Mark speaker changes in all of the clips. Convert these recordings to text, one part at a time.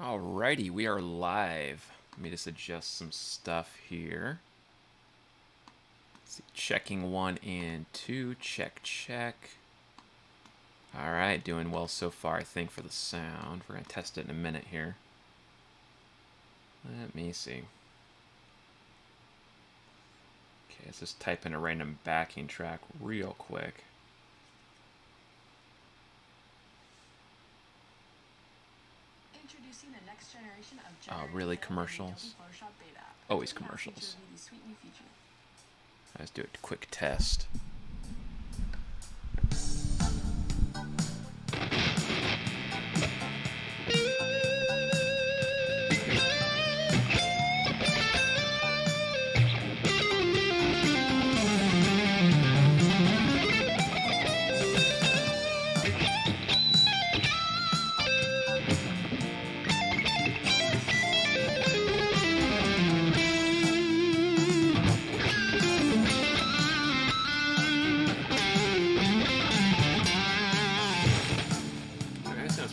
Speaker 1: Alrighty, we are live. Let me just adjust some stuff here. Let's see, checking 1 and 2. Check, check. Alright, doing well so far, I think, for the sound. We're going to test it in a minute here. Let me see. Okay, let's just type in a random backing track real quick.
Speaker 2: The next generation of
Speaker 1: really? Commercials? Always commercials. Let's do a quick test.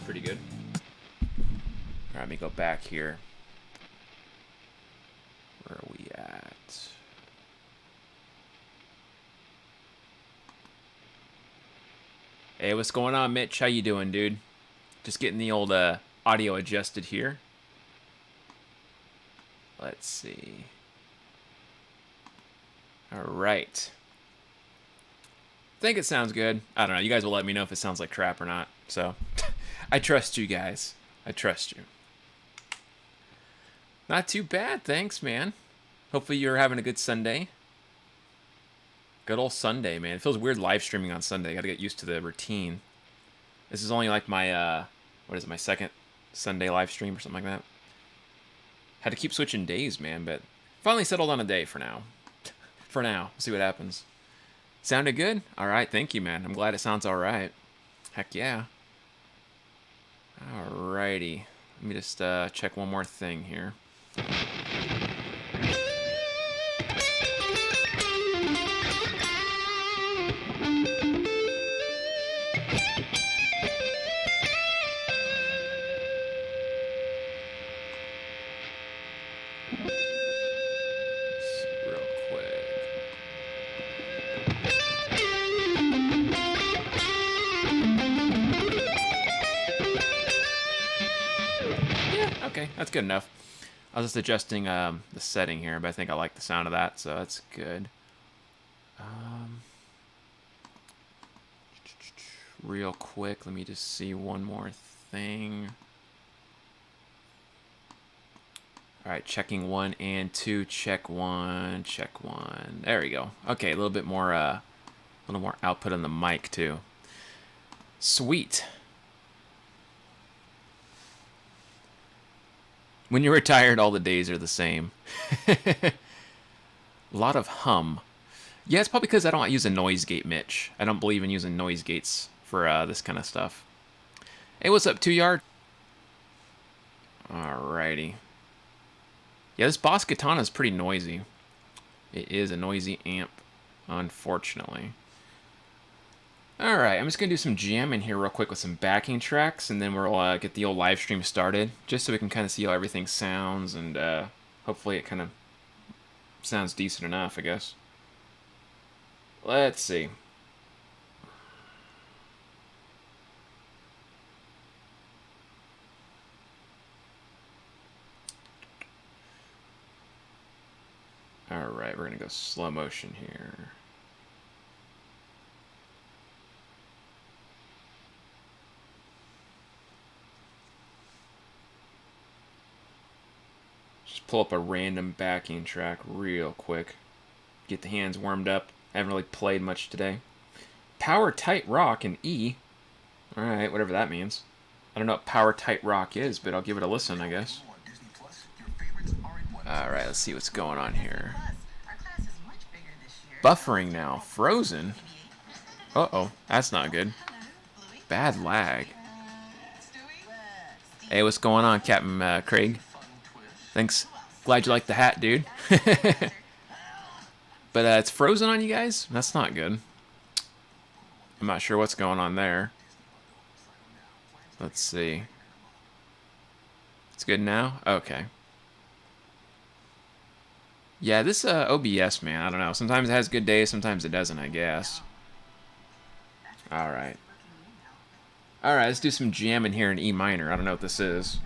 Speaker 1: Pretty good. All right, let me go back here. Where are we at? Hey, what's going on, Mitch? How you doing, dude? Just getting the old audio adjusted here. Let's see. All right. I think it sounds good. I don't know. You guys will let me know if it sounds like crap or not. So, I trust you guys. I trust you. Not too bad, thanks, man. Hopefully you're having a good Sunday. Good old Sunday, man. It feels weird live streaming on Sunday. Got to get used to the routine. This is only like my, what is it, my second Sunday live stream or something like that. Had to keep switching days, man, but finally settled on a day for now. For now. We'll see what happens. Sounded good? Alright, thank you, man. I'm glad it sounds alright. Heck yeah. Alrighty. Let me just check one more thing here. Okay, that's good enough. I was just adjusting the setting here, but I think I like the sound of that, so that's good. Real quick, let me just see one more thing. Alright, checking 1 and 2. Check 1, check 1. There we go. Okay, a little bit more, output on the mic, too. Sweet. When you're retired, all the days are the same. A lot of hum. Yeah, it's probably because I don't use a noise gate, Mitch. I don't believe in using noise gates for this kind of stuff. Hey, what's up, 2Yard? Alrighty. Yeah, this Boss Katana is pretty noisy. It is a noisy amp, unfortunately. Alright, I'm just going to do some jamming here real quick with some backing tracks, and then we'll get the old live stream started, just so we can kind of see how everything sounds, and hopefully it kind of sounds decent enough, I guess. Let's see. Alright, we're going to go slow motion here. Pull up a random backing track real quick. Get the hands warmed up. Haven't really played much today. Power Tight Rock in E. Alright, whatever that means. I don't know what Power Tight Rock is, but I'll give it a listen, I guess. Alright, let's see what's going on here. Buffering now. Frozen? Uh-oh, that's not good. Bad lag. Hey, what's going on, Captain Craig? Thanks. Glad you like the hat, dude. But it's frozen on you guys? That's not good. I'm not sure what's going on there. Let's see. It's good now? Okay. Yeah, this OBS, man, I don't know. Sometimes it has good days, sometimes it doesn't, I guess. Alright. Alright, let's do some jamming here in E minor. I don't know what this is.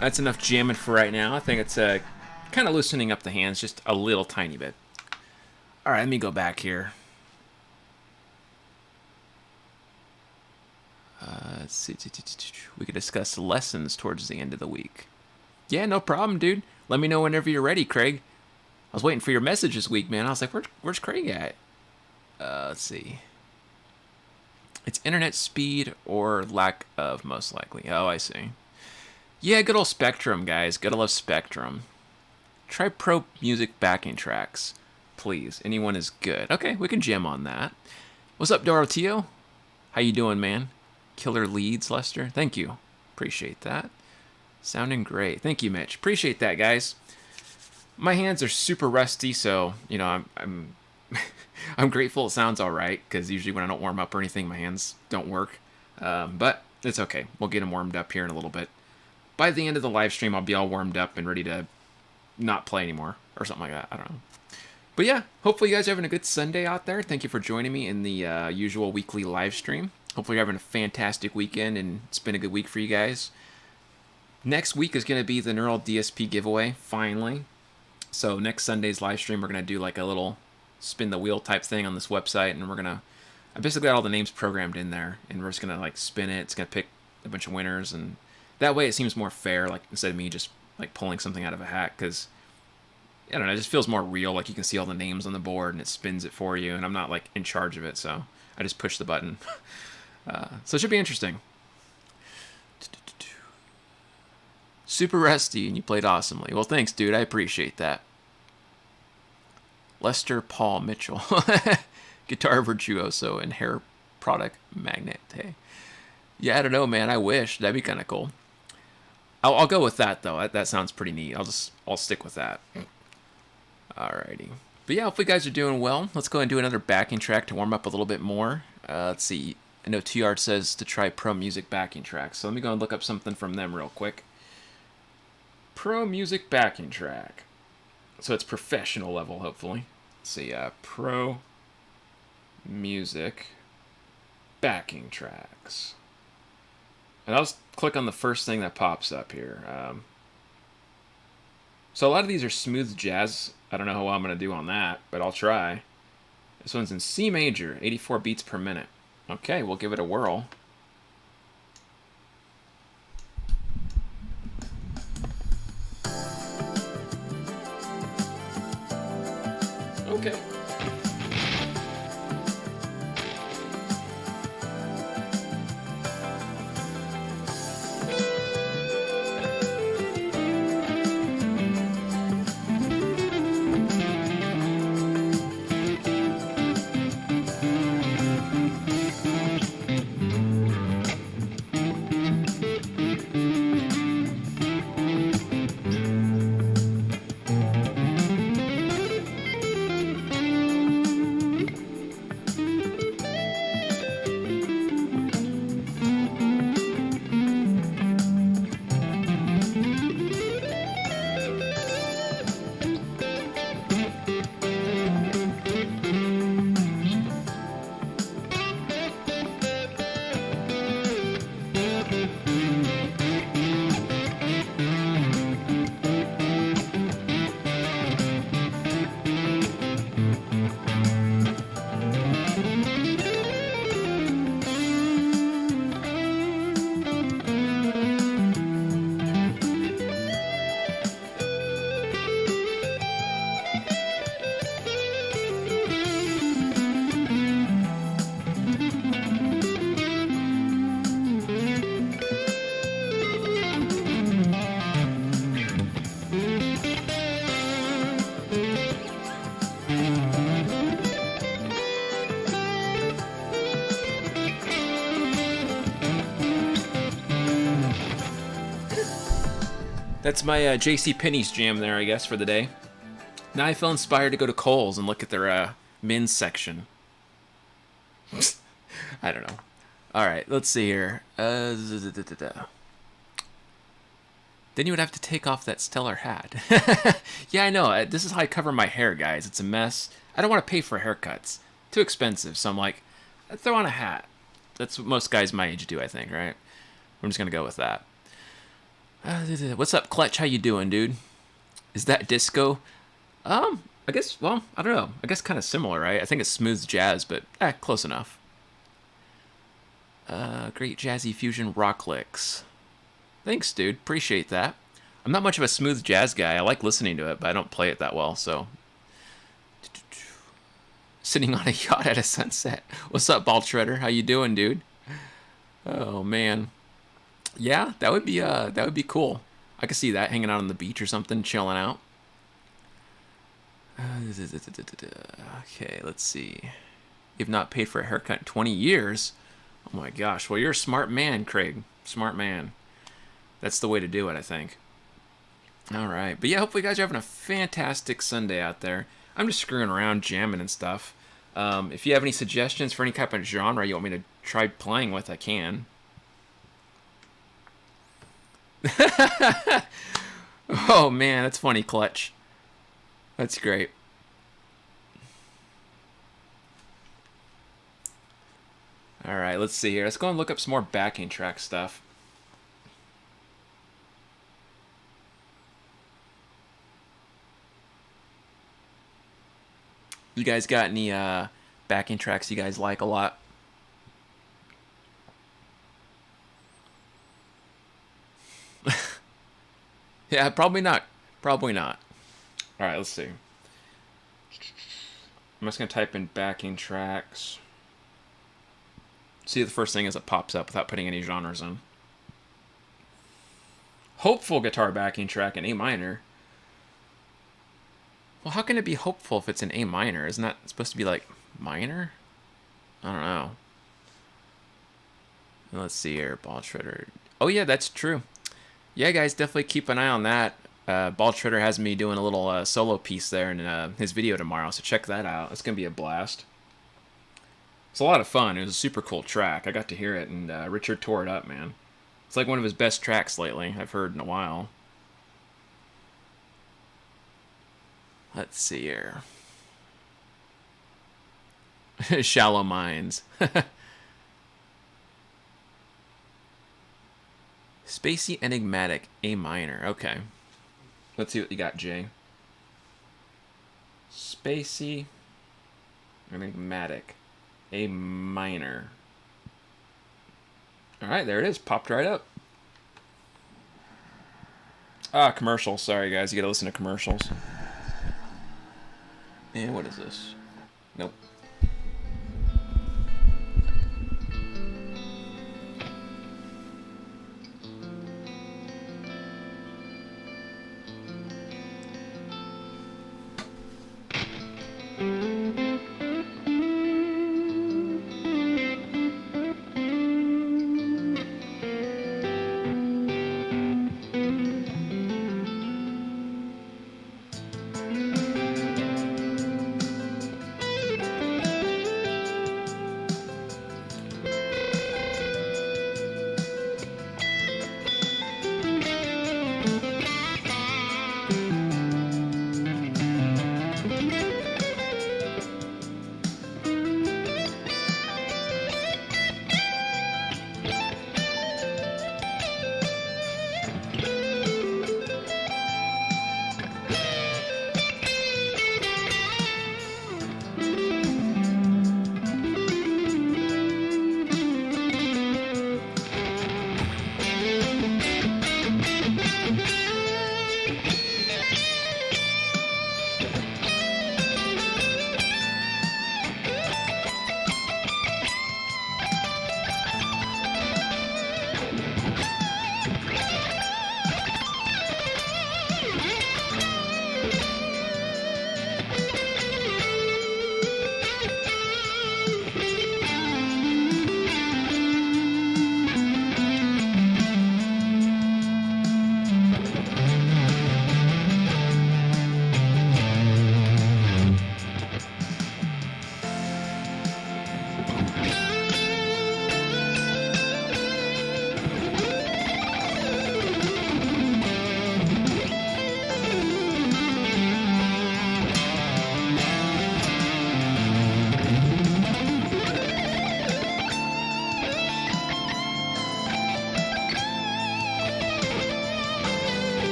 Speaker 1: That's enough jamming for right now. I think it's kind of loosening up the hands just a little tiny bit. All right, let me go back here. Let's see. We could discuss lessons towards the end of the week. Yeah, no problem, dude. Let me know whenever you're ready, Craig. I was waiting for your message this week, man. I was like, where's Craig at? Let's see. It's internet speed or lack of, most likely. Oh, I see. Yeah, good old Spectrum, guys. Gotta love Spectrum. Try Pro Music backing tracks, please. Anyone is good. Okay, we can jam on that. What's up, Dorotio? How you doing, man? Killer leads, Lester. Thank you. Appreciate that. Sounding great. Thank you, Mitch. Appreciate that, guys. My hands are super rusty, so you know I'm I'm grateful it sounds all right, because usually when I don't warm up or anything, my hands don't work. But it's okay. We'll get them warmed up here in a little bit. By the end of the live stream, I'll be all warmed up and ready to not play anymore or something like that. I don't know. But yeah, hopefully you guys are having a good Sunday out there. Thank you for joining me in the usual weekly live stream. Hopefully you're having a fantastic weekend and it's been a good week for you guys. Next week is going to be the Neural DSP giveaway, finally. So next Sunday's live stream, we're going to do like a little spin the wheel type thing on this website, and we're going to... I basically got all the names programmed in there, and we're just going to like spin it. It's going to pick a bunch of winners, and that way it seems more fair, like instead of me just like pulling something out of a hat, because I don't know, it just feels more real. Like you can see all the names on the board and it spins it for you, and I'm not like in charge of it, so I just push the button. So it should be interesting. Super rusty, and you played awesomely. Well, thanks, dude. I appreciate that. Lester Paul Mitchell, guitar virtuoso and hair product magnate. Hey. Yeah, I don't know, man. I wish. That'd be kind of cool. I'll go with that, though. That sounds pretty neat. I'll stick with that. Alrighty. But yeah, hopefully you guys are doing well. Let's go ahead and do another backing track to warm up a little bit more. Let's see. I know TR says to try Pro Music backing tracks. So let me go and look up something from them real quick. Pro Music backing track. So it's professional level, hopefully. Let's see. Pro Music backing tracks. And I'll just click on the first thing that pops up here. So a lot of these are smooth jazz. I don't know how well I'm going to do on that, but I'll try. This one's in C major, 84 beats per minute. Okay, we'll give it a whirl. Okay. That's my J.C. Penney's jam there, I guess, for the day. Now I feel inspired to go to Kohl's and look at their men's section. I don't know. All right, let's see here. Then you would have to take off that stellar hat. Yeah, I know. This is how I cover my hair, guys. It's a mess. I don't want to pay for haircuts. Too expensive. So I'm like, I throw on a hat. That's what most guys my age do, I think, right? I'm just going to go with that. What's up, Clutch? How you doing, dude? Is that disco? I guess, well, I don't know. I guess kind of similar, right? I think it's smooth jazz, but close enough. Great jazzy fusion rock licks. Thanks, dude. Appreciate that. I'm not much of a smooth jazz guy. I like listening to it, but I don't play it that well, so. Sitting on a yacht at a sunset. What's up, Ball Shredder? How you doing, dude? Oh, man. Yeah, that would be cool. I could see that, hanging out on the beach or something, chilling out. Okay, let's see. You've not paid for a haircut in 20 years? Oh my gosh. Well, you're a smart man, Craig. Smart man. That's the way to do it, I think. All right. But yeah, hopefully you guys are having a fantastic Sunday out there. I'm just screwing around, jamming and stuff. If you have any suggestions for any type of genre you want me to try playing with, I can. Oh, man. That's funny, Clutch. That's great. All right, let's see here. Let's go and look up some more backing track stuff. You guys got any backing tracks you guys like a lot? Yeah, probably not. Probably not. All right, let's see. I'm just going to type in backing tracks. See the first thing as it pops up without putting any genres in. Hopeful guitar backing track in A minor. Well, how can it be hopeful if it's in A minor? Isn't that supposed to be like minor? I don't know. Let's see here, Ball Shredder. Oh yeah, that's true. Yeah, guys, definitely keep an eye on that. Ball Shredder has me doing a little solo piece there in his video tomorrow, so check that out. It's gonna be a blast. It's a lot of fun. It was a super cool track. I got to hear it, and Richard tore it up, man. It's like one of his best tracks lately, I've heard in a while. Let's see here. Shallow Minds. Spacey Enigmatic, A minor. Okay. Let's see what you got, Jay. Spacey Enigmatic, A minor. Alright, there it is. Popped right up. Ah, commercials. Sorry, guys. You gotta listen to commercials. And what is this? Nope.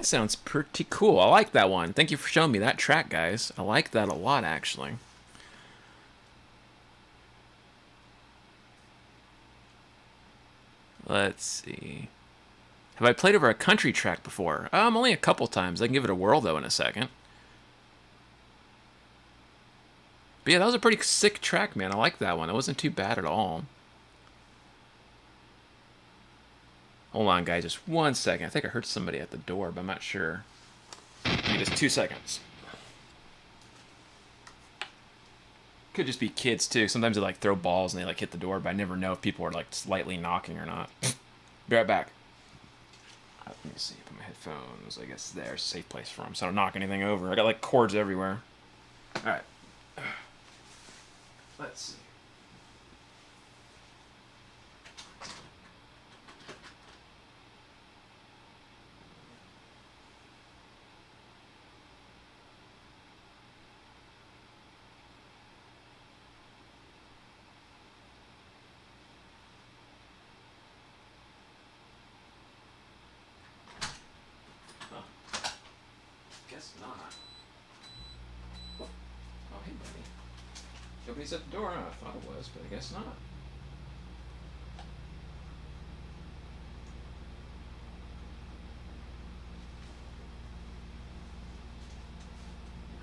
Speaker 1: sounds pretty cool. I like that one. Thank you for showing me that track, guys. I like that a lot, actually. Let's see. Have I played over a country track before? Only a couple times. I can give it a whirl, though, in a second. But yeah, that was a pretty sick track, man. I like that one. It wasn't too bad at all. Hold on, guys. Just 1 second. I think I heard somebody at the door, but I'm not sure. Give me just 2 seconds. Could just be kids, too. Sometimes they, like, throw balls and they, like, hit the door, but I never know if people are, like, slightly knocking or not. Be right back. Let me see. Put my headphones. I guess there's a safe place for them, so I don't knock anything over. I got, like, cords everywhere. All right. Let's see. Guess not. Oh, hey, buddy. Nobody's at the door. I thought it was, but I guess not.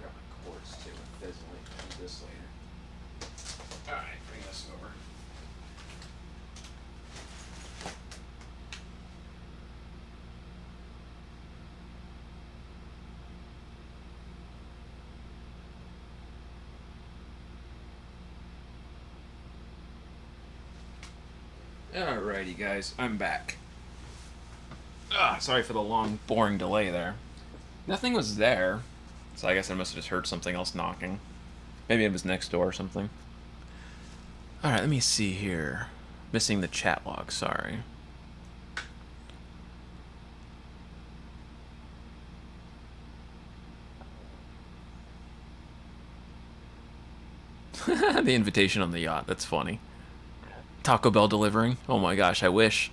Speaker 1: Grab my cords too. And do this later. All right, bring this over. Alrighty, guys, I'm back. Sorry for the long, boring delay there. Nothing was there, so I guess I must have just heard something else knocking. Maybe it was next door or something. Alright, let me see here. Missing the chat log, sorry. The invitation on the yacht, that's funny. Taco Bell delivering. Oh my gosh, I wish.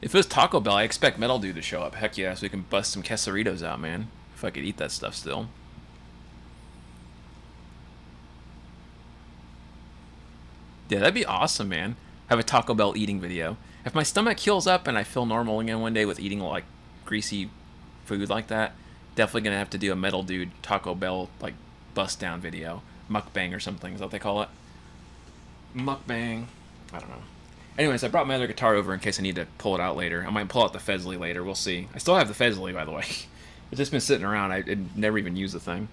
Speaker 1: If it was Taco Bell, I expect Metal Dude to show up. Heck yeah, so we can bust some quesadillas out, man. If I could eat that stuff still. Yeah, that'd be awesome, man. Have a Taco Bell eating video. If my stomach heals up and I feel normal again one day with eating like greasy food like that, definitely gonna have to do a Metal Dude Taco Bell like bust down video. Mukbang or something, is that what they call it? Mukbang. I don't know. Anyways, I brought my other guitar over in case I need to pull it out later. I might pull out the Fesley later. We'll see. I still have the Fesley, by the way. It's just been sitting around. I never even used the thing.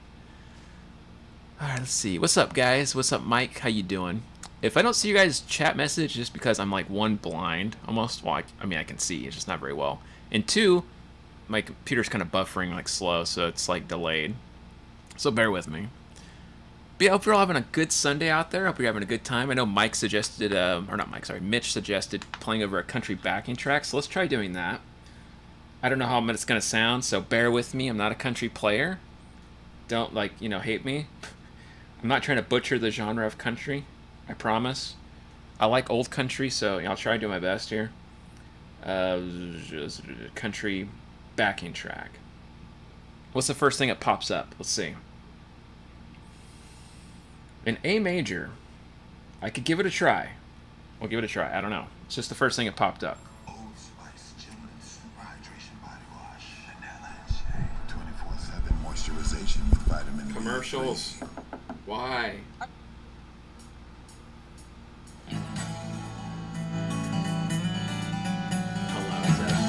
Speaker 1: Alright, let's see. What's up, guys? What's up, Mike? How you doing? If I don't see you guys' chat message, just because I'm like, one, blind almost. Well, I mean, I can see. It's just not very well. And two, my computer's kind of buffering like slow, so it's like delayed. So bear with me. But yeah, I hope you're all having a good Sunday out there. I hope you're having a good time. I know Mike suggested, or not Mike, sorry, Mitch suggested playing over a country backing track, so let's try doing that. I don't know how it's going to sound, so bear with me. I'm not a country player. Don't, like, you know, hate me. I'm not trying to butcher the genre of country, I promise. I like old country, so I'll try to do my best here. Country backing track. What's the first thing that pops up? Let's see. In A major, I could give it a try. We'll give it a try. I don't know. It's just the first thing that popped up.
Speaker 3: Old Spice Gentleman Super Hydration Body Wash. Vanilla and shea. 24/7 moisturization with vitamin B3.
Speaker 1: Commercials. Why? How loud is that?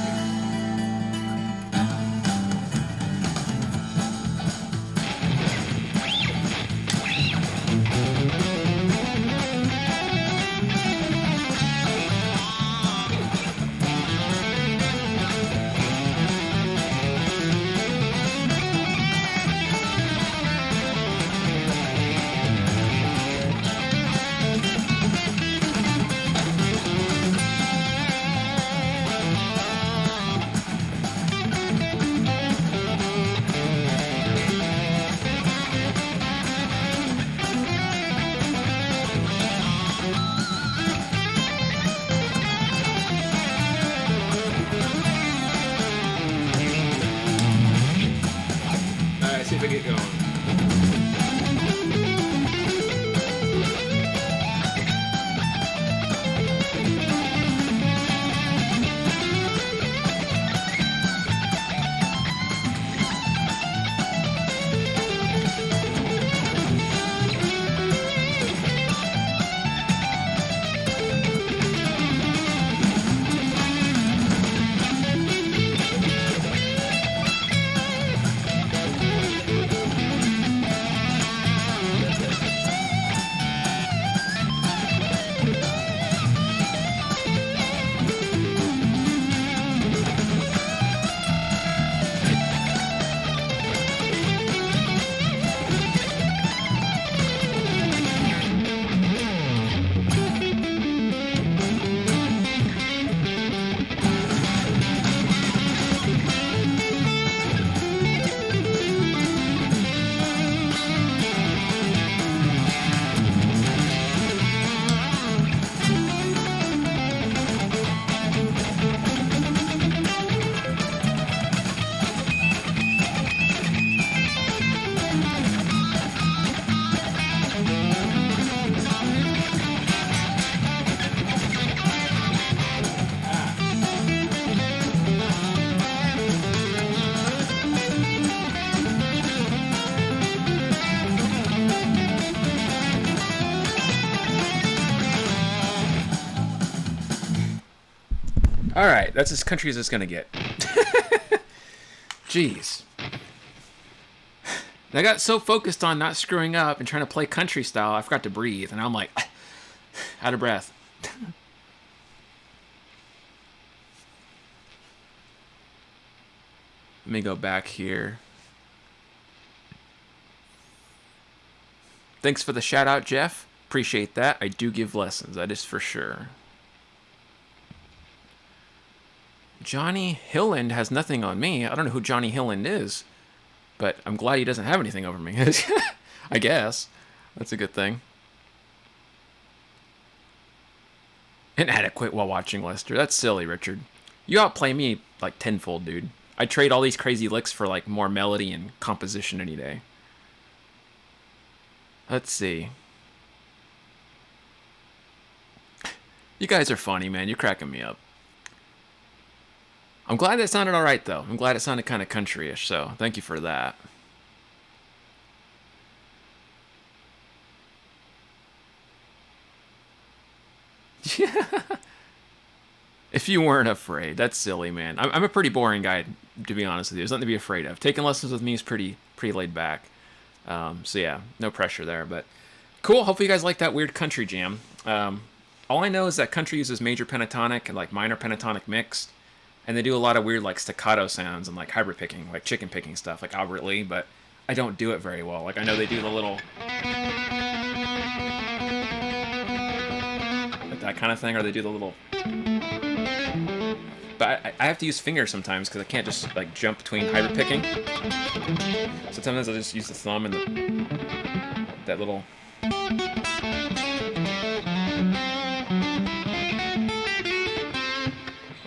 Speaker 1: All right, that's as country as it's gonna get. Jeez. And I got so focused on not screwing up and trying to play country style, I forgot to breathe, and I'm like, out of breath. Let me go back here. Thanks for the shout out, Jeff. Appreciate that. I do give lessons, that is for sure. Johnny Hilland has nothing on me. I don't know who Johnny Hilland is, but I'm glad he doesn't have anything over me. I guess. That's a good thing. Inadequate while watching Lester. That's silly, Richard. You outplay me like tenfold, dude. I trade all these crazy licks for like more melody and composition any day. Let's see. You guys are funny, man. You're cracking me up. I'm glad that sounded all right, though. I'm glad it sounded kind of country-ish, so thank you for that. If you weren't afraid, that's silly, man. I'm a pretty boring guy, to be honest with you. There's nothing to be afraid of. Taking lessons with me is pretty laid back. So yeah, no pressure there. But cool. Hopefully you guys like that weird country jam. All I know is that country uses major pentatonic and like minor pentatonic mixed, and they do a lot of weird like staccato sounds and like hybrid picking, like chicken picking stuff, like Albert Lee. But I don't do it very well. Like I know they do the little like that kind of thing, or they do the little. But I have to use fingers sometimes because I can't just like jump between hybrid picking. So sometimes I'll just use the thumb and that little.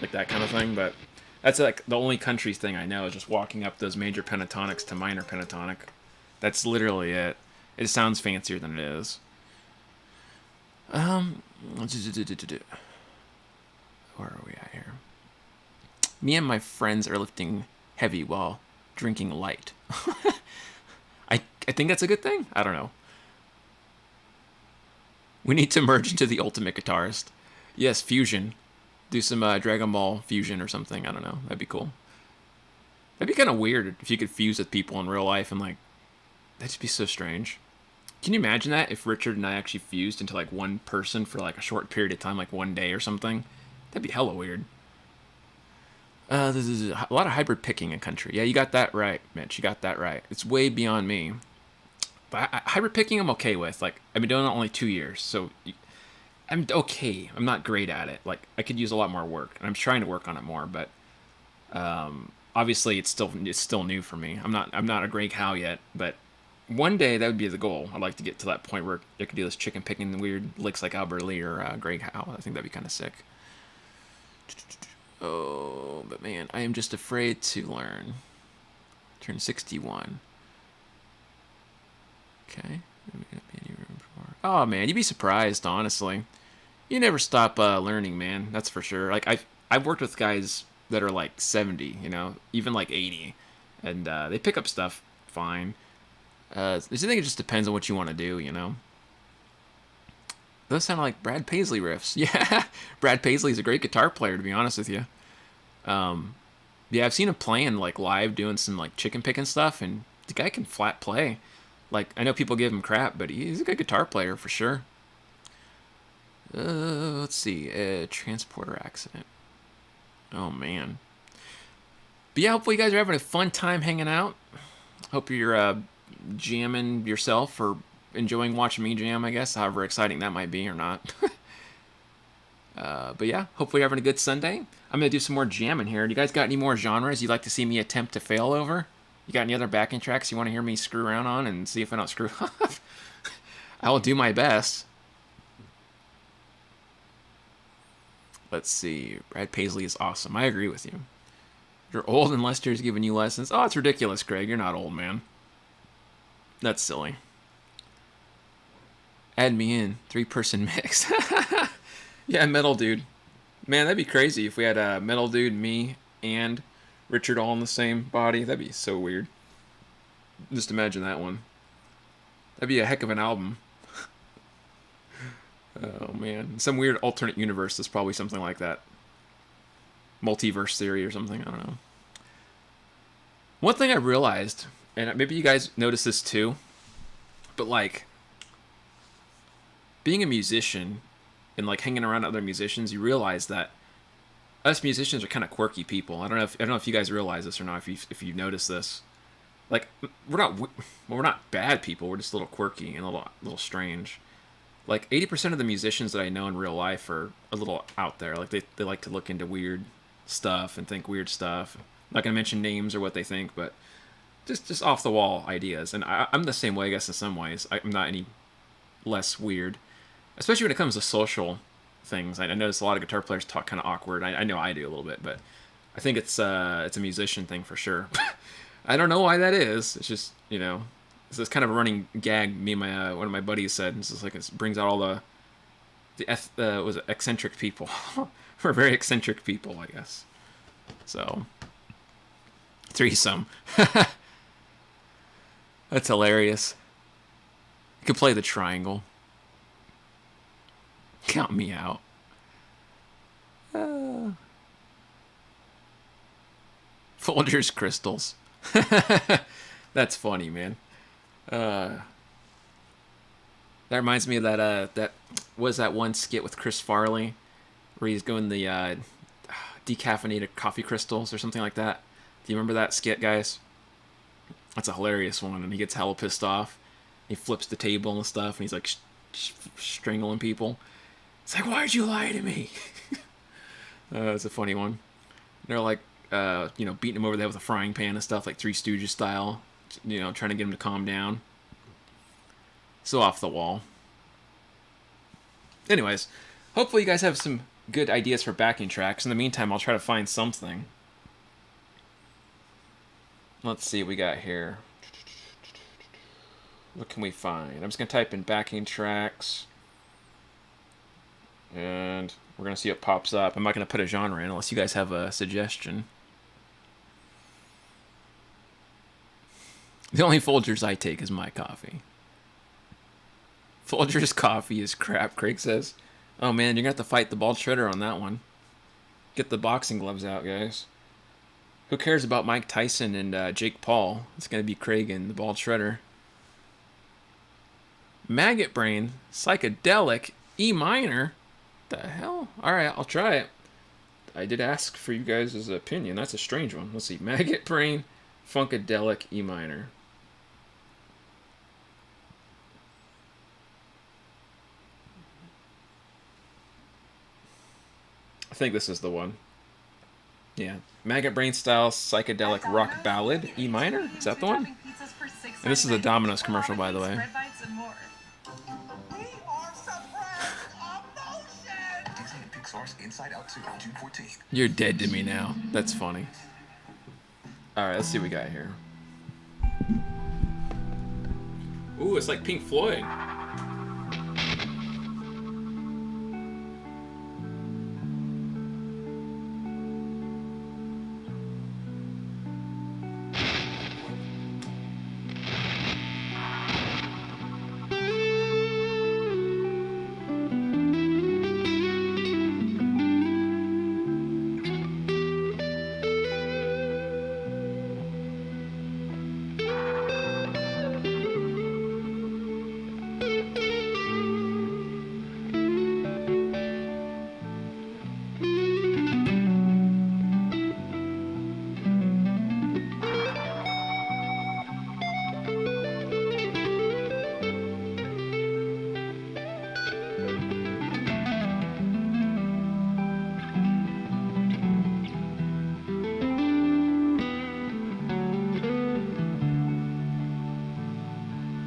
Speaker 1: Like that kind of thing. But that's like the only country thing I know is just walking up those major pentatonics to minor pentatonic. That's literally it. It sounds fancier than it is. Where are we at here? Me and my friends are lifting heavy while drinking light. I think that's a good thing. I don't know. We need to merge into the ultimate guitarist. Yes, fusion. Do some Dragon Ball fusion or something. I don't know. That'd be cool. That'd be kind of weird if you could fuse with people in real life and like, that'd just be so strange. Can you imagine that if Richard and I actually fused into like one person for like a short period of time, like one day or something? That'd be hella weird. There's a lot of hybrid picking in country. Yeah, you got that right, Mitch. You got that right. It's way beyond me. But hybrid picking I'm okay with. Like, I've been doing it only 2 years, so I'm okay. I'm not great at it. Like, I could use a lot more work, and I'm trying to work on it more. But obviously, it's still new for me. I'm not a Greg Howe yet, but one day that would be the goal. I'd like to get to that point where I could do this chicken picking weird licks like Albert Lee or Greg Howe. I think that'd be kind of sick. Oh, but man, I am just afraid to learn. Turn 61. Okay. Oh man, you'd be surprised, honestly. You never stop learning, man. That's for sure. Like I've worked with guys that are like 70, you know, even like 80, and they pick up stuff fine. I think it just depends on what you want to do, you know. Those sound like Brad Paisley riffs. Yeah, Brad Paisley's a great guitar player, to be honest with you. Yeah, I've seen him playing like live, doing some like chicken picking stuff, and the guy can flat play. Like, I know people give him crap, but he's a good guitar player for sure. Let's see, transporter accident. Oh man. But yeah, hopefully you guys are having a fun time hanging out. Hope you're jamming yourself or enjoying watching me jam, I guess, however exciting that might be or not. But yeah, hopefully you're having a good Sunday. I'm going to do some more jamming here. Do you guys got any more genres you'd like to see me attempt to fail over? You got any other backing tracks you want to hear me screw around on and see if I don't screw up? I will do my best. Let's see. Brad Paisley is awesome. I agree with you. You're old and Lester's giving you lessons. Oh, it's ridiculous, Greg. You're not old, man. That's silly. Add me in. 3-person mix. Yeah, Metal Dude. Man, that'd be crazy if we had a Metal Dude, me, and Richard all in the same body. That'd be so weird. Just imagine that one. That'd be a heck of an album. Oh, man. Some weird alternate universe is probably something like that. multiverse theory or something. I don't know. One thing I realized, and maybe you guys notice this too, but like being a musician and like hanging around other musicians, you realize that us musicians are kind of quirky people. I don't know if you guys realize this or not. If you notice this, like we're not bad people. We're just a little quirky and a little strange. Like 80% of the musicians that I know in real life are a little out there. Like they like to look into weird stuff and think weird stuff. I'm not gonna mention names or what they think, but just off the wall ideas. And I'm the same way, I guess, in some ways. I'm not any less weird, especially when it comes to social things. I notice a lot of guitar players talk kind of awkward. I know I do a little bit, but I think it's a musician thing for sure. I don't know why that is. It's just, you know, it's kind of a running gag. Me and my one of my buddies said. It's just like it brings out all the eccentric people. We're very eccentric people, I guess. So threesome. That's hilarious. You could play the triangle. Count me out. Folgers crystals. That's funny, man. That reminds me of that was that one skit with Chris Farley where he's going the decaffeinated coffee crystals or something like that. Do you remember that skit, guys? That's a hilarious one, and he gets hella pissed off. He flips the table and stuff, and he's like strangling people. It's like, why'd you lie to me? It's a funny one. They're like, beating him over the head with a frying pan and stuff, like Three Stooges style. You know, trying to get him to calm down. So off the wall. Anyways, hopefully you guys have some good ideas for backing tracks. In the meantime, I'll try to find something. Let's see what we got here. What can we find? I'm just going to type in backing tracks. And we're going to see what pops up. I'm not going to put a genre in unless you guys have a suggestion. The only Folgers I take is my coffee. Folgers coffee is crap, Craig says. Oh man, you're going to have to fight the ball shredder on that one. Get the boxing gloves out, guys. Who cares about Mike Tyson and Jake Paul? It's going to be Craig and the ball shredder. Maggot Brain, Psychedelic, E minor. The hell? Alright, I'll try it. I did ask for you guys' opinion. That's a strange one. Let's see. Maggot Brain, Funkadelic, E minor. I think this is the one. Yeah. Maggot Brain style psychedelic rock ballad, E minor? Is that the one? And this is a Domino's commercial, by the way. You're dead to me now. That's funny. Alright, let's see what we got here. Ooh, it's like Pink Floyd.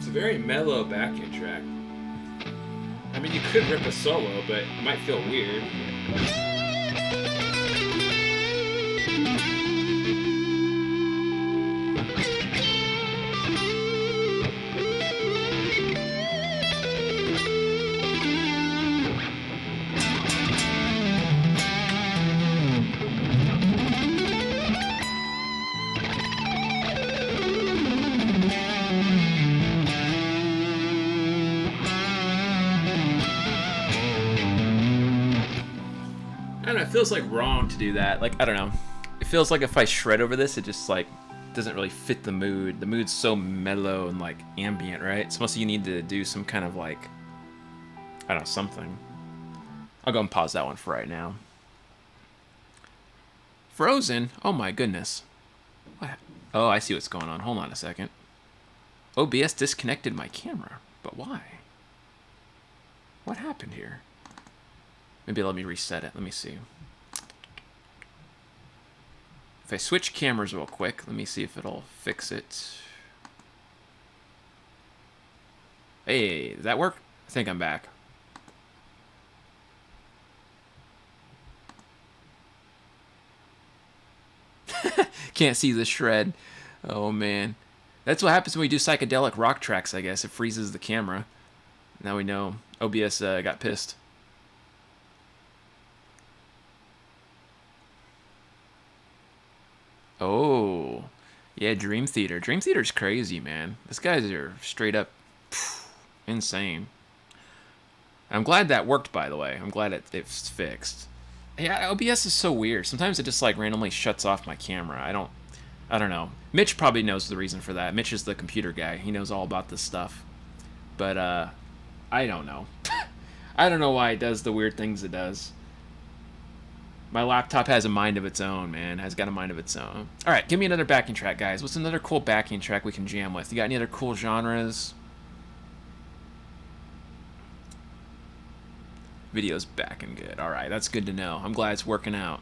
Speaker 1: Very mellow backing track. I mean, you could rip a solo, but it might feel weird. it feels like wrong to do that. Like, I don't know. It feels like if I shred over this, it just like doesn't really fit the mood. The mood's so mellow and like ambient, right? So mostly you need to do some kind of like, I don't know, something. I'll go and pause that one for right now. Frozen? Oh my goodness. What? Oh, I see what's going on. Hold on a second. OBS disconnected my camera. But why? What happened here? Maybe let me reset it. Let me see. If I switch cameras real quick, let me see if it'll fix it. Hey, does that work? I think I'm back. Can't see the shred. Oh, man. That's what happens when we do psychedelic rock tracks, I guess. It freezes the camera. Now we know. OBS got pissed. Oh. Yeah, Dream Theater. Dream Theater's crazy, man. These guys are straight up insane. I'm glad that worked, by the way. I'm glad it's fixed. Yeah, OBS is so weird. Sometimes it just like randomly shuts off my camera. I don't know. Mitch probably knows the reason for that. Mitch is the computer guy. He knows all about this stuff. But I don't know. I don't know why it does the weird things it does. My laptop has a mind of its own, man. Has got a mind of its own. All right, give me another backing track, guys. What's another cool backing track we can jam with? You got any other cool genres? Video's backing good. All right, that's good to know. I'm glad it's working out.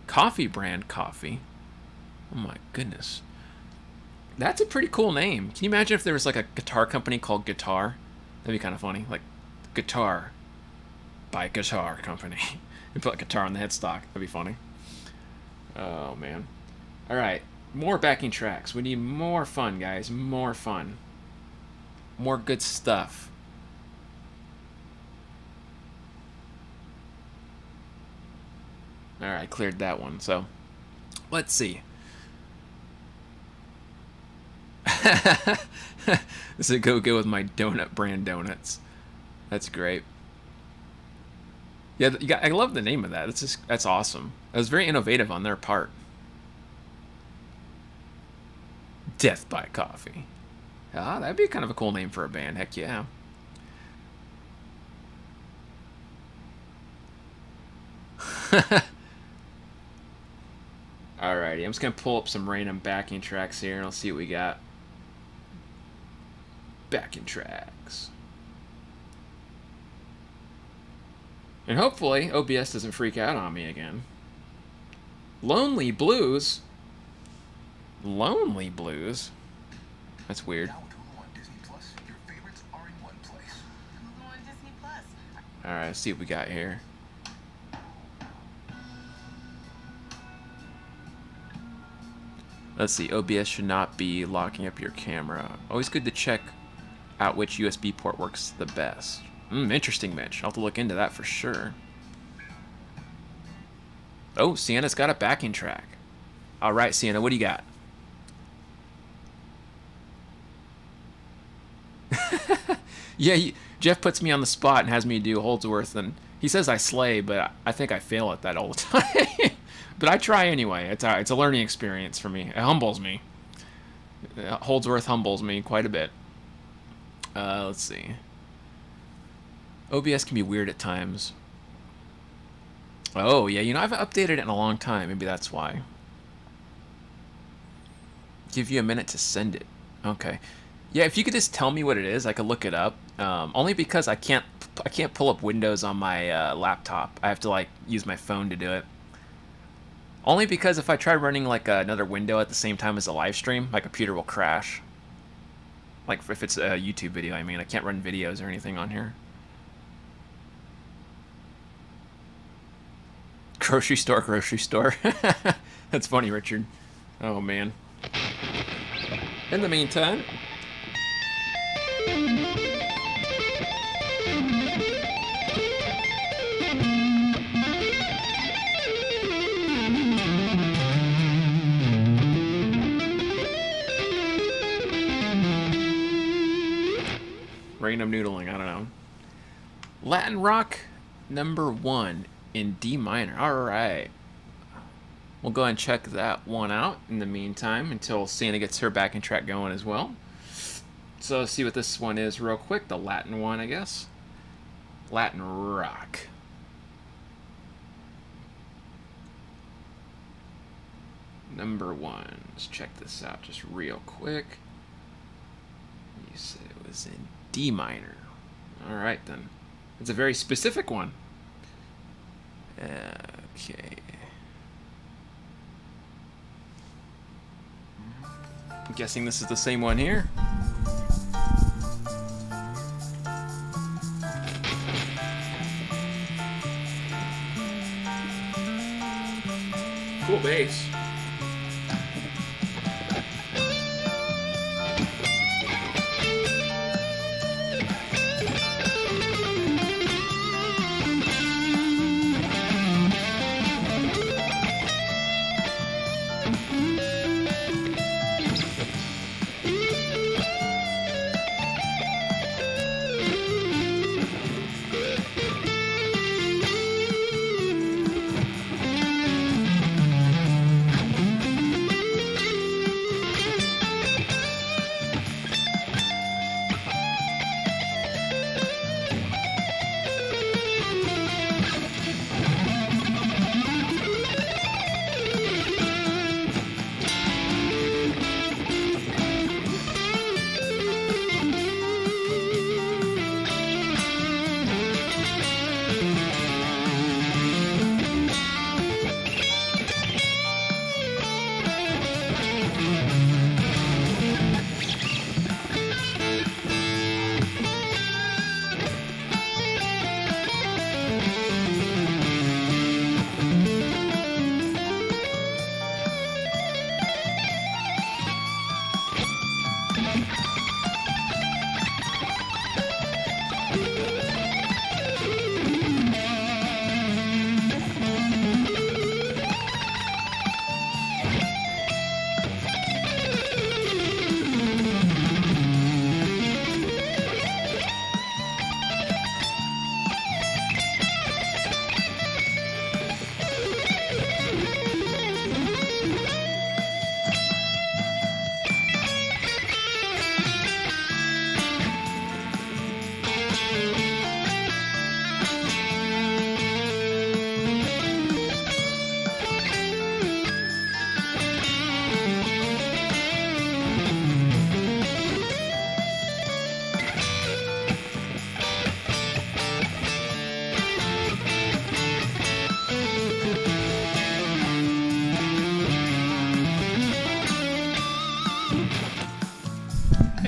Speaker 1: Coffee brand coffee. Oh my goodness. That's a pretty cool name. Can you imagine if there was like a guitar company called Guitar? That'd be kind of funny. Like Guitar by Guitar Company. And put like guitar on the headstock. That'd be funny. Oh man. All right, more backing tracks. We need more fun, guys. More fun. More good stuff. All right, cleared that one. So, let's see. This is go with my donut brand donuts. That's great. Yeah, I love the name of that. That's awesome. That was very innovative on their part. Death by Coffee. Ah, that'd be kind of a cool name for a band. Heck yeah. Alrighty, I'm just gonna pull up some random backing tracks here and I'll see what we got. Backing tracks. And hopefully OBS doesn't freak out on me again. Lonely Blues. Lonely Blues. That's weird. Alright, let's see what we got here. Let's see, OBS should not be locking up your camera. Always good to check out which USB port works the best. Interesting, Mitch. I'll have to look into that for sure. Oh, Sienna's got a backing track. Alright, Sienna, what do you got? Yeah, Jeff puts me on the spot and has me do Holdsworth, and he says I slay, but I think I fail at that all the time. But I try anyway. It's a learning experience for me. It humbles me. Holdsworth humbles me quite a bit. Let's see. OBS can be weird at times. Oh, yeah, I haven't updated it in a long time. Maybe that's why. Give you a minute to send it. Okay. Yeah, if you could just tell me what it is, I could look it up. Only because I can't pull up Windows on my laptop. I have to like use my phone to do it. Only because if I try running like another window at the same time as a live stream, my computer will crash. Like if it's a YouTube video, I mean, I can't run videos or anything on here. Grocery store, grocery store. That's funny, Richard. Oh man. In the meantime. Random noodling, I don't know. Latin Rock #1 in D minor. All right. We'll go ahead and check that one out in the meantime until Sienna gets her backing track going as well. So let's see what this one is real quick. The Latin one, I guess. Latin Rock. #1. Let's check this out just real quick. You said it was in D minor. All right, then. It's a very specific one. Okay. I'm guessing this is the same one here. Cool bass.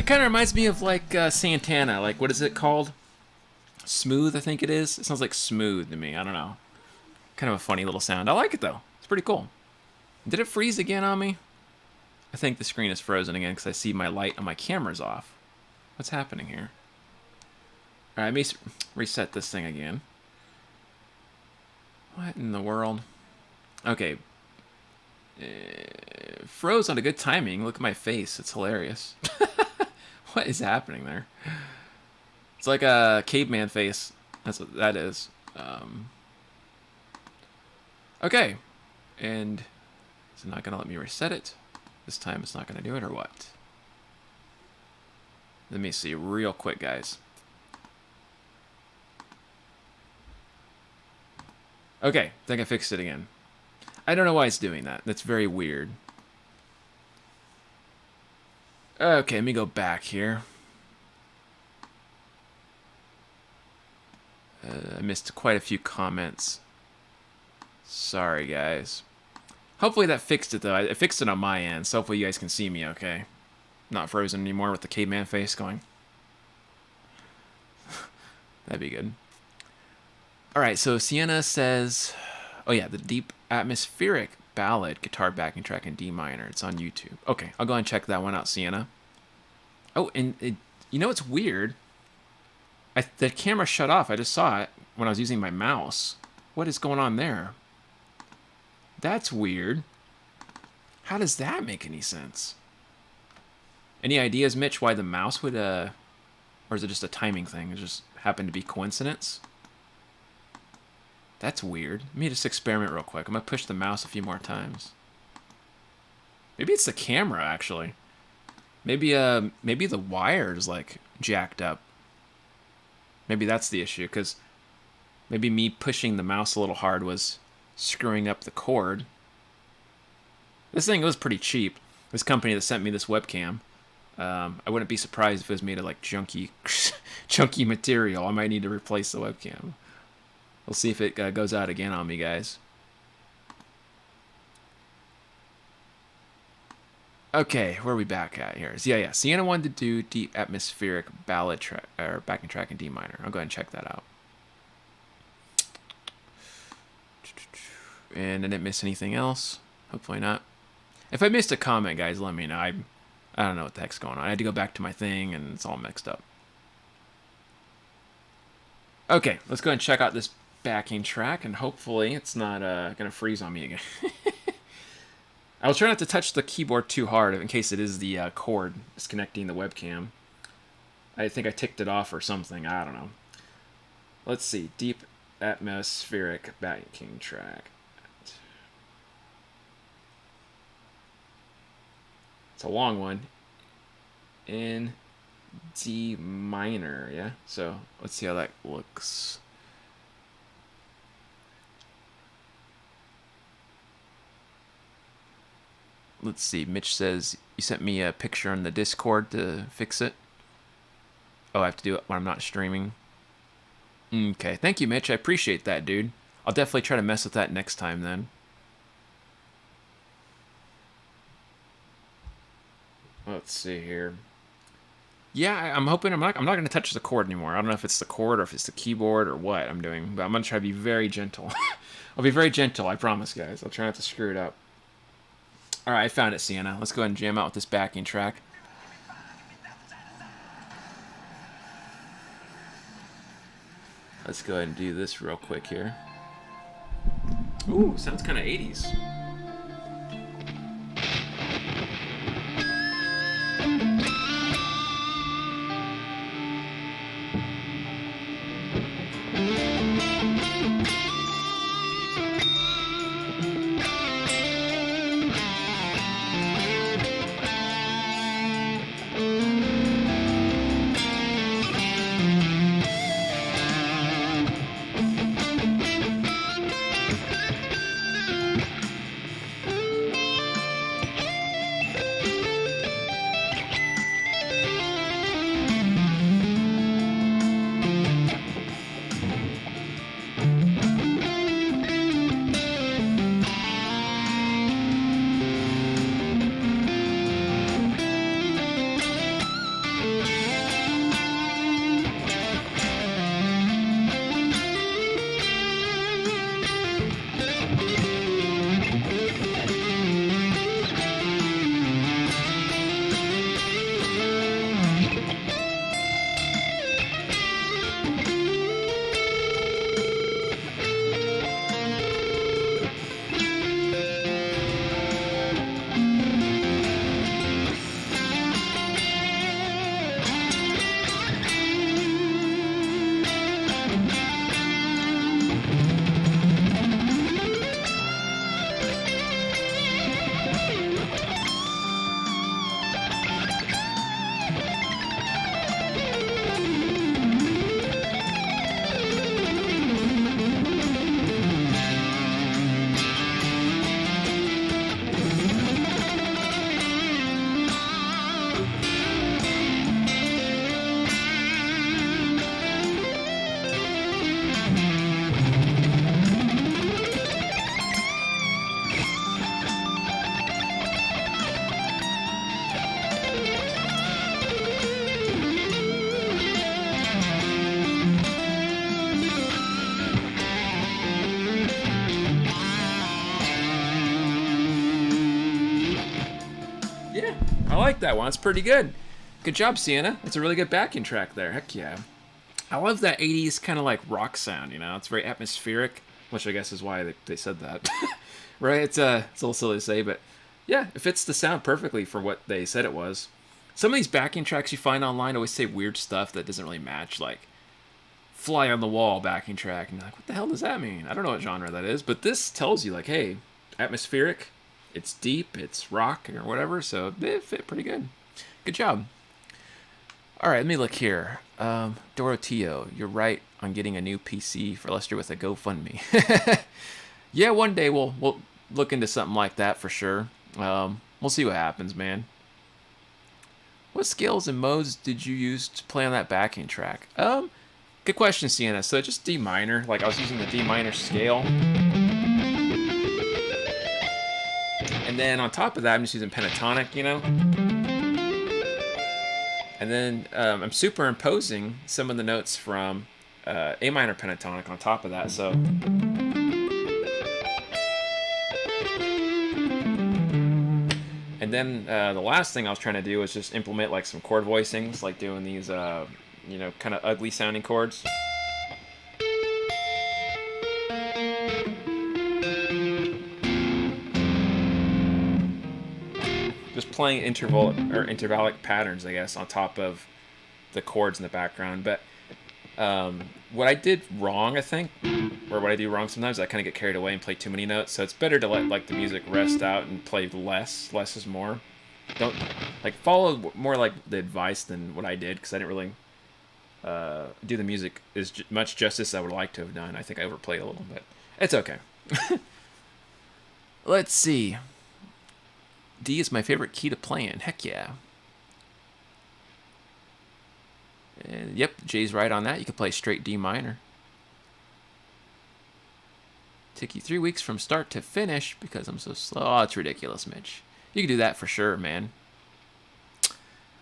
Speaker 1: Kind of reminds me of like Santana. Like, what is it called? Smooth, I think it is. It sounds like smooth to me. I don't know. Kind of a funny little sound. I like it though. It's pretty cool. Did it freeze again on me? I think the screen is frozen again because I see my light on my camera's off. What's happening here? All right, let me reset this thing again. What in the world? Okay. Froze on a good timing. Look at my face. It's hilarious. What is happening there? It's like a caveman face. That's what that is. Okay. And it's not going to let me reset it. This time it's not going to do it or what? Let me see real quick, guys. Okay. I think I fixed it again. I don't know why it's doing that. That's very weird. Okay, let me go back here. I missed quite a few comments. Sorry, guys. Hopefully that fixed it, though. I fixed it on my end, so hopefully you guys can see me okay. Not frozen anymore with the caveman face going. That'd be good. Alright, so Sienna says... Oh yeah, the deep atmospheric ballad guitar backing track in D minor. It's on YouTube. Okay, I'll go and check that one out, Sienna. Oh, and you know what's weird? The camera shut off. I just saw it when I was using my mouse. What is going on there? That's weird. How does that make any sense? Any ideas, Mitch, why the mouse would, or is it just a timing thing? It just happened to be coincidence. That's weird. Let me just experiment real quick. I'm going to push the mouse a few more times. Maybe it's the camera, actually. Maybe the wire is, like, jacked up. Maybe that's the issue, because maybe me pushing the mouse a little hard was screwing up the cord. This thing was pretty cheap. This company that sent me this webcam. I wouldn't be surprised if it was made of, like, junky material. I might need to replace the webcam. We'll see if it goes out again on me, guys. Okay, where are we back at here? So yeah. Sienna wanted to do deep atmospheric ballad track or backing track in D minor. I'll go ahead and check that out. And I didn't miss anything else. Hopefully not. If I missed a comment, guys, let me know. I don't know what the heck's going on. I had to go back to my thing, and it's all mixed up. Okay, let's go ahead and check out this backing track, and hopefully it's not going to freeze on me again. I will try not to touch the keyboard too hard in case it is the cord disconnecting the webcam. I think I ticked it off or something. I don't know. Let's see. Deep atmospheric backing track. It's a long one. In D minor, yeah? So let's see how that looks. Let's see. Mitch says you sent me a picture on the Discord to fix it. Oh, I have to do it when I'm not streaming. Okay. Thank you, Mitch. I appreciate that, dude. I'll definitely try to mess with that next time then. Let's see here. Yeah, I'm hoping I'm not going to touch the cord anymore. I don't know if it's the cord or if it's the keyboard or what I'm doing, but I'm going to try to be very gentle. I'll be very gentle, I promise, guys. I'll try not to screw it up. All right, I found it, Sienna. Let's go ahead and jam out with this backing track. Let's go ahead and do this real quick here. Ooh, sounds kind of 80s. like that one. It's pretty good. Good job, Sienna. It's a really good backing track there. Heck yeah. I love that 80s kind of like rock sound, you know? It's very atmospheric, which I guess is why they said that. Right? It's a little silly to say, but yeah, it fits the sound perfectly for what they said it was. Some of these backing tracks you find online always say weird stuff that doesn't really match. Like, fly on the wall backing track, and you're like, what the hell does that mean? I don't know what genre that is, but this tells you like, hey, atmospheric, it's deep, it's rock or whatever, so it fit pretty good. Good job. All right, let me look here. Doroteo, you're right on getting a new PC for Lester with a GoFundMe. Yeah, one day we'll look into something like that for sure. We'll see what happens, man. What scales and modes did you use to play on that backing track? Good question, Sienna. So just D minor. Like I was using the D minor scale. And then on top of that, I'm just using pentatonic, you know? And then I'm superimposing some of the notes from A minor pentatonic on top of that, so... And then the last thing I was trying to do was just implement like some chord voicings, like doing these, you know, kind of ugly sounding chords. Just playing intervallic patterns, I guess, on top of the chords in the background. But what I did wrong, I think, or what I do wrong sometimes, I kind of get carried away and play too many notes. So it's better to let like the music rest out and play less. Less is more. Don't like follow more like the advice than what I did, because I didn't really do the music as much justice as I would like to have done. I think I overplayed a little bit. It's okay. Let's see. D is my favorite key to play in. Heck yeah. And yep, Jay's right on that. You can play straight D minor. Took you 3 weeks from start to finish because I'm so slow. Oh, it's ridiculous, Mitch. You can do that for sure, man.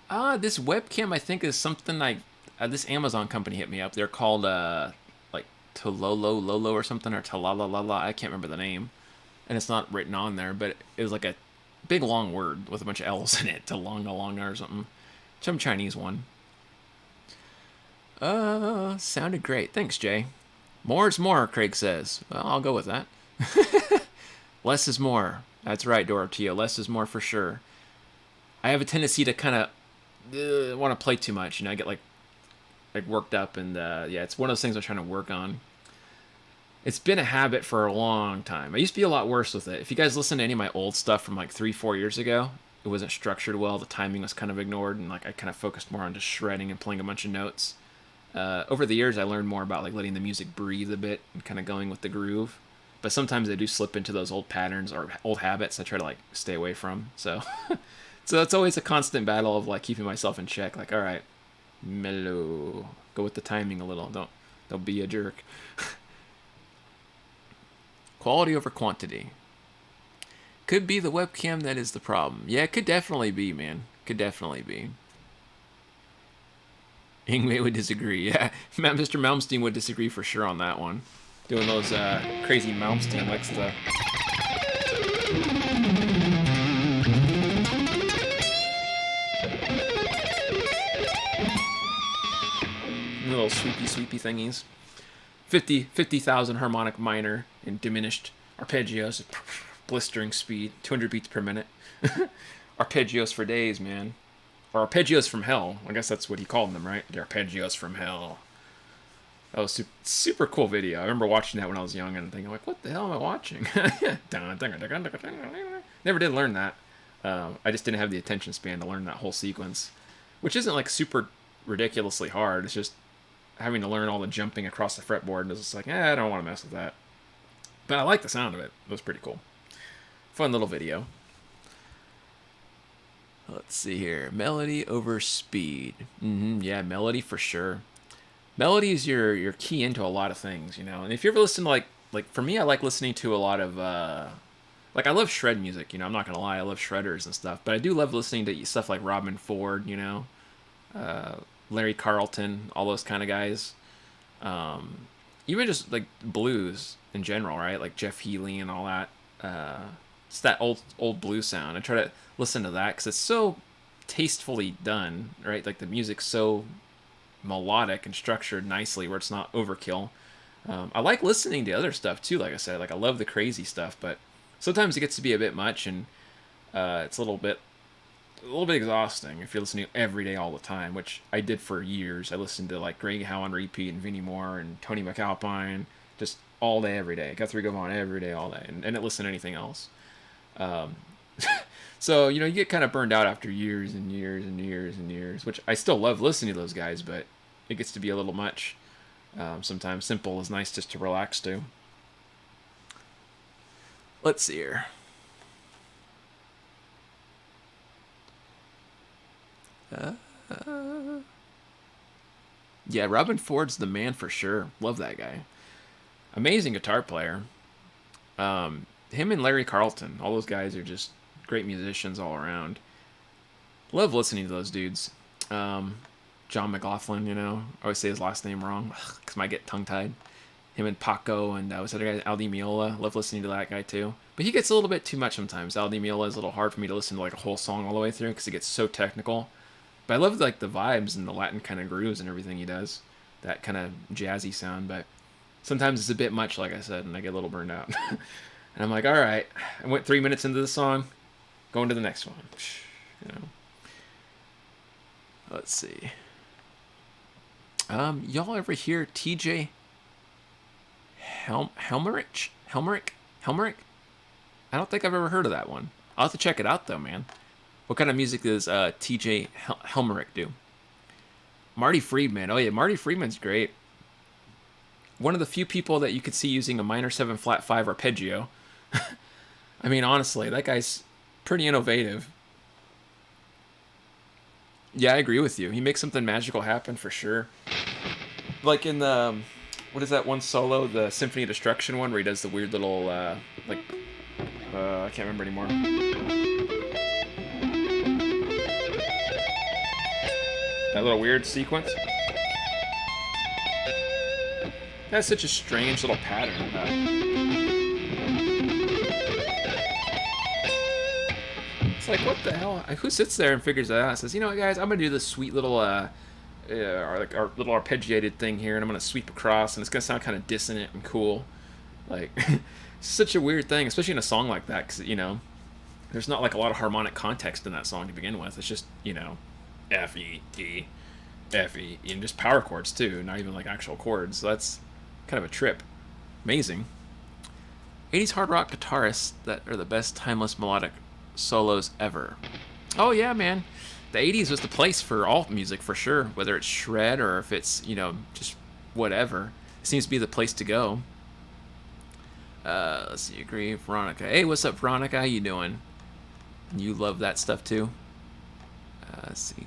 Speaker 1: This webcam, I think, is something like... this Amazon company hit me up. They're called, like, Lolo or something, or Talalala. I can't remember the name. And it's not written on there, but it was like a big long word with a bunch of L's in it. Talonga or something. Some Chinese one. Sounded great. Thanks, Jay. More is more, Craig says. Well, I'll go with that. Less is more. That's right, Doroteo. Less is more for sure. I have a tendency to kind of want to play too much. You know, I get like worked up, and yeah, it's one of those things I'm trying to work on. It's been a habit for a long time. I used to be a lot worse with it. If you guys listen to any of my old stuff from like 3-4 years ago, it wasn't structured well. The timing was kind of ignored, and like I kind of focused more on just shredding and playing a bunch of notes. Over the years, I learned more about like letting the music breathe a bit and kind of going with the groove. But sometimes I do slip into those old patterns or old habits I try to like stay away from. So, so it's always a constant battle of like keeping myself in check. Like, all right, mellow, go with the timing a little. Don't be a jerk. Quality over quantity. Could be the webcam that is the problem. Yeah, it could definitely be, man. Could definitely be. Ingmei would disagree. Yeah, Mr. Malmsteen would disagree for sure on that one. Doing those crazy Malmsteen licks to... Little sweepy thingies. 50,000 harmonic minor in diminished arpeggios, blistering speed, 200 beats per minute. Arpeggios for days, man. Or arpeggios from hell. I guess that's what he called them, right? The arpeggios from hell. That was super cool video. I remember watching that when I was young and thinking, like, what the hell am I watching? Never did learn that. I just didn't have the attention span to learn that whole sequence, which isn't like super ridiculously hard. It's just having to learn all the jumping across the fretboard, and it's just like, I don't want to mess with that. But I like the sound of it. It was pretty cool. Fun little video. Let's see here. Melody over speed. Yeah, melody for sure. Melody is your key into a lot of things, you know. And if you ever listen to like for me, I like listening to a lot of like I love shred music, you know. I'm not gonna lie, I love shredders and stuff. But I do love listening to stuff like Robin Ford, you know, Larry Carlton, all those kind of guys. Even just like blues in general, right? Like Jeff Healey and all that. It's that old blues sound. I try to listen to that because it's so tastefully done, right? Like the music's so melodic and structured nicely where it's not overkill. I like listening to other stuff too, like I said. Like I love the crazy stuff, but sometimes it gets to be a bit much, and it's a little bit a little bit exhausting if you're listening every day all the time, which I did for years. I listened to like Greg Howe on repeat and Vinnie Moore and Tony McAlpine just all day, every day. Guthrie Govan every day, all day, and didn't listen to anything else. So, you know, you get kind of burned out after years and years and years and years, which I still love listening to those guys, but it gets to be a little much. Sometimes simple is nice just to relax to. Let's see here. Yeah, Robin Ford's the man for sure. Love that guy. Amazing guitar player. Him and Larry Carlton, all those guys are just great musicians all around. Love listening to those dudes. John McLaughlin, you know, I always say his last name wrong because I might get tongue-tied. Him and Paco and what's the other guy, Al Di Meola. Love listening to that guy too. But he gets a little bit too much sometimes. Al Di Meola is a little hard for me to listen to like a whole song all the way through because it gets so technical. But I love like the vibes and the Latin kind of grooves and everything he does. That kind of jazzy sound. But sometimes it's a bit much, like I said, and I get a little burned out. And I'm like, all right, I went 3 minutes into the song, going to the next one. You know. Let's see. Y'all ever hear TJ Helmerich? I don't think I've ever heard of that one. I'll have to check it out though, man. What kind of music does TJ Helmerich do? Marty Friedman. Oh yeah, Marty Friedman's great. One of the few people that you could see using a minor 7 flat 5 arpeggio. I mean, honestly, that guy's pretty innovative. Yeah, I agree with you. He makes something magical happen for sure. Like in the, what is that one solo? The Symphony of Destruction one where he does the weird little, I can't remember anymore. That little weird sequence. That's such a strange little pattern. It's like, what the hell? Who sits there and figures that out and says, you know what, guys, I'm going to do this sweet little, our little arpeggiated thing here, and I'm going to sweep across, and it's going to sound kind of dissonant and cool. Like, it's such a weird thing, especially in a song like that, because, you know, there's not like a lot of harmonic context in that song to begin with. It's just, you know, F, E, D, F, E, and just power chords, too, not even like actual chords. So that's kind of a trip. Amazing. 80s hard rock guitarists that are the best timeless melodic solos ever. Oh yeah, man. The 80s was the place for all music for sure, whether it's shred or if it's, you know, just whatever. It seems to be the place to go. Let's see, agree. Veronica. Hey, what's up, Veronica? How you doing? You love that stuff too? Let's see.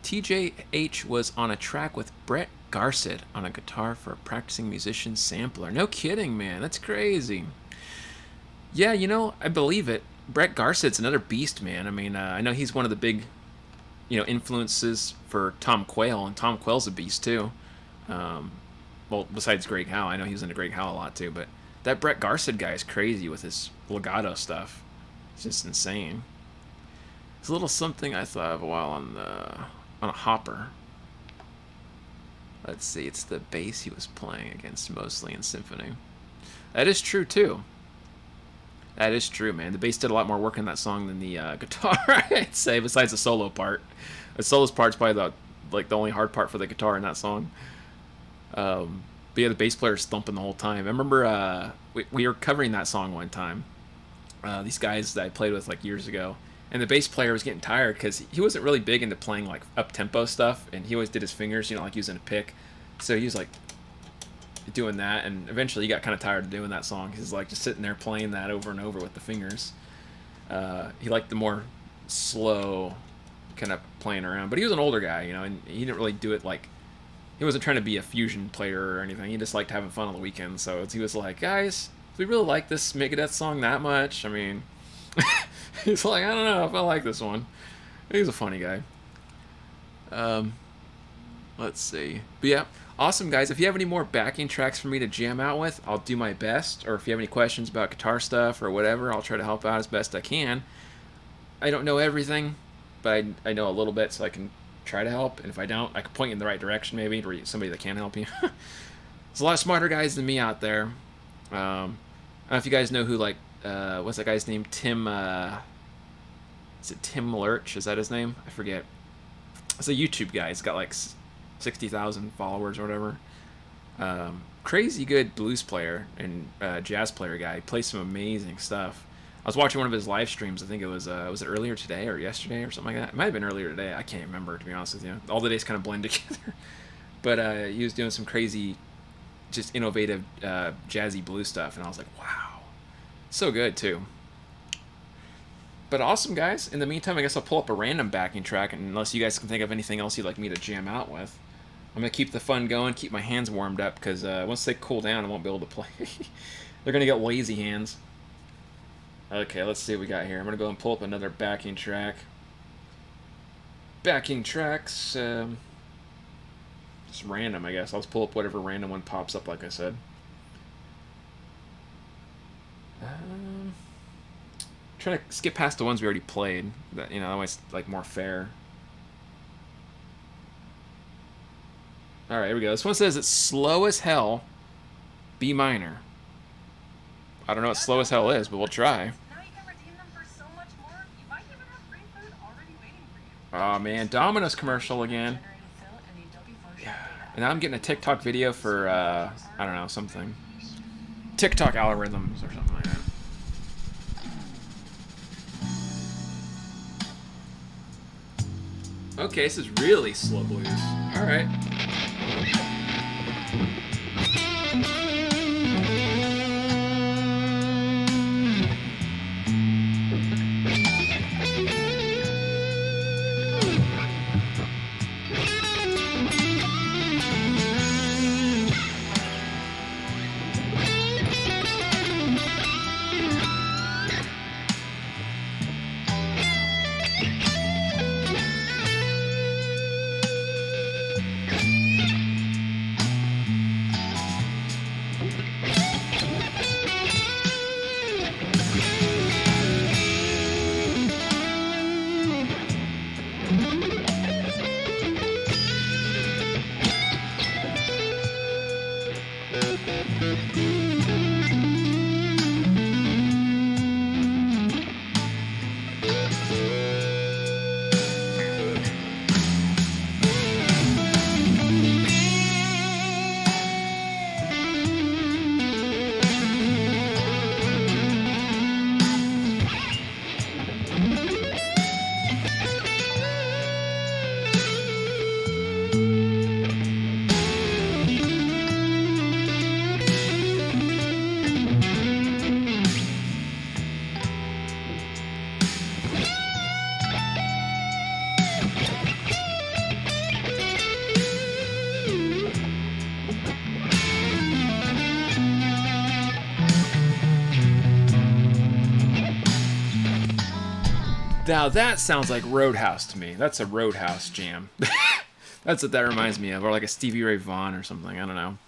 Speaker 1: TJH was on a track with Brett Garsett on a guitar for a practicing musician sampler. No kidding, man. That's crazy. Yeah, you know, I believe it. Brett Garsett's another beast, man. I mean, I know he's one of the big, you know, influences for Tom Quayle, and Tom Quayle's a beast too. Well, besides Greg Howe, I know he was into Greg Howe a lot too, but that Brett Garsett guy is crazy with his legato stuff. It's just insane. It's a little something I thought of a while on a hopper. Let's see, it's the bass he was playing against mostly in Symphony. That is true too. That is true, man. The bass did a lot more work in that song than the guitar, I'd say, besides the solo part. The solo part's probably the only hard part for the guitar in that song. But yeah, the bass player's thumping the whole time. I remember we were covering that song one time. These guys that I played with like years ago. And the bass player was getting tired because he wasn't really big into playing like up-tempo stuff. And he always did his fingers, you know, like using a pick. So he was like doing that, and eventually he got kind of tired of doing that song. He's like just sitting there playing that over and over with the fingers. He liked the more slow kind of playing around, but he was an older guy, you know, and he didn't really do it like, he wasn't trying to be a fusion player or anything. He just liked having fun on the weekends. So he was like, guys, we really like this Megadeth song that much. I mean, he's like, I don't know if I like this one. He's a funny guy. Let's see. But yeah, awesome, guys. If you have any more backing tracks for me to jam out with, I'll do my best. Or if you have any questions about guitar stuff or whatever, I'll try to help out as best I can. I don't know everything, but I know a little bit, so I can try to help. And if I don't, I can point you in the right direction, maybe, or somebody that can help you. There's a lot of smarter guys than me out there. I don't know if you guys know who, like, what's that guy's name? Tim Is it Tim Lurch? Is that his name? I forget. It's a YouTube guy. He's got like 60,000 followers or whatever. Crazy good blues player and jazz player guy. He plays some amazing stuff. I was watching one of his live streams. I think it was it earlier today or yesterday or something like that? It might have been earlier today. I can't remember, to be honest with you. All the days kind of blend together. But he was doing some crazy, just innovative jazzy blues stuff, and I was like, wow. So good, too. But awesome, guys. In the meantime, I guess I'll pull up a random backing track, unless you guys can think of anything else you'd like me to jam out with. I'm going to keep the fun going, keep my hands warmed up, because once they cool down, I won't be able to play. They're going to get lazy hands. Okay, let's see what we got here. I'm going to go and pull up another backing track. Backing tracks, just random, I guess. I'll just pull up whatever random one pops up, like I said. Trying to skip past the ones we already played. That, you know, that was like more fair. All right, here we go. This one says it's slow as hell, B minor. I don't know what slow as hell is, but we'll try. Oh man, Domino's commercial again. And now I'm getting a TikTok video for I don't know, something. TikTok algorithms or something like that. Okay, this is really slow blues. All right. Now that sounds like Roadhouse to me. That's a Roadhouse jam. That's what that reminds me of. Or like a Stevie Ray Vaughan or something. I don't know.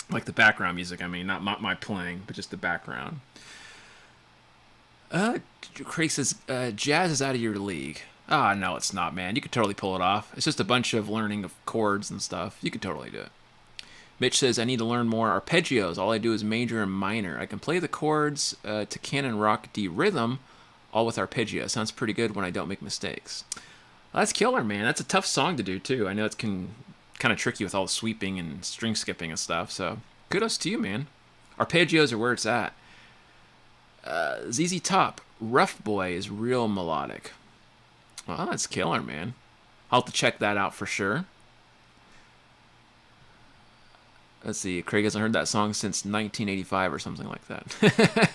Speaker 1: Like the background music, I mean. Not my playing, but just the background. Craig says, jazz is out of your league. Ah, no, it's not, man. You could totally pull it off. It's just a bunch of learning of chords and stuff. You could totally do it. Mitch says, I need to learn more arpeggios. All I do is major and minor. I can play the chords to Canon Rock D rhythm, all with arpeggio. Sounds pretty good when I don't make mistakes. Well, that's killer, man. That's a tough song to do, too. I know it can kind of trick you with all the sweeping and string skipping and stuff, so kudos to you, man. Arpeggios are where it's at. ZZ Top, Rough Boy is real melodic. Well, that's killer, man. I'll have to check that out for sure. Let's see. Craig hasn't heard that song since 1985 or something like that.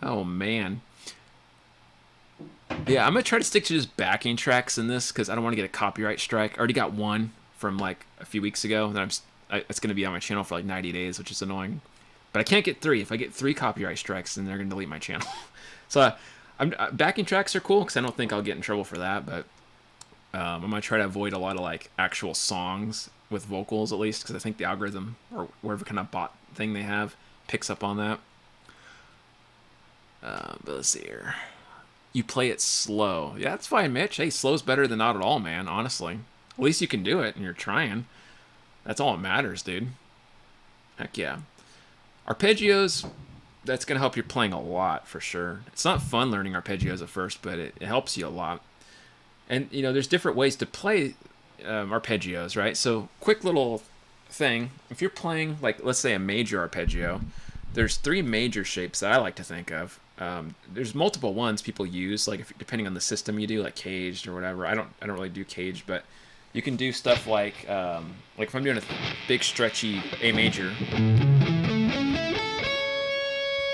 Speaker 1: Oh, man. Yeah, I'm going to try to stick to just backing tracks in this because I don't want to get a copyright strike. I already got one from like a few weeks ago. And it's going to be on my channel for like 90 days, which is annoying. But I can't get 3. If I get 3 copyright strikes, then they're going to delete my channel. So backing tracks are cool because I don't think I'll get in trouble for that. But I'm going to try to avoid a lot of like actual songs with vocals at least because I think the algorithm or whatever kind of bot thing they have picks up on that. But let's see here. You play it slow. Yeah, that's fine, Mitch. Hey, slow's better than not at all, man, honestly. At least you can do it, and you're trying. That's all that matters, dude. Heck yeah. Arpeggios, that's going to help your playing a lot for sure. It's not fun learning arpeggios at first, but it helps you a lot. And, you know, there's different ways to play arpeggios, right? So, quick little thing. If you're playing, like, let's say a major arpeggio, there's 3 major shapes that I like to think of. There's multiple ones people use, like depending on the system you do, like caged or whatever. I don't really do caged, but you can do stuff like if I'm doing a big stretchy A major,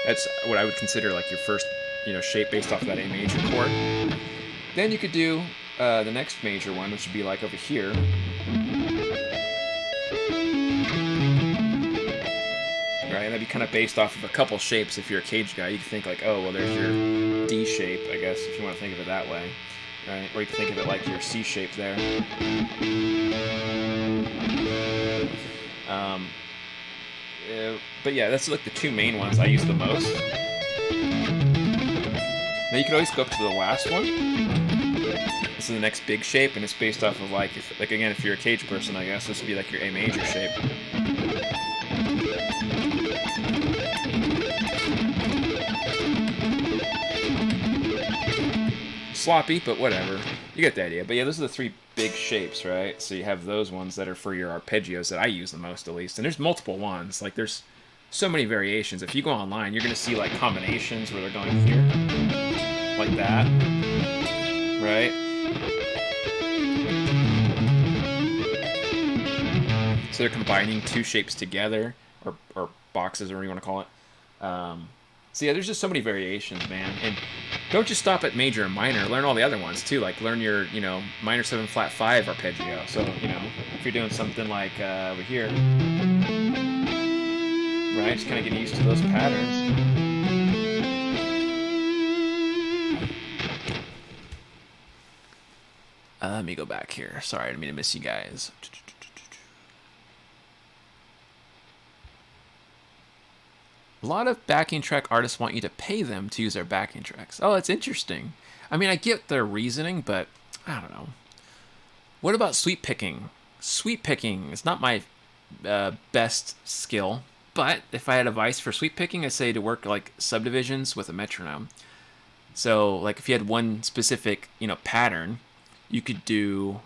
Speaker 1: that's what I would consider like your first, you know, shape based off of that A major chord. Then you could do the next major one, which would be like over here. Right, that'd be kind of based off of a couple shapes. If you're a cage guy, you can think like, oh, well, there's your D shape, I guess, if you want to think of it that way, right? Or you can think of it like your C shape there. But yeah, that's like the 2 main ones I use the most. Now you can always go up to the last one. This is the next big shape, and it's based off of like, again, if you're a cage person, I guess this would be like your A major shape. Sloppy, but whatever. You get the idea. But yeah, those are the 3 big shapes, right? So you have those ones that are for your arpeggios that I use the most, at least. And there's multiple ones. Like, there's so many variations. If you go online, you're going to see, like, combinations where they're going here. Like that. Right? So they're combining 2 shapes together. Or boxes, or whatever you want to call it. So yeah, there's just so many variations, man. And don't just stop at major and minor. Learn all the other ones too. Like learn your, you know, minor 7 flat 5 arpeggio. So, you know, if you're doing something like over here, right? Just kind of getting used to those patterns. Let me go back here. Sorry, I didn't mean to miss you guys. A lot of backing track artists want you to pay them to use their backing tracks. Oh, that's interesting. I mean, I get their reasoning, but I don't know. What about sweep picking? Sweep picking is not my best skill, but if I had advice for sweep picking, I'd say to work like subdivisions with a metronome. So, like if you had one specific, you know, pattern, you could do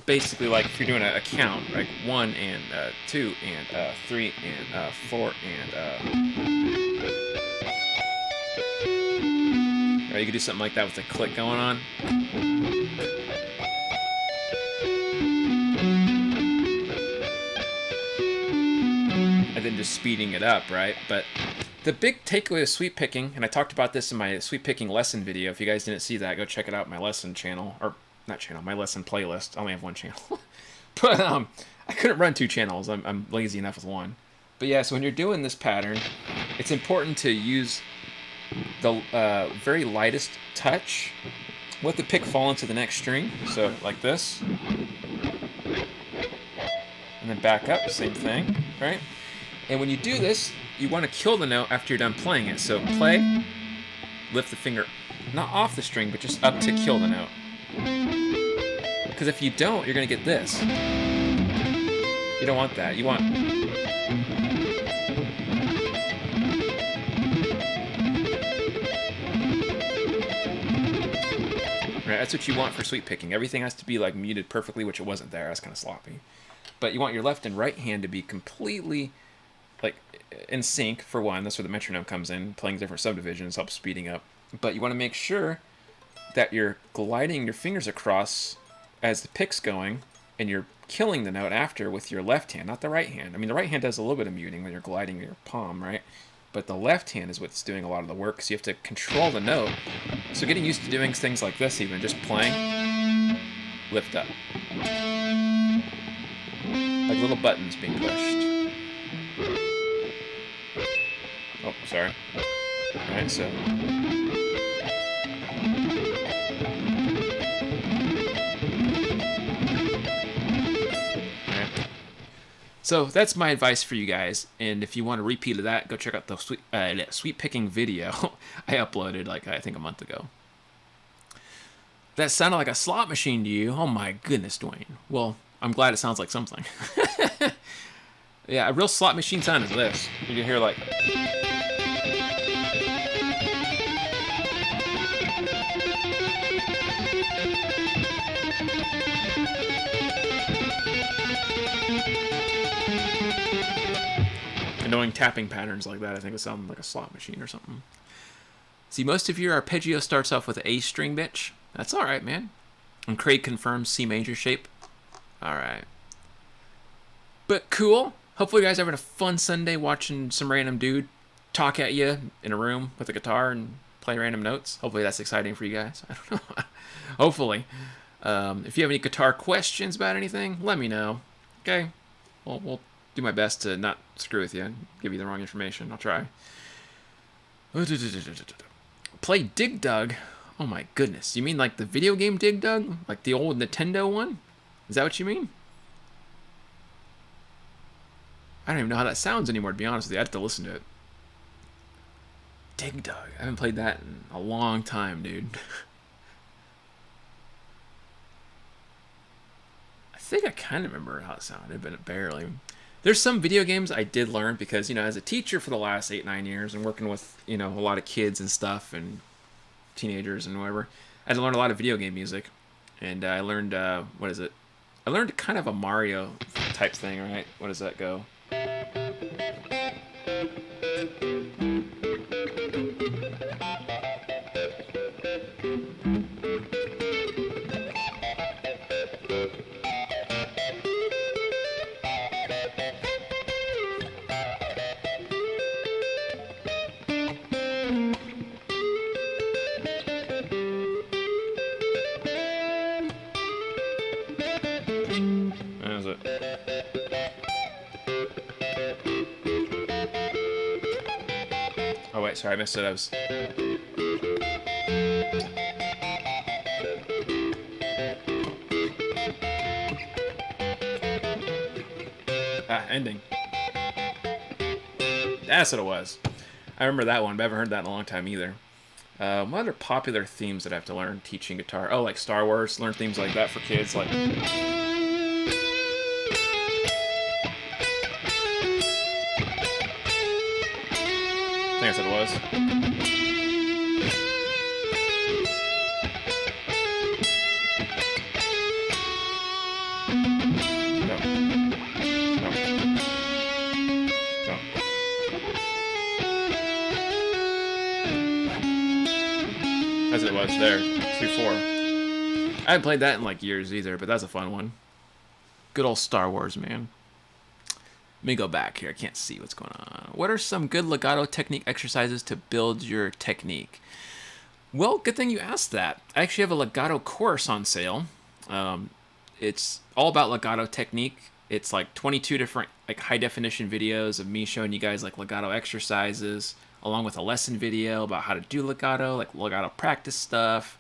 Speaker 1: basically like if you're doing a count, like 1 and 2 and 3 and 4 and right, you could do something like that with a click going on. And then just speeding it up, right? But the big takeaway of sweep picking, and I talked about this in my sweep picking lesson video. If you guys didn't see that, go check it out, my lesson channel, or not channel, my lesson playlist. I only have one channel. But I couldn't run 2 channels. I'm lazy enough with one. But yeah, so when you're doing this pattern, it's important to use the very lightest touch. Let the pick fall into the next string. So like this. And then back up, same thing, right? And when you do this, you want to kill the note after you're done playing it. So play, lift the finger, not off the string, but just up to kill the note. Because if you don't, you're going to get this. You don't want that. You want... Right, that's what you want for sweep picking. Everything has to be like muted perfectly, which it wasn't there. That's kind of sloppy. But you want your left and right hand to be completely like in sync, for one. That's where the metronome comes in. Playing different subdivisions helps speeding up. But you want to make sure that you're gliding your fingers across as the pick's going, and you're killing the note after with your left hand, not the right hand. I mean, the right hand does a little bit of muting when you're gliding your palm, right? But the left hand is what's doing a lot of the work, so you have to control the note. So getting used to doing things like this, even just playing, lift up. Like little buttons being pushed. Oh, sorry. Alright, so... So that's my advice for you guys, and if you want a repeat of that, go check out the sweep picking video I uploaded like I think a month ago. That sounded like a slot machine to you? Oh my goodness, Dwayne. Well, I'm glad it sounds like something. Yeah, a real slot machine sound is this. You can hear like... annoying tapping patterns like that. I think it sounds like a slot machine or something. See, most of your arpeggio starts off with an A string, bitch. That's all right, man. And Craig confirms C major shape. All right. But cool. Hopefully you guys are having a fun Sunday watching some random dude talk at you in a room with a guitar and play random notes. Hopefully that's exciting for you guys. I don't know. Hopefully. If you have any guitar questions about anything, let me know. Okay? Well, we'll do my best to not screw with you and give you the wrong information. I'll try. Play Dig Dug? Oh my goodness. You mean like the video game Dig Dug? Like the old Nintendo one? Is that what you mean? I don't even know how that sounds anymore, to be honest with you. I have to listen to it. Dig Dug. I haven't played that in a long time, dude. I think I kind of remember how it sounded, but barely. There's some video games I did learn because, you know, as a teacher for the last 8-9 years and working with, you know, a lot of kids and stuff and teenagers and whatever, I had to learn a lot of video game music. And I learned, what is it? I learned kind of a Mario type thing, right? What does that go? Oh wait, sorry, I missed it. I was... ending. That's what it was. I remember that one, but I haven't heard that in a long time either. What other popular themes that I have to learn teaching guitar? Oh, like Star Wars. Learn themes like that for kids, like... I think that's what it was. No. No. No. That's what it was there. 2-4. I haven't played that in like years either, but that's a fun one. Good old Star Wars, man. Let me go back here. I can't see what's going on. What are some good legato technique exercises to build your technique? Well, good thing you asked that. I actually have a legato course on sale. It's all about legato technique. It's like 22 different like high definition videos of me showing you guys like legato exercises, along with a lesson video about how to do legato, like legato practice stuff.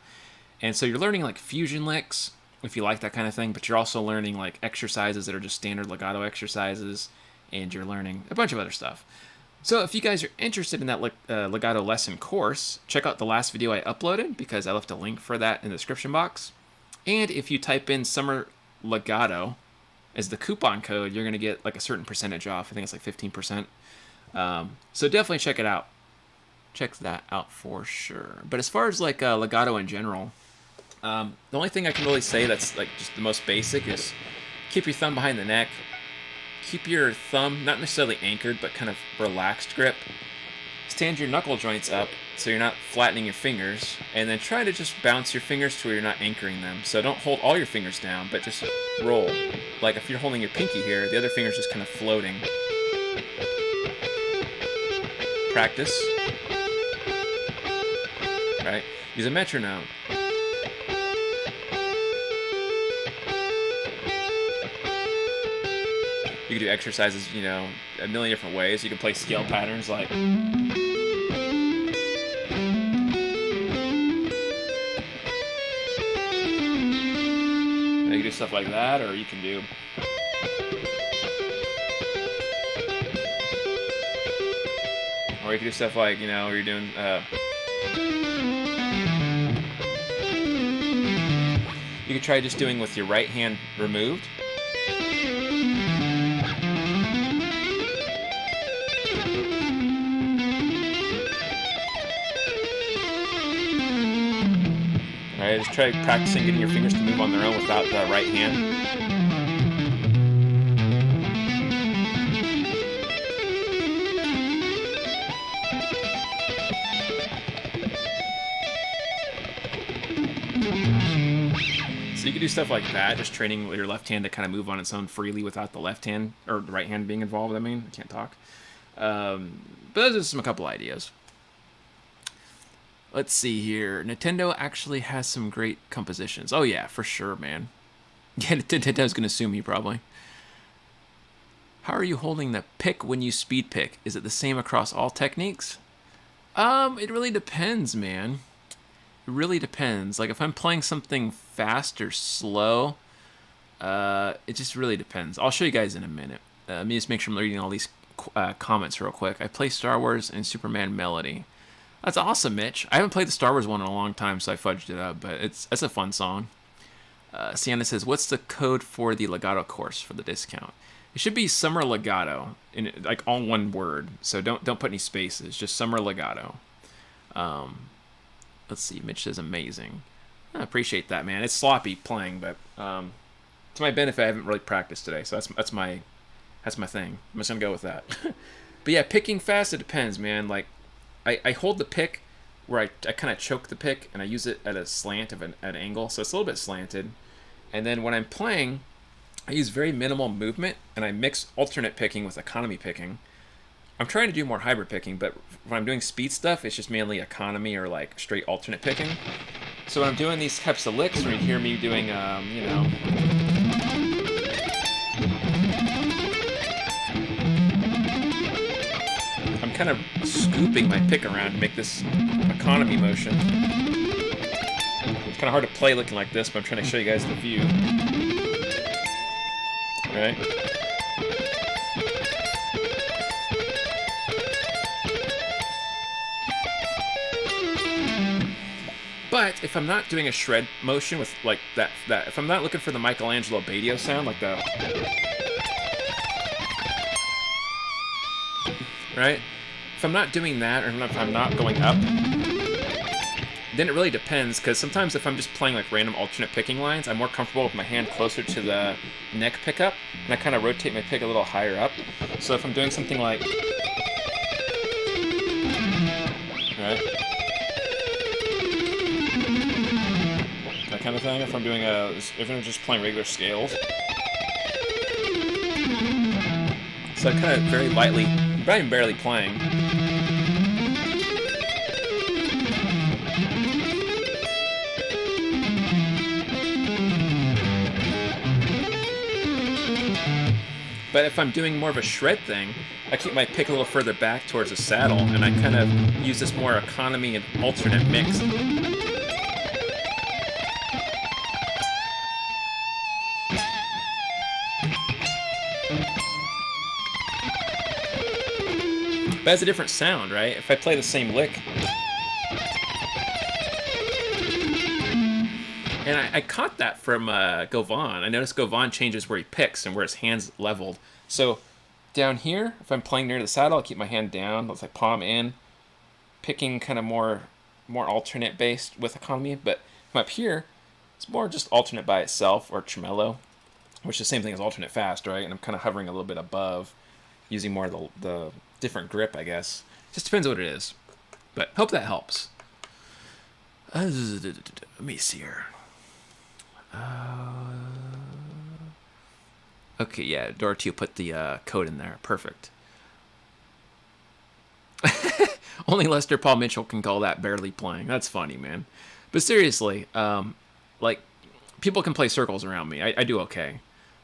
Speaker 1: And so you're learning like fusion licks, if you like that kind of thing, but you're also learning like exercises that are just standard legato exercises. And you're learning a bunch of other stuff. So if you guys are interested in that legato lesson course, check out the last video I uploaded because I left a link for that in the description box. And if you type in Summer Legato as the coupon code, you're going to get like a certain percentage off. I think it's like 15%. So definitely check it out. Check that out for sure. But as far as like legato in general, the only thing I can really say that's like just the most basic is keep your thumb behind the neck. Keep your thumb not necessarily anchored, but kind of relaxed grip. Stand your knuckle joints up so you're not flattening your fingers, and then try to just bounce your fingers to where you're not anchoring them. So don't hold all your fingers down, but just roll. Like if you're holding your pinky here, the other finger's just kind of floating. Practice. Right? Use a metronome. You can do exercises, you know, a million different ways. You can play scale patterns like... You can do stuff like that, or you can do... Or you can do stuff like, you know, where you're doing... You could try just doing with your right hand removed. Right, just try practicing getting your fingers to move on their own without the right hand. could do stuff like that, just training your left hand to kind of move on its own freely without the left hand, or the right hand being involved, I mean. I can't talk. But those are just a couple ideas. Let's see here. Nintendo actually has some great compositions. Oh yeah, for sure, man. Yeah, Nintendo's going to sue me, probably. How are you holding the pick when you speed pick? Is it the same across all techniques? It really depends, man. It really depends. Like, if I'm playing something fast or slow, it just really depends. I'll show you guys in a minute. Let me just make sure I'm reading all these comments real quick. I play Star Wars and Superman Melody. That's awesome, Mitch. I haven't played the Star Wars one in a long time, so I fudged it up, but that's a fun song. Sienna says, what's the code for the Legato course for the discount? It should be Summer Legato, in like all one word. So don't put any spaces. Just Summer Legato. Let's see. Mitch says amazing. I appreciate that, man. It's sloppy playing, but to my benefit, I haven't really practiced today. So that's my thing. I'm just gonna go with that. But yeah, picking fast, it depends, man. Like I hold the pick where I kind of choke the pick and I use it at a slant of an angle, so it's a little bit slanted. And then when I'm playing, I use very minimal movement, and I mix alternate picking with economy picking. I'm trying to do more hybrid picking, but when I'm doing speed stuff, it's just mainly economy or like straight alternate picking. So when I'm doing these types of licks, where you hear me doing, you know, I'm kind of scooping my pick around to make this economy motion. It's kind of hard to play looking like this, but I'm trying to show you guys the view. Right? But if I'm not doing a shred motion with like that, if I'm not looking for the Michelangelo Badio sound, like the, right? If I'm not doing that, or if I'm not going up, then it really depends, because sometimes if I'm just playing like random alternate picking lines, I'm more comfortable with my hand closer to the neck pickup, and I kind of rotate my pick a little higher up. So if I'm doing something like, right, that kind of thing, if I'm doing if I'm just playing regular scales. So I kind of very lightly, I'm barely playing. But if I'm doing more of a shred thing, I keep my pick a little further back towards the saddle, and I kind of use this more economy and alternate mix. But it has a different sound, right? If I play the same lick, and I caught that from Govan. I noticed Govan changes where he picks and where his hand's leveled. So down here, if I'm playing near the saddle, I'll keep my hand down. Let's like palm in, picking kind of more alternate based with economy. But from up here, it's more just alternate by itself, or tremolo, which is the same thing as alternate fast, right? And I'm kind of hovering a little bit above, using more of the different grip, I guess. Just depends what it is. But hope that helps. Let me see here. Okay, yeah, Dorothy put the code in there. Perfect. Only Lester Paul Mitchell can call that barely playing. That's funny, man. But seriously, like, people can play circles around me. I do okay.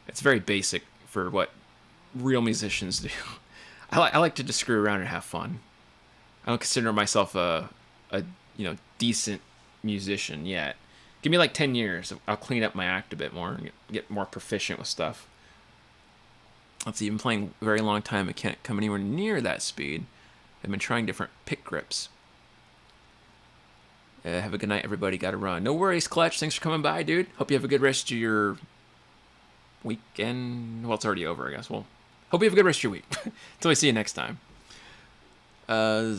Speaker 1: It's very basic for what real musicians do. I like to just screw around and have fun. I don't consider myself a decent musician yet. Give me like 10 years. I'll clean up my act a bit more and get more proficient with stuff. Let's see, I've been playing a very long time. I can't come anywhere near that speed. I've been trying different pick grips. Have a good night, everybody. Gotta run. No worries, Clutch. Thanks for coming by, dude. Hope you have a good rest of your weekend. Well, it's already over, I guess. Well, hope you have a good rest of your week. Until I see you next time. What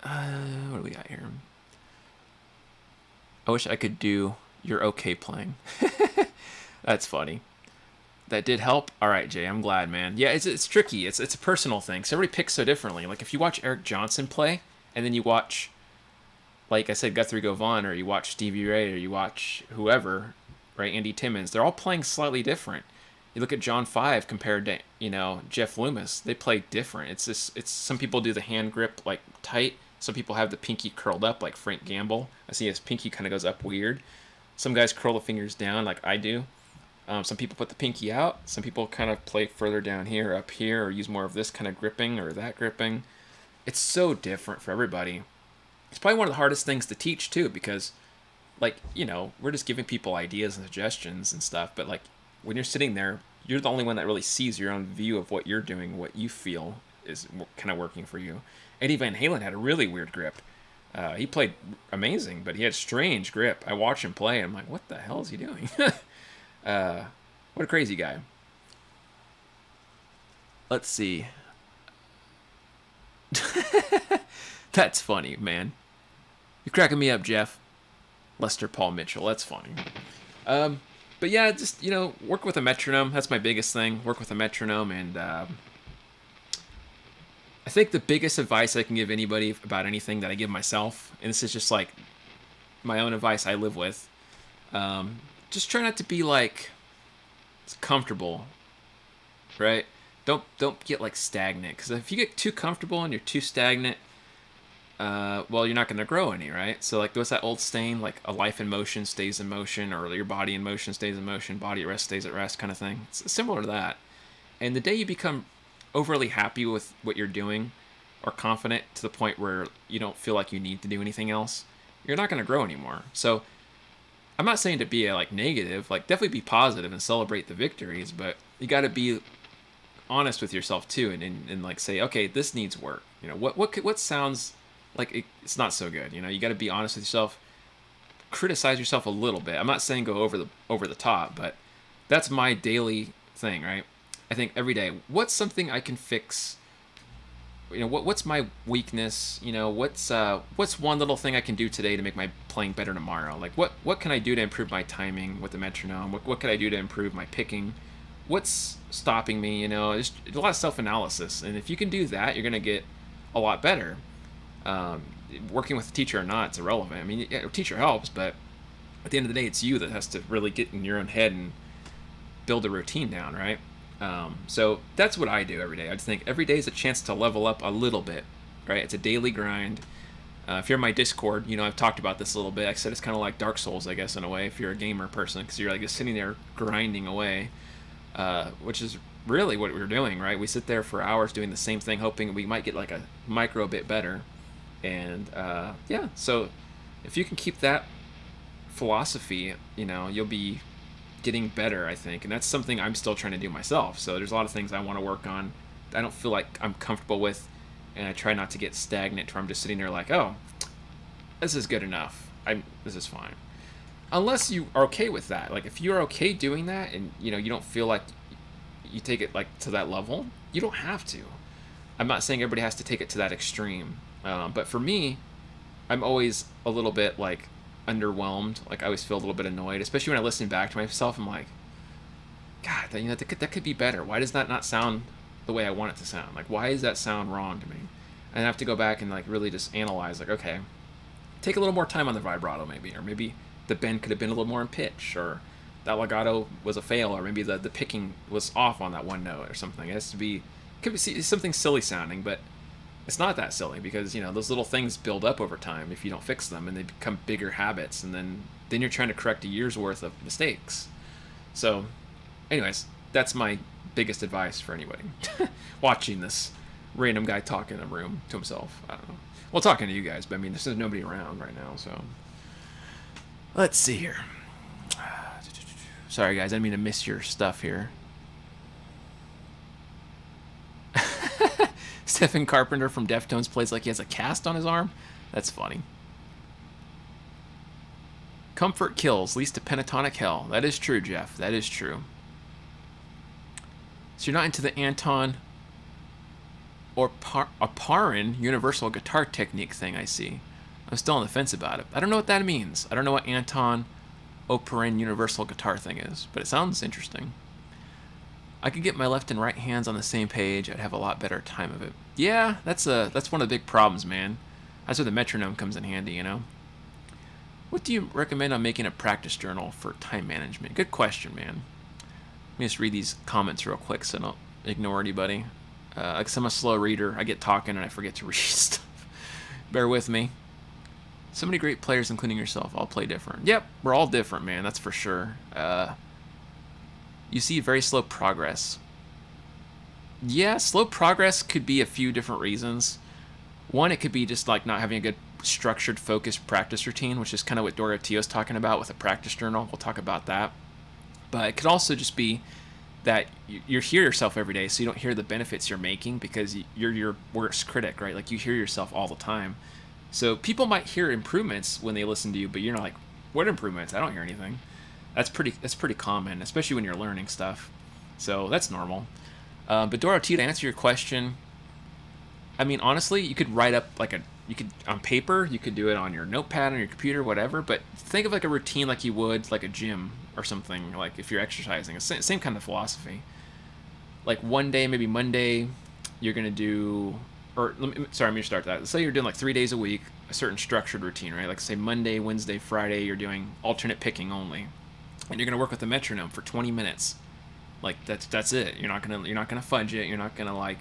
Speaker 1: do we got here? I wish I could do You're Okay playing. That's funny. That did help? Alright, Jay, I'm glad, man. Yeah, it's tricky. It's a personal thing. So everybody picks so differently. Like, if you watch Eric Johnson play, and then you watch like I said, Guthrie Govan, or you watch Stevie Ray, or you watch whoever, right? Andy Timmons. They're all playing slightly different. You look at John Five compared to, you know, Jeff Loomis. They play different. It's some people do the hand grip like tight. Some people have the pinky curled up like Frank Gamble. I see his pinky kind of goes up weird. Some guys curl the fingers down like I do. Some people put the pinky out. Some people kind of play further down here, up here, or use more of this kind of gripping or that gripping. It's so different for everybody. It's probably one of the hardest things to teach too, because, like, you know, we're just giving people ideas and suggestions and stuff, but like when you're sitting there, you're the only one that really sees your own view of what you're doing, what you feel is kind of working for you. Eddie Van Halen had a really weird grip. He played amazing, but he had strange grip. I watch him play, and I'm like, what the hell is he doing? What a crazy guy. Let's see. That's funny, man. You're cracking me up, Jeff. Lester Paul Mitchell. That's funny. But yeah, just, you know, work with a metronome. That's my biggest thing. Work with a metronome. And I think the biggest advice I can give anybody about anything that I give myself, and this is just like my own advice I live with, just try not to be like comfortable, right? Don't get like stagnant, because if you get too comfortable and you're too stagnant, well, you're not going to grow any, right? So like, what's that old saying, like a life in motion stays in motion, or your body in motion stays in motion, body at rest stays at rest, kind of thing. It's similar to that. And the day you become overly happy with what you're doing, or confident to the point where you don't feel like you need to do anything else, you're not going to grow anymore. So I'm not saying to be like negative, like definitely be positive and celebrate the victories, but you got to be honest with yourself too, and like say, okay, this needs work. You know, what sounds like it's not so good. You know, you got to be honest with yourself, criticize yourself a little bit. I'm not saying go over the top, but that's my daily thing, right? I think every day, what's something I can fix? You know, what's my weakness? You know, what's one little thing I can do today to make my playing better tomorrow? Like, what can I do to improve my timing with the metronome? What can I do to improve my picking? What's stopping me? You know, it's a lot of self-analysis, and if you can do that, you're gonna get a lot better. Working with a teacher or not, it's irrelevant. I mean, yeah, a teacher helps, but at the end of the day, it's you that has to really get in your own head and build a routine down, right? So that's what I do every day. I just think every day is a chance to level up a little bit, right? It's a daily grind. If you're in my Discord, you know, I've talked about this a little bit. I said it's kind of like Dark Souls, I guess, in a way, if you're a gamer person, because you're like just sitting there grinding away, which is really what we're doing, right? We sit there for hours doing the same thing, hoping we might get like a micro bit better. And yeah, so if you can keep that philosophy, you know, you'll be getting better, I think. And that's something I'm still trying to do myself. So there's a lot of things I want to work on I don't feel like I'm comfortable with, and I try not to get stagnant where I'm just sitting there like, oh, this is good enough. This is fine. Unless you are okay with that. Like if you're okay doing that and you know you don't feel like you take it like to that level, you don't have to. I'm not saying everybody has to take it to that extreme. But for me, I'm always a little bit like underwhelmed. Like I always feel a little bit annoyed, especially when I listen back to myself. I'm like, God, that could be better. Why does that not sound the way I want it to sound? Like, why does that sound wrong to me? And I have to go back and like really just analyze. Like, okay, take a little more time on the vibrato, maybe, or maybe the bend could have been a little more in pitch, or that legato was a fail, or maybe the picking was off on that one note or something. It has to be, could be something silly sounding, but it's not that silly because, you know, those little things build up over time if you don't fix them, and they become bigger habits, and then you're trying to correct a year's worth of mistakes. So anyways, that's my biggest advice for anybody watching this random guy talk in a room to himself. I don't know. Well, talking to you guys, but I mean, there's nobody around right now, so let's see here. Sorry guys, I didn't mean to miss your stuff here. Stephen Carpenter from Deftones plays like he has a cast on his arm. That's funny. Comfort kills, leads to pentatonic hell. That is true, Jeff. That is true. So you're not into the Anton or Oparin universal guitar technique thing, I see. I'm still on the fence about it. I don't know what that means. I don't know what Anton Oparin universal guitar thing is, but it sounds interesting. I could get my left and right hands on the same page. I'd have a lot better time of it. Yeah, that's one of the big problems, man. That's where the metronome comes in handy, you know? What do you recommend on making a practice journal for time management? Good question, man. Let me just read these comments real quick so I don't ignore anybody. Because I'm a slow reader. I get talking and I forget to read stuff. Bear with me. So many great players, including yourself, all play different. Yep, we're all different, man. That's for sure. You see very slow progress. Yeah, slow progress could be a few different reasons. One, it could be just like not having a good structured, focused practice routine, which is kind of what Dorotio's talking about with a practice journal. We'll talk about that. But it could also just be that you hear yourself every day, so you don't hear the benefits you're making because you're your worst critic, right? Like you hear yourself all the time. So people might hear improvements when they listen to you, but you're not like, what improvements? I don't hear anything. That's pretty common, especially when you're learning stuff. So that's normal. But Dorothy, to answer your question, I mean, honestly, you could write up you could on paper, you could do it on your notepad on your computer, whatever. But think of like a routine like you would like a gym or something. Like if you're exercising, same kind of philosophy. Like one day, maybe Monday, you're gonna do, or let me start that. Let's say you're doing like 3 days a week, a certain structured routine, right? Like say Monday, Wednesday, Friday, you're doing alternate picking only, and you're gonna work with the metronome for 20 minutes. Like that's it. You're not gonna fudge it. You're not gonna like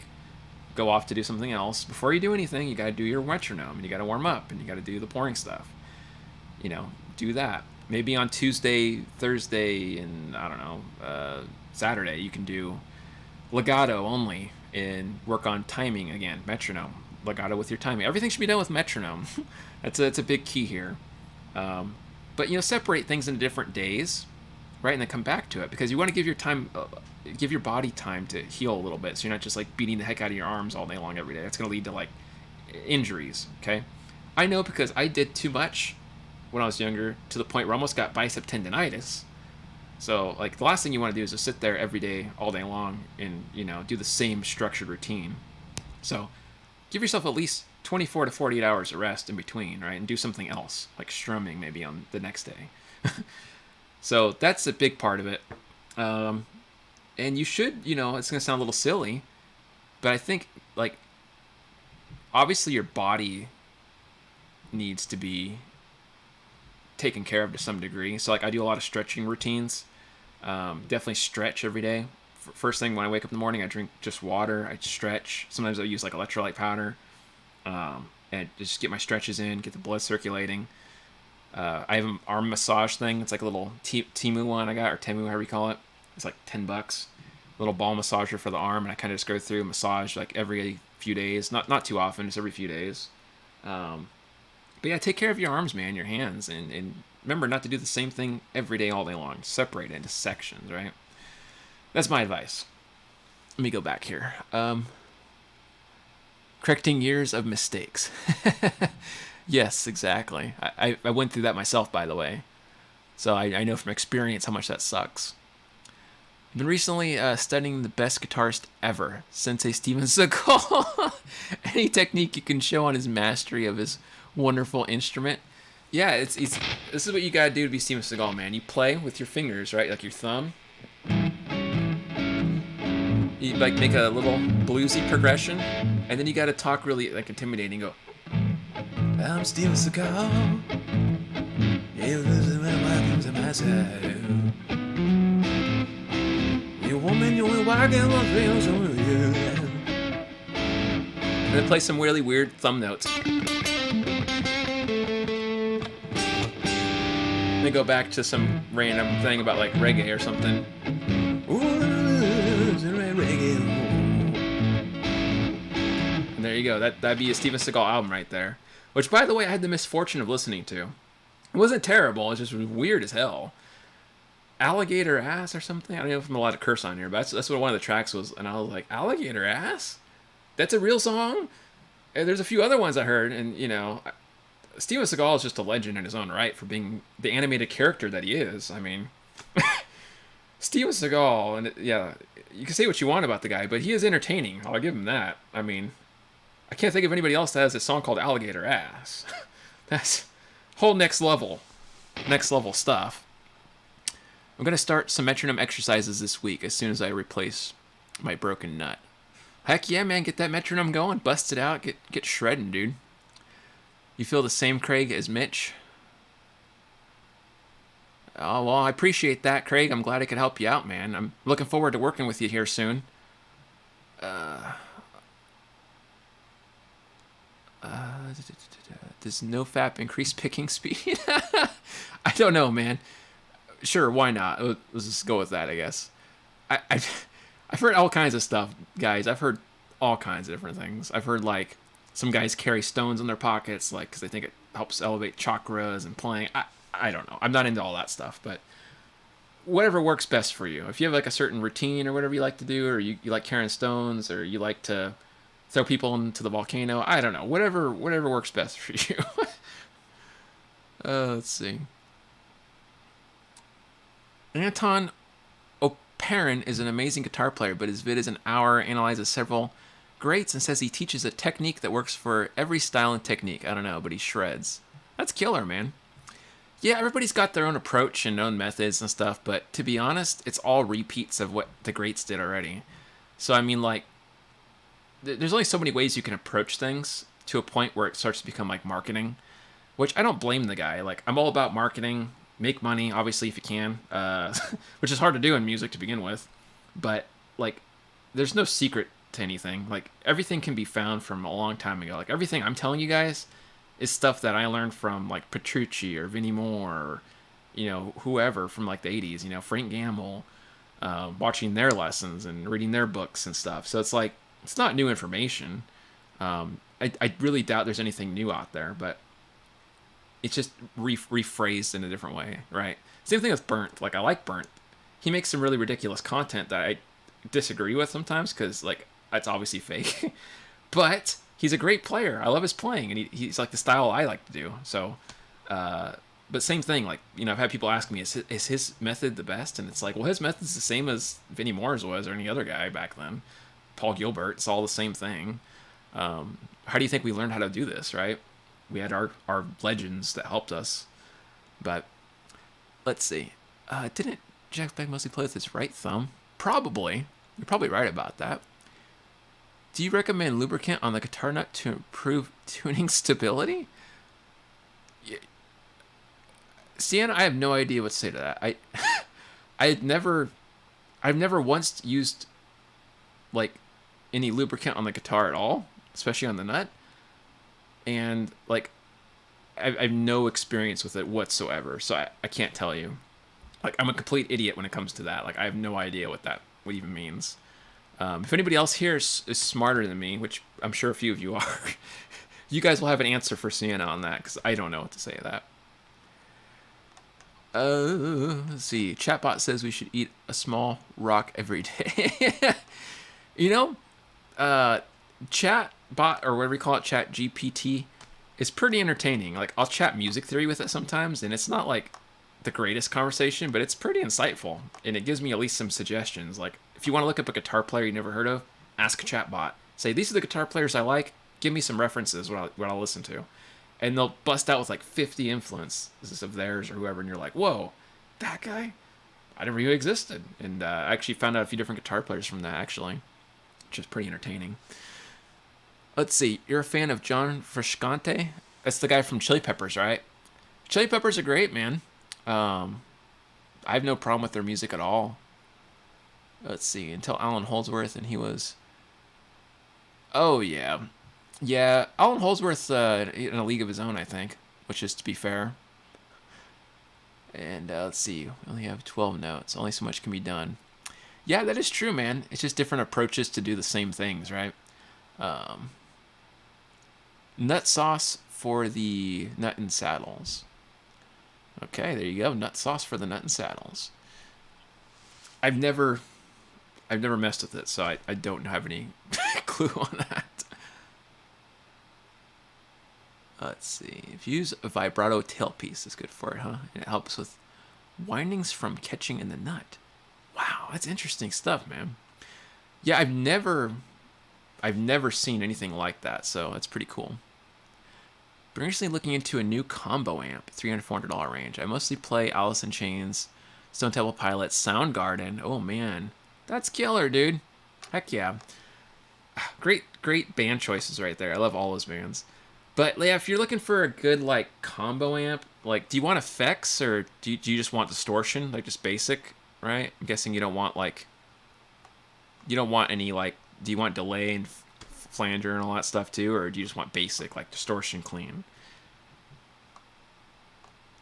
Speaker 1: go off to do something else. Before you do anything, you gotta do your metronome, and you gotta warm up, and you gotta do the pouring stuff. You know, do that. Maybe on Tuesday, Thursday, and I don't know, Saturday, you can do legato only and work on timing again. Metronome, legato with your timing. Everything should be done with metronome. That's a big key here. But you know, separate things into different days, right, and then come back to it because you want to give your body time to heal a little bit, so you're not just like beating the heck out of your arms all day long every day. That's going to lead to like injuries. Okay, I know because I did too much when I was younger to the point where I almost got bicep tendonitis. So like the last thing you want to do is just sit there every day all day long and do the same structured routine. So give yourself at least 24 to 48 hours of rest in between, right, and do something else like strumming maybe on the next day. So that's a big part of it. And you should, it's going to sound a little silly, but I think, like, obviously your body needs to be taken care of to some degree. So, like, I do a lot of stretching routines. Definitely stretch every day. First thing when I wake up in the morning, I drink just water. I stretch. Sometimes I use, like, electrolyte powder. And just get my stretches in, get the blood circulating. I have an arm massage thing. It's like a little Temu one I got, or Temu, however you call it. It's like $10. A little ball massager for the arm, and I kind of just go through massage like every few days. Not too often, just every few days. But yeah, take care of your arms, man, your hands, and remember not to do the same thing every day, all day long. Separate it into sections, right? That's my advice. Let me go back here. Correcting years of mistakes. Yes, exactly. I went through that myself, by the way. So I know from experience how much that sucks. I've been recently studying the best guitarist ever, Sensei Steven Seagal. Any technique you can show on his mastery of his wonderful instrument. Yeah, this is what you gotta do to be Steven Seagal, man. You play with your fingers, right? Like your thumb. You like make a little bluesy progression, and then you gotta talk really like intimidating. Go, I'm Steven Seagal. You listen when welcome to my side. You woman, you will walk in what feels over you. And then play some really weird thumb notes. Then go back to some random thing about like reggae or something. And there you go. That'd be a Steven Seagal album right there. Which, by the way, I had the misfortune of listening to. It wasn't terrible. It just was weird as hell. Alligator ass or something. I don't know if I'm allowed to curse on here, but that's what one of the tracks was. And I was like, alligator ass? That's a real song? And there's a few other ones I heard, and Steven Seagal is just a legend in his own right for being the animated character that he is. I mean, Steven Seagal, and yeah, you can say what you want about the guy, but he is entertaining. I'll give him that. I mean, I can't think of anybody else that has a song called Alligator Ass. That's whole next level stuff. I'm going to start some metronome exercises this week as soon as I replace my broken nut. Heck yeah, man, get that metronome going. Bust it out. Get shredding, dude. You feel the same, Craig, as Mitch? Oh, well, I appreciate that, Craig. I'm glad I could help you out, man. I'm looking forward to working with you here soon. Does NoFap increase picking speed? I don't know, man. Sure, why not? Let's just go with that, I guess. I've heard all kinds of stuff, guys. I've heard all kinds of different things. I've heard, like, some guys carry stones in their pockets, like, because they think it helps elevate chakras and playing. I don't know. I'm not into all that stuff, but whatever works best for you. If you have, like, a certain routine or whatever you like to do, or you like carrying stones, or you like to throw people into the volcano, I don't know. Whatever works best for you. Let's see. Anton O'Perrin is an amazing guitar player, but his vid is an hour, analyzes several greats, and says he teaches a technique that works for every style and technique. I don't know, but he shreds. That's killer, man. Yeah, everybody's got their own approach and own methods and stuff, but to be honest, it's all repeats of what the greats did already. So, I mean, like, there's only so many ways you can approach things to a point where it starts to become like marketing, which I don't blame the guy. Like, I'm all about marketing, make money, obviously, if you can, which is hard to do in music to begin with. But, like, there's no secret to anything. Like, everything can be found from a long time ago. Like, everything I'm telling you guys is stuff that I learned from, like, Petrucci or Vinnie Moore or, you know, whoever from, like, the 80s, you know, Frank Gamble, watching their lessons and reading their books and stuff. So it's like, it's not new information. I really doubt there's anything new out there, but it's just rephrased in a different way, right? Same thing with Burnt. Like, I like Burnt. He makes some really ridiculous content that I disagree with sometimes because, like, it's obviously fake. But he's a great player. I love his playing, and he's like the style I like to do. So, but same thing. Like, you know, I've had people ask me, is his method the best? And it's like, well, his method's the same as Vinnie Moore's was or any other guy back then. Paul Gilbert, it's all the same thing. How do you think we learned how to do this, right? We had our legends that helped us. But let's see. Didn't Jack Beck mostly play with his right thumb? Probably. You're probably right about that. Do you recommend lubricant on the guitar nut to improve tuning stability? Yeah. Sienna, I have no idea what to say to that. I've never once used, like, any lubricant on the guitar at all, especially on the nut. And, like, I have no experience with it whatsoever, so I can't tell you. Like, I'm a complete idiot when it comes to that. Like, I have no idea what even means. If anybody else here is smarter than me, which I'm sure a few of you are, you guys will have an answer for Sienna on that, because I don't know what to say to that. Let's see. Chatbot says we should eat a small rock every day. You know, Chatbot, or whatever you call it, Chat GPT, is pretty entertaining. Like, I'll chat music theory with it sometimes, and it's not like the greatest conversation, but it's pretty insightful, and it gives me at least some suggestions. Like, if you want to look up a guitar player you never heard of, ask Chatbot. Say, these are the guitar players I like. Give me some references what I'll listen to. And they'll bust out with like 50 influences of theirs or whoever, and you're like, whoa, that guy? I never knew he existed. And I actually found out a few different guitar players from that, actually, which is pretty entertaining. Let's see. You're a fan of John Frusciante? That's the guy from Chili Peppers, right? Chili Peppers are great, man. I have no problem with their music at all. Let's see. Until Alan Holdsworth, and he was... Oh, yeah. Yeah, Alan Holdsworth's in a league of his own, I think, which is to be fair. And let's see. We only have 12 notes. Only so much can be done. Yeah, that is true, man. It's just different approaches to do the same things, right? Nut sauce for the nut and saddles. Okay, there you go. Nut sauce for the nut and saddles. I've never messed with it, so I don't have any clue on that. Let's see. If you use a vibrato tailpiece, it's good for it, huh? And it helps with windings from catching in the nut. Wow, that's interesting stuff, man. Yeah, I've never seen anything like that, so that's pretty cool. Been recently looking into a new combo amp, $300 to $400 range. I mostly play Alice in Chains, Stone Temple Pilots, Soundgarden. Oh man, that's killer, dude. Heck yeah. Great band choices right there. I love all those bands. But yeah, if you're looking for a good like combo amp, like, do you want effects or do you just want distortion, like just basic, right? I'm guessing you don't want like, you don't want any like, do you want delay and flanger and all that stuff too, or do you just want basic, like distortion clean?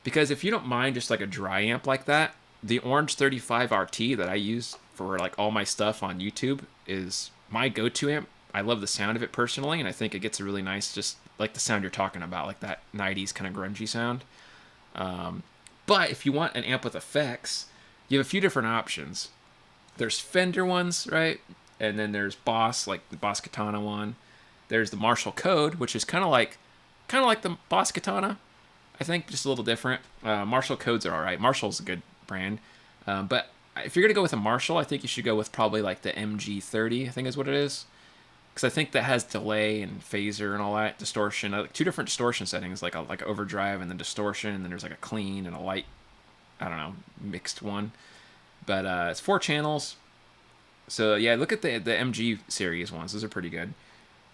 Speaker 1: Because if you don't mind just like a dry amp like that, the Orange 35 RT that I use for like all my stuff on YouTube is my go-to amp. I love the sound of it personally, and I think it gets a really nice, just like the sound you're talking about, like that 90s kind of grungy sound. But if you want an amp with effects, you have a few different options. There's Fender ones, right? And then there's Boss, like the Boss Katana one. There's the Marshall Code, which is kind of like the Boss Katana, I think, just a little different. Marshall Codes are all right. Marshall's a good brand. But if you're going to go with a Marshall, I think you should go with probably like the MG30, I think is what it is. Because I think that has delay and phaser and all that, distortion. Like two different distortion settings, like overdrive and then distortion, and then there's like a clean and a light, I don't know, mixed one. But it's 4 channels. So yeah, look at the MG series ones. Those are pretty good.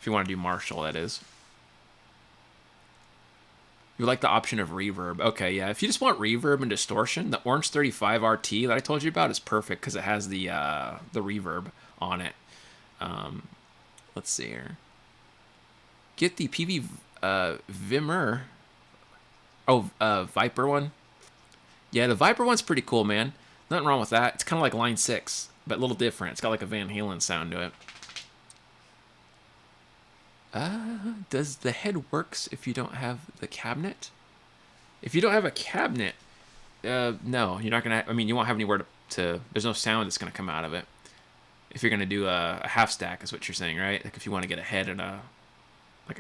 Speaker 1: If you want to do Marshall, that is. You like the option of reverb. Okay, yeah. If you just want reverb and distortion, the Orange 35 RT that I told you about is perfect because it has the reverb on it. Let's see here. Get the PV Vimmer. Oh, Viper one. Yeah, the Viper one's pretty cool, man. Nothing wrong with that. It's kind of like Line 6, but a little different. It's got like a Van Halen sound to it. Does the head works if you don't have the cabinet? If you don't have a cabinet, no, you're not gonna. I mean, you won't have anywhere to. There's no sound that's gonna come out of it. If you're gonna do a half stack, is what you're saying, right? Like if you want to get a head and a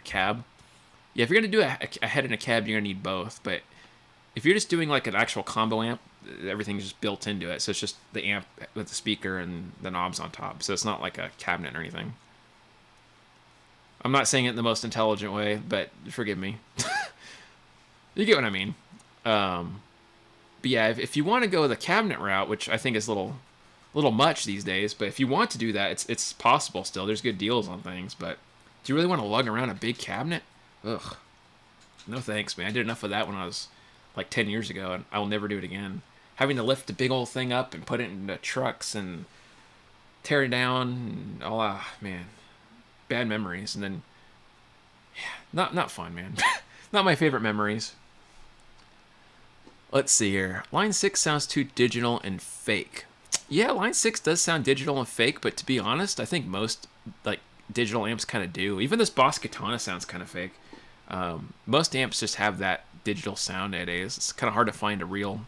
Speaker 1: cab. Yeah, if you're gonna do a head and a cab, you're gonna need both. But if you're just doing like an actual combo amp, everything's just built into it. So it's just the amp with the speaker and the knobs on top. So it's not like a cabinet or anything. I'm not saying it in the most intelligent way, but forgive me. You get what I mean. But yeah, if you want to go the cabinet route, which I think is a little much these days, but if you want to do that, it's possible still. There's good deals on things, but do you really want to lug around a big cabinet? Ugh. No thanks, man. I did enough of that when I was like 10 years ago, and I will never do it again. Having to lift a big old thing up and put it into trucks and tear it down, and all, man. Bad memories, and then yeah, not fun, man. Not my favorite memories. Let's see here. Line 6 sounds too digital and fake. Yeah, Line 6 does sound digital and fake, but to be honest, I think most like digital amps kind of do. Even this Boss Katana sounds kind of fake. Most amps just have that digital sound nowadays. It's kind of hard to find a real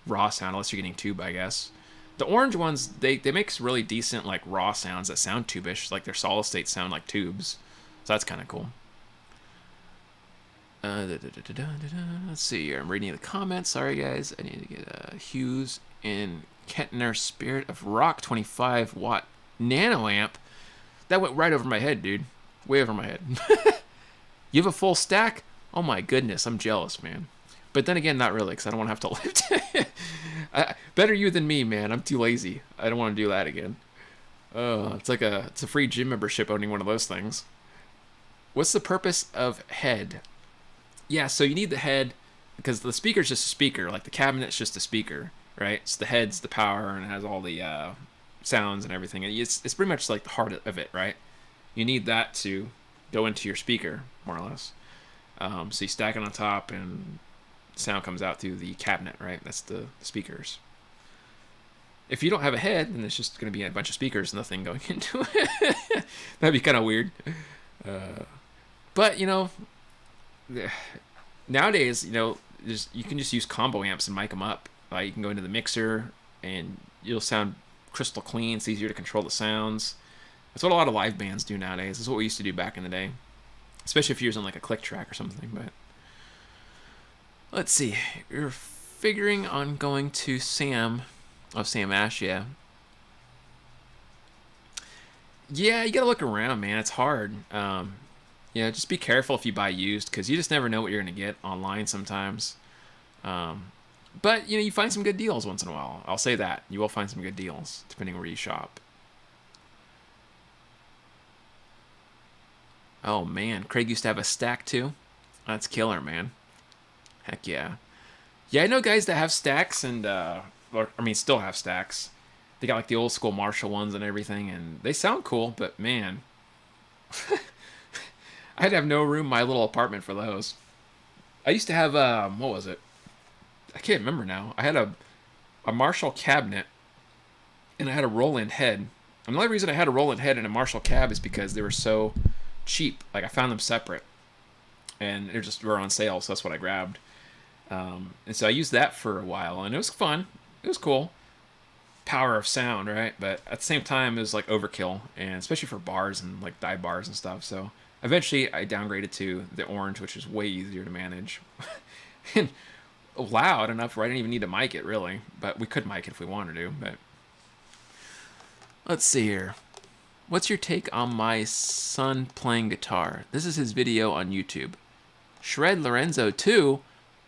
Speaker 1: raw sound unless you're getting tube, I guess. The orange ones, they make really decent like raw sounds that sound tube-ish, like their solid state sound like tubes. So that's kind of cool. Let's see here. I'm reading the comments. Sorry guys, I need to get Hughes in Kettner Spirit of Rock 25 watt nano amp. That went right over my head, dude. Way over my head. You have a full stack? Oh my goodness, I'm jealous, man. But then again, not really, because I don't want to have to lift. Better you than me, man. I'm too lazy. I don't want to do that again. It's a free gym membership owning one of those things. What's the purpose of head? Yeah, so you need the head because the speaker's just a speaker. Like the cabinet's just a speaker, right? So the head's the power and it has all the sounds and everything. And it's pretty much like the heart of it, right? You need that to go into your speaker, more or less. So you stack it on top and sound comes out through the cabinet, right? That's the speakers. If you don't have a head, then it's just going to be a bunch of speakers, nothing going into it. That'd be kind of weird. But, you know, nowadays, you know, you can just use combo amps and mic them up. You can go into the mixer and you'll sound crystal clean. It's easier to control the sounds. That's what a lot of live bands do nowadays. That's what we used to do back in the day. Especially if you're using like a click track or something, but... Let's see. You're figuring on going to Sam Ash, yeah. Yeah, you gotta look around, man. It's hard. Yeah, just be careful if you buy used, because you just never know what you're gonna get online sometimes. But, you know, you find some good deals once in a while. I'll say that. You will find some good deals, depending where you shop. Oh, man. Craig used to have a stack, too. That's killer, man. Heck yeah. Yeah, I know guys that have stacks and, or, I mean, still have stacks. They got like the old school Marshall ones and everything, and they sound cool, but man, I'd have no room in my little apartment for those. I used to have, what was it? I can't remember now. I had a Marshall cabinet, and I had a Roland head. And the only reason I had a Roland head and a Marshall cab is because they were so cheap. Like, I found them separate, and they just were on sale, so that's what I grabbed. And so I used that for a while, and it was fun. It was cool. Power of sound, right? But at the same time, it was like overkill, and especially for bars and like dive bars and stuff. So eventually, I downgraded to the orange, which is way easier to manage, and loud enough where I didn't even need to mic it really. But we could mic it if we wanted to. But let's see here. What's your take on my son playing guitar? This is his video on YouTube. Shred Lorenzo 2.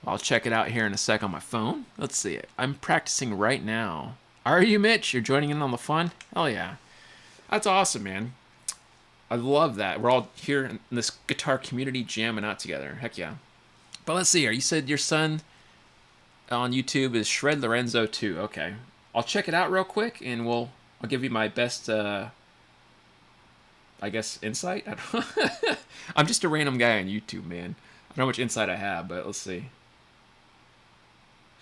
Speaker 1: I'll check it out here in a sec on my phone. Let's see it. I'm practicing right now. Are you, Mitch? You're joining in on the fun? Hell yeah. That's awesome, man. I love that. We're all here in this guitar community jamming out together. Heck yeah. But let's see here. You said your son on YouTube is Shred Lorenzo 2. Okay. I'll check it out real quick, and I'll give you my best, I guess, insight? I don't I'm just a random guy on YouTube, man. I don't know how much insight I have, but let's see.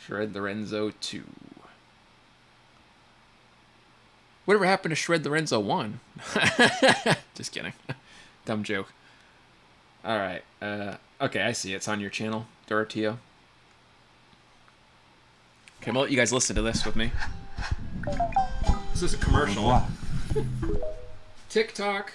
Speaker 1: Shred Lorenzo 2. Whatever happened to Shred Lorenzo 1? Just kidding. Dumb joke. Alright. Okay, I see. It's on your channel, Doroteo. Okay, I'm gonna let you guys listen to this with me. This is a commercial. TikTok.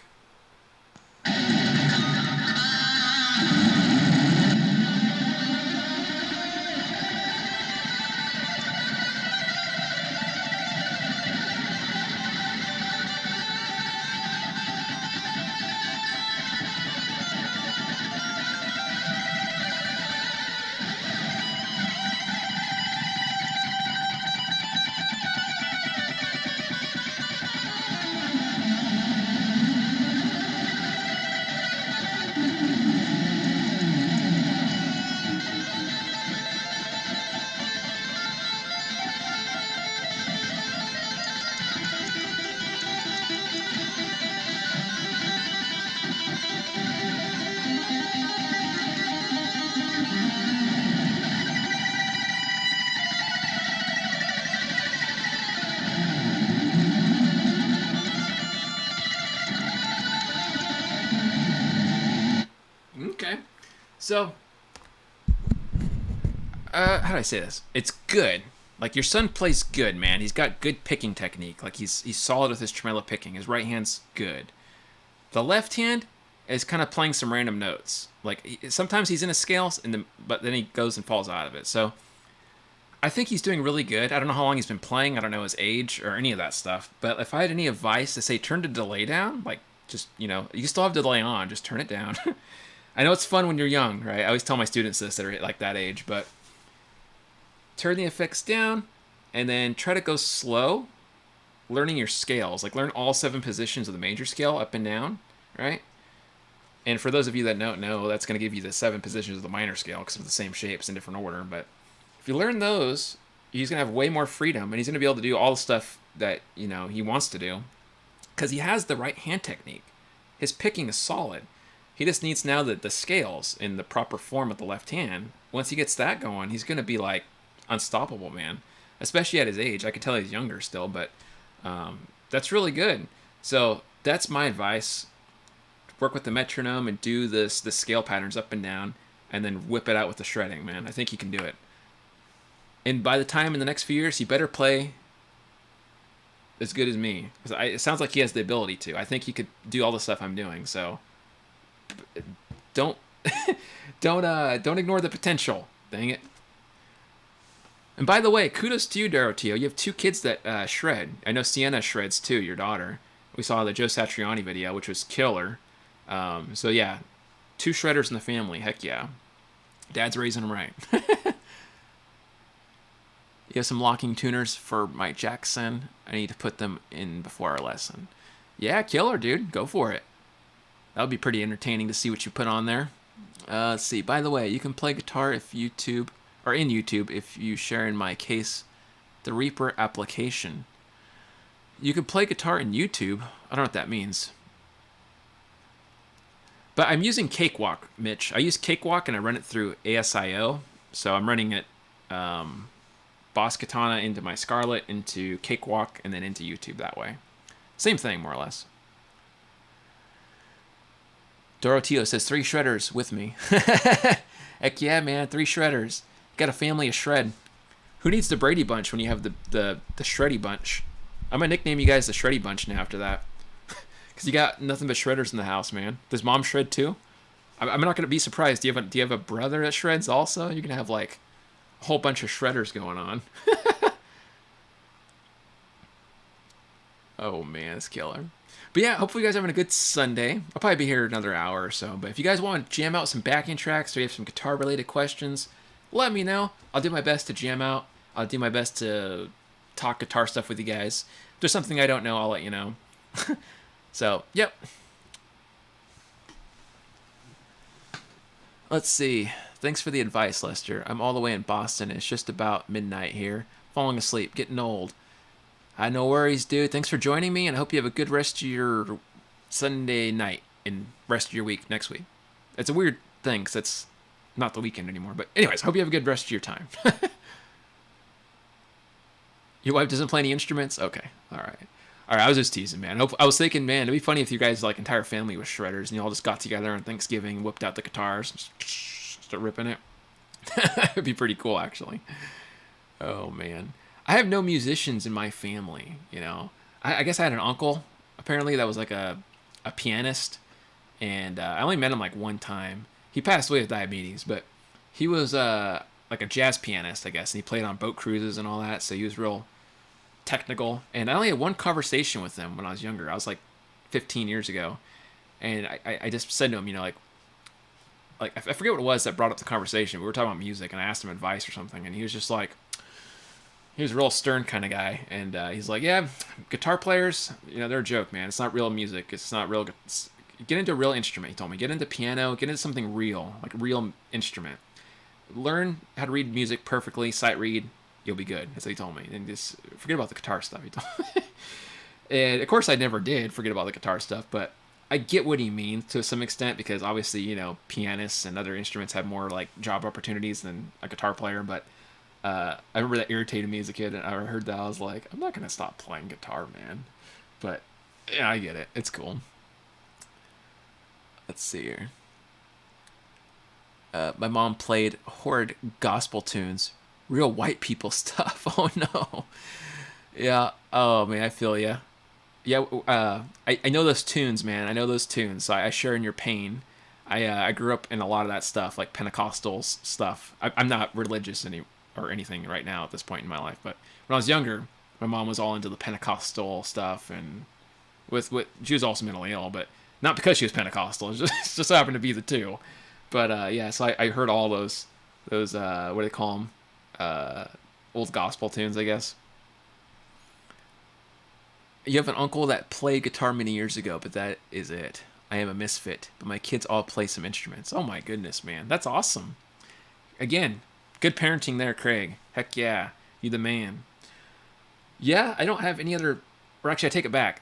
Speaker 1: So, how do I say this? It's good. Like, your son plays good, man. He's got good picking technique. Like, he's solid with his tremolo picking. His right hand's good. The left hand is kind of playing some random notes. Like, sometimes he's in a scale, but then he goes and falls out of it. So, I think he's doing really good. I don't know how long he's been playing. I don't know his age or any of that stuff. But if I had any advice to say turn the delay down, like, just, you know, you still have delay on. Just turn it down. I know it's fun when you're young, right? I always tell my students this that are like that age, but turn the effects down and then try to go slow, learning your scales. Like, learn all 7 positions of the major scale up and down, right? And for those of you that don't know, that's going to give you the 7 positions of the minor scale because of the same shapes in different order. But if you learn those, he's going to have way more freedom, and he's going to be able to do all the stuff that, you know, he wants to do because he has the right hand technique. His picking is solid. He just needs now the scales in the proper form with the left hand. Once he gets that going, he's going to be, like, unstoppable, man. Especially at his age. I can tell he's younger still, but that's really good. So that's my advice. Work with the metronome and do the scale patterns up and down, and then whip it out with the shredding, man. I think you can do it. And by the time in the next few years, he better play as good as me. It sounds like he has the ability to. I think he could do all the stuff I'm doing, so don't ignore the potential. Dang it. And by the way, kudos to you, Doroteo. You have 2 kids that shred. I know Sienna shreds too, your daughter. We saw the Joe Satriani video, which was killer. So yeah, 2 shredders in the family. Heck yeah. Dad's raising them right. You have some locking tuners for my Jackson. I need to put them in before our lesson. Yeah, killer, dude. Go for it. That would be pretty entertaining to see what you put on there. Let's see. By the way, you can play guitar if YouTube or in YouTube if you share in my case the Reaper application. You can play guitar in YouTube. I don't know what that means. But I'm using Cakewalk, Mitch. I use Cakewalk and I run it through ASIO. So I'm running it Boss Katana into my Scarlett, into Cakewalk, and then into YouTube that way. Same thing, more or less. Dorotio says 3 shredders with me. Heck yeah, man, 3 shredders. Got a family of shred. Who needs the Brady Bunch when you have the Shreddy Bunch? I'm gonna nickname you guys the Shreddy Bunch now after that. Because you got nothing but shredders in the house, man. Does mom shred too? I'm not gonna be surprised. Do you have a brother that shreds also? You're gonna have like a whole bunch of shredders going on. Oh man, it's killer. But yeah, hopefully you guys are having a good Sunday. I'll probably be here another hour or so. But if you guys want to jam out some backing tracks or you have some guitar related questions, let me know. I'll do my best to jam out. I'll do my best to talk guitar stuff with you guys. If there's something I don't know, I'll let you know. So, yep. Let's see. Thanks for the advice, Lester. I'm all the way in Boston. It's just about midnight here. Falling asleep, getting old. No worries, dude. Thanks for joining me, and I hope you have a good rest of your Sunday night and rest of your week next week. It's a weird thing, because it's not the weekend anymore. But anyways, hope you have a good rest of your time. Your wife doesn't play any instruments? Okay. All right. I was just teasing, man. I was thinking, man, it'd be funny if you guys, like, entire family was shredders, and you all just got together on Thanksgiving and whipped out the guitars and start ripping it. It'd be pretty cool, actually. Oh, man. I have no musicians in my family, you know. I guess I had an uncle, apparently, that was like a pianist. And I only met him like one time. He passed away of diabetes, but he was like a jazz pianist, I guess. And he played on boat cruises and all that, so he was real technical. And I only had one conversation with him when I was younger. I was like 15 years ago. And I just said to him, you know, like I forget what it was that brought up the conversation. We were talking about music, and I asked him advice or something. And he was just like, he was a real stern kind of guy, and he's like, yeah, guitar players, you know, they're a joke, man. It's not real music. It's not real. Get into a real instrument, he told me. Get into piano. Get into something real, like a real instrument. Learn how to read music perfectly, sight read. You'll be good. That's what he told me. And just forget about the guitar stuff, he told me. And, of course, I never did forget about the guitar stuff, but I get what he means to some extent, because obviously, you know, pianists and other instruments have more, like, job opportunities than a guitar player, but I remember that irritated me as a kid, and I heard that, I was like, I'm not going to stop playing guitar, man. But, yeah, I get it. It's cool. Let's see here. My mom played horrid gospel tunes. Real white people stuff. Oh, no. Yeah. Oh, man, I feel ya. Yeah, I know those tunes, man. I know those tunes. So I share in your pain. I grew up in a lot of that stuff, like Pentecostal stuff. I'm not religious or anything right now at this point in my life, but when I was younger, my mom was all into the Pentecostal stuff, and she was also mentally ill, but not because she was Pentecostal. It just happened to be the two. But yeah, so I heard all those what do they call them? Old gospel tunes, I guess. You have an uncle that played guitar many years ago, but that is it. I am a misfit, but my kids all play some instruments. Oh my goodness, man. That's awesome. Again, good parenting there, Craig. Heck yeah. You the man. Yeah, I don't have any other... Or actually, I take it back.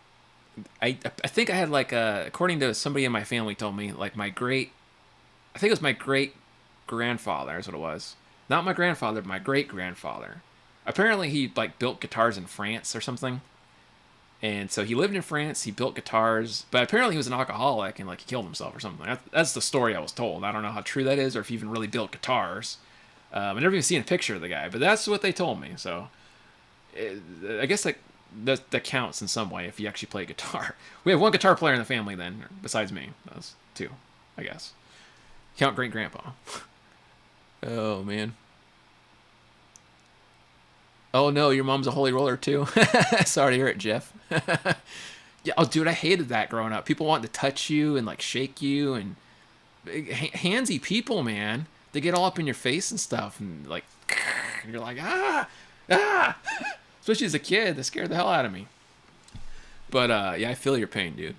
Speaker 1: I think I had like according to somebody in my family told me, like I think it was my great-grandfather, that's what it was. Not my grandfather, but my great-grandfather. Apparently he like built guitars in France or something. And so he lived in France, he built guitars, but apparently he was an alcoholic and like he killed himself or something. That's the story I was told. I don't know how true that is or if he even really built guitars. I never even seen a picture of the guy, but that's what they told me. So I guess that counts in some way if you actually play guitar. We have one guitar player in the family then, besides me. That's 2, I guess. Count great-grandpa. Oh, man. Oh, no, your mom's a holy roller, too. Sorry to hear it, Jeff. Yeah, oh, dude, I hated that growing up. People wanting to touch you and, like, shake you. And handsy people, man. They get all up in your face and stuff. And, like, you're like, ah! Especially as a kid. That scared the hell out of me. But, yeah, I feel your pain, dude.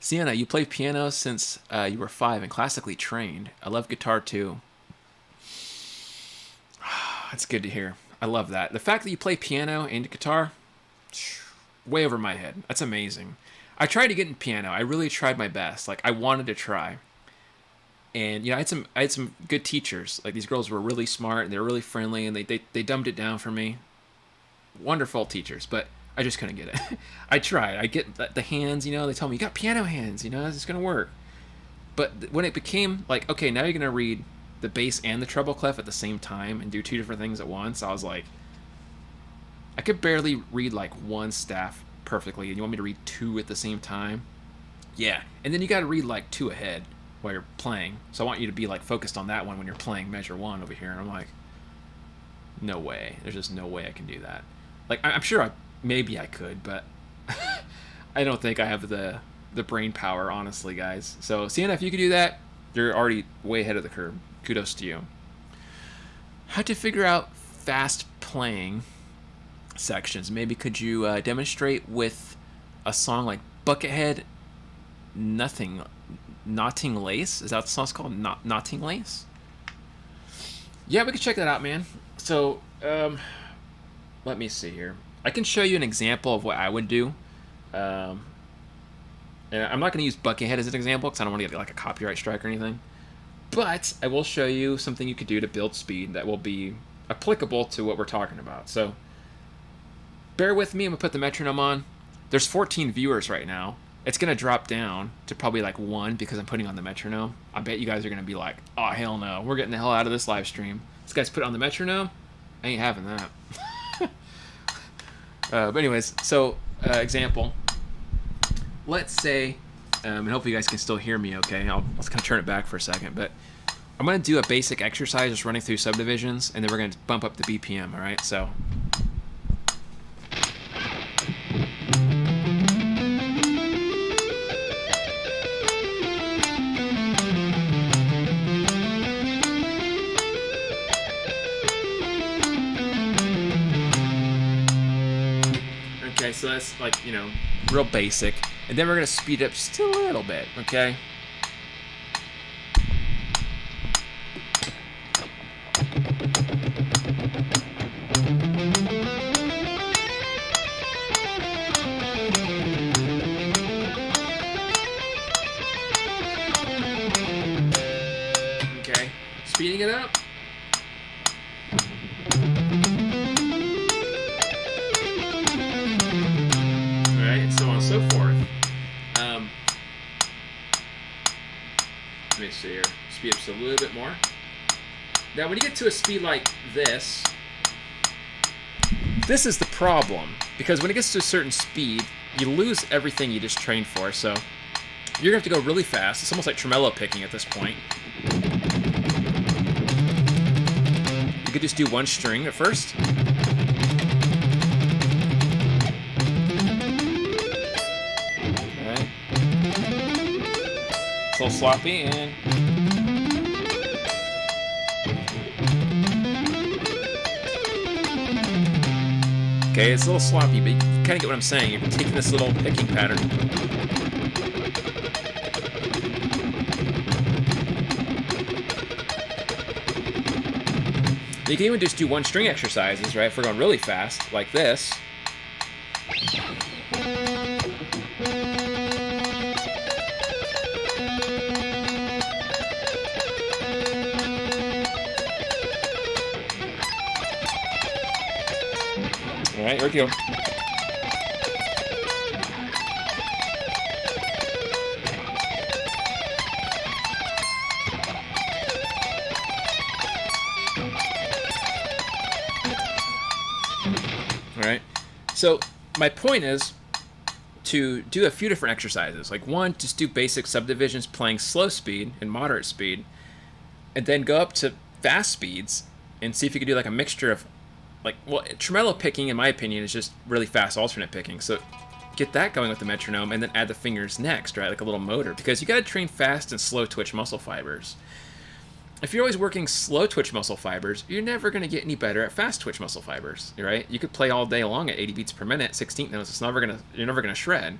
Speaker 1: Sienna, you played piano since you were 5 and classically trained. I love guitar, too. That's good to hear. I love that. The fact that you play piano and guitar, way over my head. That's amazing. I tried to get in piano. I really tried my best. Like, I wanted to try. And, you know, I had some good teachers. Like, these girls were really smart, and they were really friendly, and they dumbed it down for me. Wonderful teachers, but I just couldn't get it. I tried. I get the hands, you know, they tell me, you got piano hands, you know, it's going to work. But when it became like, okay, now you're going to read the bass and the treble clef at the same time and do two different things at once, I was like, I could barely read like one staff perfectly, and you want me to read two at the same time? Yeah. And then you got to read like two ahead while you're playing. So I want you to be like focused on that one when you're playing measure one over here. And I'm like, no way. There's just no way I can do that. Like, I'm sure maybe I could, but I don't think I have the brain power, honestly, guys. So, Sienna, if you could do that, you're already way ahead of the curve. Kudos to you. How to figure out fast playing sections? Maybe could you demonstrate with a song like Buckethead Knotting Lace? Is that what the song's called? Knotting Lace? Yeah, we could check that out, man. So, let me see here. I can show you an example of what I would do. And I'm not going to use Buckethead as an example because I don't want to get like a copyright strike or anything. But I will show you something you could do to build speed that will be applicable to what we're talking about. So bear with me. I'm going to put the metronome on. There's 14 viewers right now. It's going to drop down to probably like 1 because I'm putting on the metronome. I bet you guys are going to be like, oh, hell no. We're getting the hell out of this live stream. This guy's put on the metronome. I ain't having that. But anyways, so example. Let's say, and hopefully you guys can still hear me okay. Let's kind of turn it back for a second. But I'm going to do a basic exercise just running through subdivisions, and then we're going to bump up the BPM, all right? So. Okay, so that's like, you know, real basic. And then we're going to speed up just a little bit, okay? Okay, speeding it up. So forth. Let me see here. Speed up just a little bit more. Now, when you get to a speed like this is the problem. Because when it gets to a certain speed, you lose everything you just trained for. So you're going to have to go really fast. It's almost like tremolo picking at this point. You could just do one string at first. A little sloppy, and okay, it's a little sloppy, but you kind of get what I'm saying. You're taking this little picking pattern. You can even just do one string exercises, right? If we're going really fast, like this. All right, here we go. All right. So my point is to do a few different exercises. Like one, just do basic subdivisions playing slow speed and moderate speed, and then go up to fast speeds and see if you could do like a mixture of like, well, tremolo picking, in my opinion, is just really fast alternate picking. So get that going with the metronome and then add the fingers next, right? Like a little motor, because you got to train fast and slow twitch muscle fibers. If you're always working slow twitch muscle fibers, you're never going to get any better at fast twitch muscle fibers, right? You could play all day long at 80 beats per minute, 16th notes. You're never going to shred.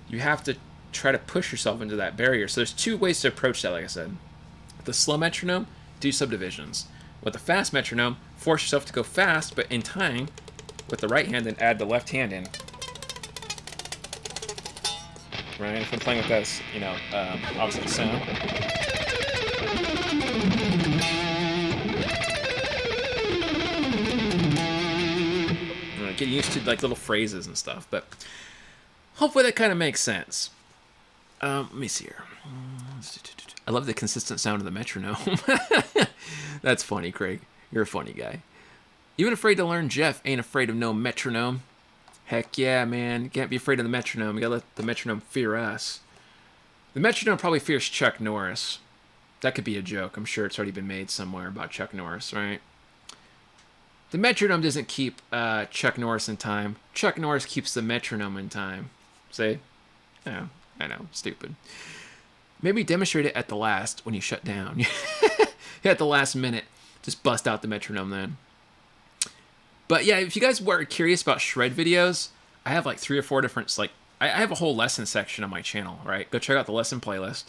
Speaker 1: You have to try to push yourself into that barrier. So there's two ways to approach that, like I said. With the slow metronome, do subdivisions. With the fast metronome, force yourself to go fast, but in time, with the right hand, then add the left hand in. Right? If I'm playing with that, you know, opposite sound. Get used to like little phrases and stuff, but hopefully that kind of makes sense. Let me see here. I love the consistent sound of the metronome. That's funny, Craig. You're a funny guy. Even afraid to learn, Jeff ain't afraid of no metronome. Heck yeah, man. You can't be afraid of the metronome. You gotta let the metronome fear us. The metronome probably fears Chuck Norris. That could be a joke. I'm sure it's already been made somewhere about Chuck Norris, right? The metronome doesn't keep Chuck Norris in time. Chuck Norris keeps the metronome in time. See? Yeah, I know. Stupid. Maybe demonstrate it at the last when you shut down. At the last minute. Just bust out the metronome then. But yeah, if you guys were curious about shred videos, I have like 3 or 4 different, like, I have a whole lesson section on my channel, right? Go check out the lesson playlist.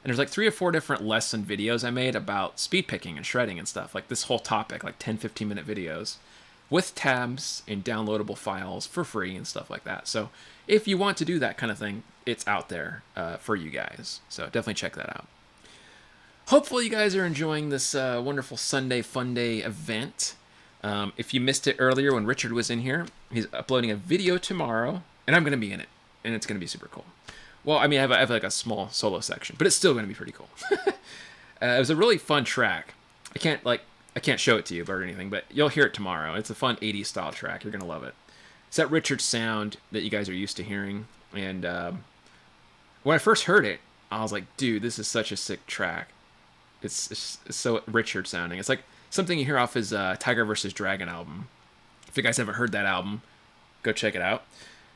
Speaker 1: And there's like 3 or 4 different lesson videos I made about speed picking and shredding and stuff. Like this whole topic, like 10, 15-minute videos with tabs and downloadable files for free and stuff like that. So if you want to do that kind of thing, it's out there for you guys. So definitely check that out. Hopefully you guys are enjoying this wonderful Sunday Fun Day event. If you missed it earlier when Richard was in here, he's uploading a video tomorrow, and I'm going to be in it, and it's going to be super cool. Well, I mean, I have like a small solo section, but it's still going to be pretty cool. It was a really fun track. I can't show it to you or anything, but you'll hear it tomorrow. It's a fun 80s style track. You're going to love it. It's that Richard sound that you guys are used to hearing. And when I first heard it, I was like, dude, this is such a sick track. It's so Richard sounding. It's like something you hear off his Tiger vs. Dragon album. If you guys haven't heard that album, go check it out.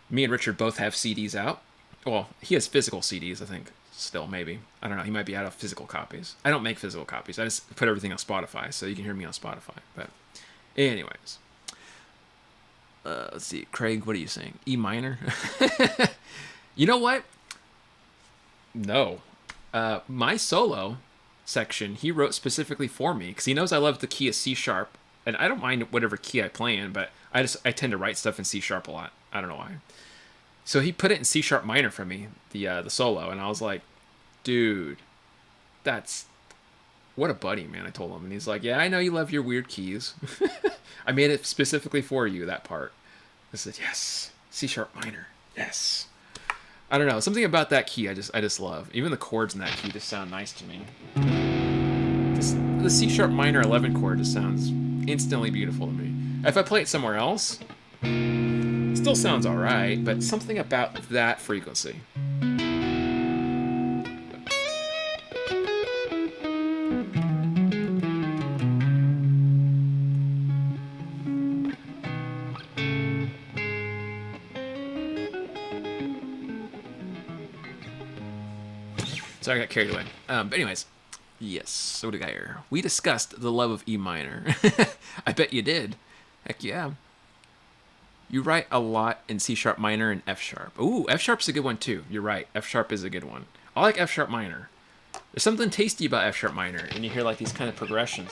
Speaker 1: Me and Richard both have CDs out. Well, he has physical CDs, I think, still, maybe. I don't know. He might be out of physical copies. I don't make physical copies. I just put everything on Spotify, so you can hear me on Spotify. But anyways. Let's see. Craig, what are you saying? E minor? You know what? No. My solo section, he wrote specifically for me, because he knows I love the key of C sharp, and I don't mind whatever key I play in, but I tend to write stuff in C sharp a lot. I don't know why. So he put it in C sharp minor for me, the solo, and I was like, dude, that's what a buddy, man. I told him, and he's like, yeah, I know you love your weird keys. I made it specifically for you, that part. I said, yes, C sharp minor, yes. I don't know, something about that key I just love. Even the chords in that key just sound nice to me. The C sharp minor 11 chord just sounds instantly beautiful to me. If I play it somewhere else, it still sounds alright, but something about that frequency. Sorry, I got carried away. But anyways, yes, so what do we got here? We discussed the love of E minor. I bet you did. Heck yeah. You write a lot in C sharp minor and F sharp. Ooh, F sharp's a good one too. You're right. F sharp is a good one. I like F sharp minor. There's something tasty about F sharp minor, and you hear like these kind of progressions.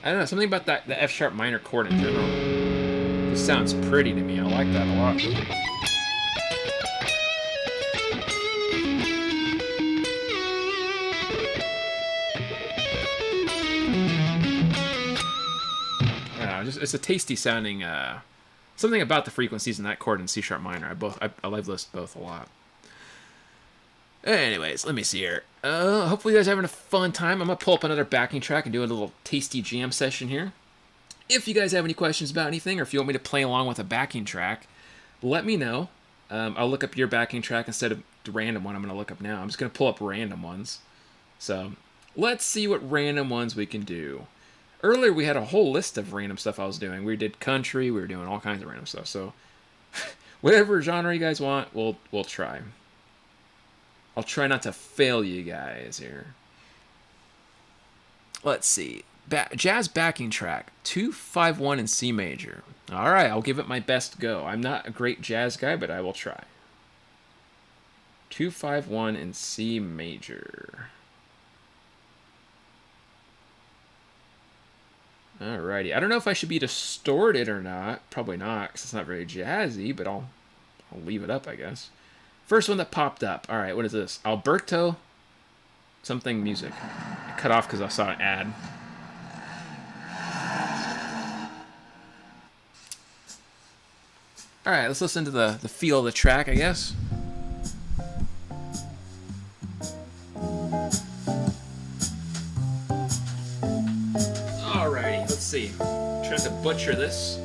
Speaker 1: I don't know, something about the F sharp minor chord in general. This sounds pretty to me. I like that a lot. I don't know, it's a tasty sounding. Something about the frequencies in that chord in C sharp minor. I love those both a lot. Anyways, let me see here. Hopefully you guys are having a fun time. I'm going to pull up another backing track and do a little tasty jam session here. If you guys have any questions about anything, or if you want me to play along with a backing track, let me know. I'll look up your backing track instead of the random one I'm going to look up now. I'm just going to pull up random ones. So let's see what random ones we can do. Earlier we had a whole list of random stuff I was doing. We did country, we were doing all kinds of random stuff. So whatever genre you guys want, we'll try. I'll try not to fail you guys here. Let's see. jazz backing track, 251 in C major. All right, I'll give it my best go. I'm not a great jazz guy, but I will try. 251 in C major. Alrighty. I don't know if I should be distorted or not. Probably not, because it's not very jazzy, but I'll leave it up, I guess. First one that popped up. Alright, what is this? Alberto something music. I cut off because I saw an ad. Alright, let's listen to the feel of the track, I guess. Alrighty, let's see. Trying to butcher this.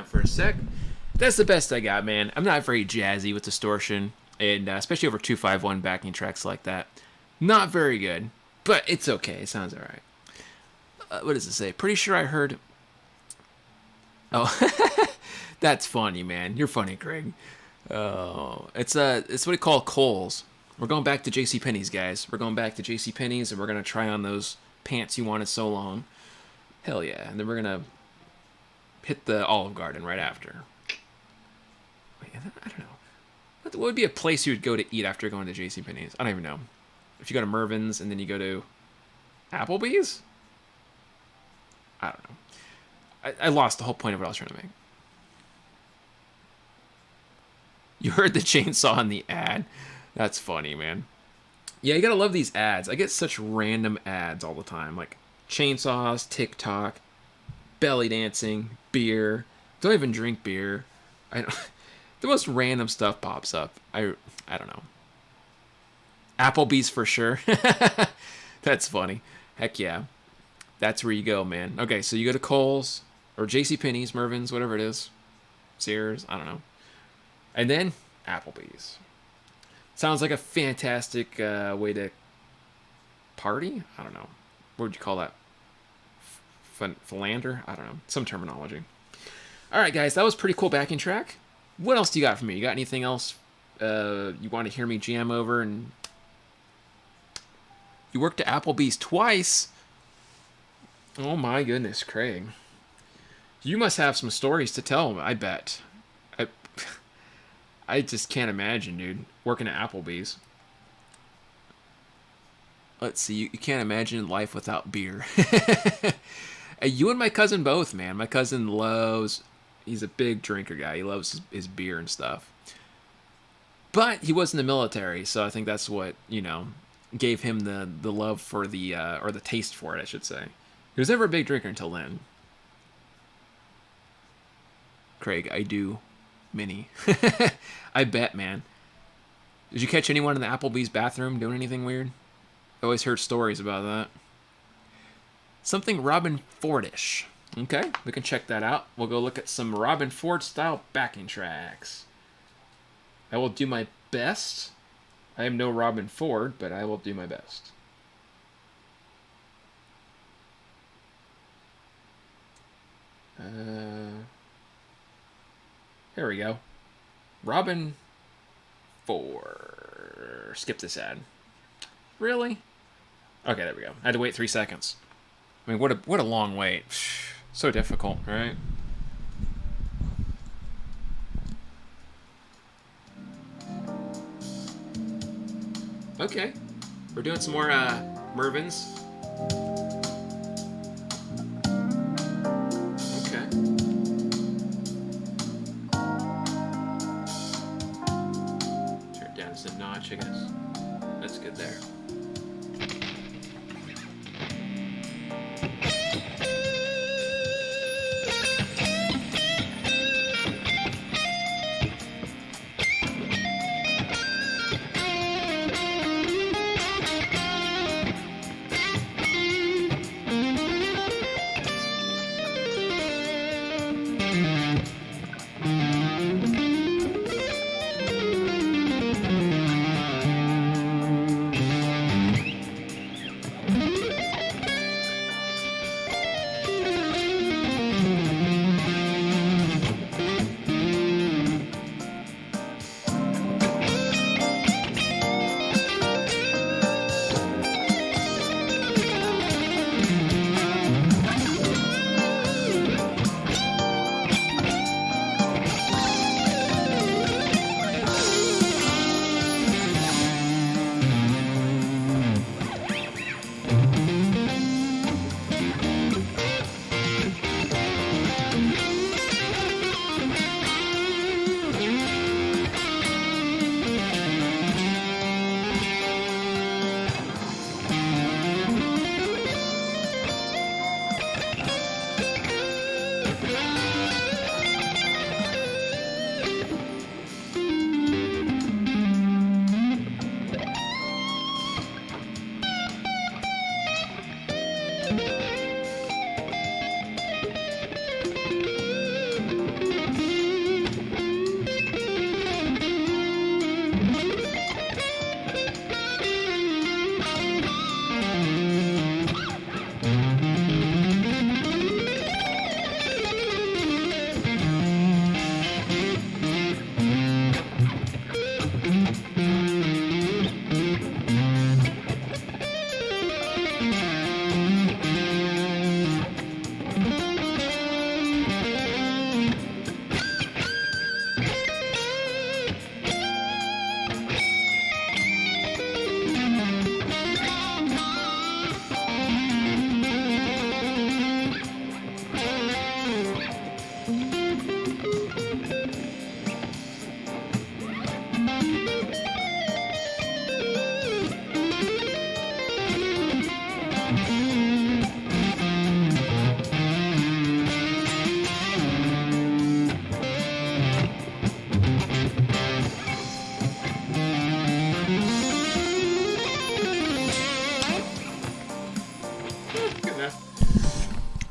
Speaker 1: For a sec. That's the best I got, man. I'm not very jazzy with distortion, and especially over 251 backing tracks like that. Not very good, but it's okay. It sounds alright. What does it say? Pretty sure I heard... Oh, that's funny, man. You're funny, Craig. Oh, it's what we call Kohl's. We're going back to JCPenney's, guys. We're going back to JCPenney's, and we're going to try on those pants you wanted so long. Hell yeah. And then we're going to hit the Olive Garden right after. Wait, I don't know. What would be a place you would go to eat after going to JCPenney's? I don't even know. If you go to Mervin's and then you go to Applebee's? I don't know. I lost the whole point of what I was trying to make. You heard the chainsaw in the ad. That's funny, man. Yeah, you gotta love these ads. I get such random ads all the time. Like chainsaws, TikTok, belly dancing, beer. Don't even drink beer. I don't, the most random stuff pops up. I don't know. Applebee's for sure. That's funny. Heck yeah. That's where you go, man. Okay, so you go to Kohl's or JCPenney's, Mervin's, whatever it is. Sears, I don't know. And then Applebee's. Sounds like a fantastic way to party? I don't know. What would you call that? Philander? I don't know. Some terminology. Alright, guys. That was a pretty cool backing track. What else do you got for me? You got anything else you want to hear me jam over? And you worked at Applebee's twice? Oh my goodness, Craig. You must have some stories to tell, I bet. I just can't imagine, dude, working at Applebee's. Let's see. You can't imagine life without beer. You and my cousin both, man. My cousin loves... He's a big drinker guy. He loves his beer and stuff. But he was in the military, so I think that's what, you know, gave him the love for the... or the taste for it, I should say. He was never a big drinker until then. Craig, I do. Mini. I bet, man. Did you catch anyone in the Applebee's bathroom doing anything weird? I always heard stories about that. Something Robin Fordish. Okay, we can check that out. We'll go look at some Robin Ford style backing tracks. I will do my best. I am no Robin Ford, but I will do my best. There we go. Robin Ford. Skip this ad. Really? Okay, there we go. I had to wait 3 seconds. I mean, what a long wait. So difficult, right? Okay. We're doing some more Mervins. Okay. Turn it down just a notch, I guess. That's good there.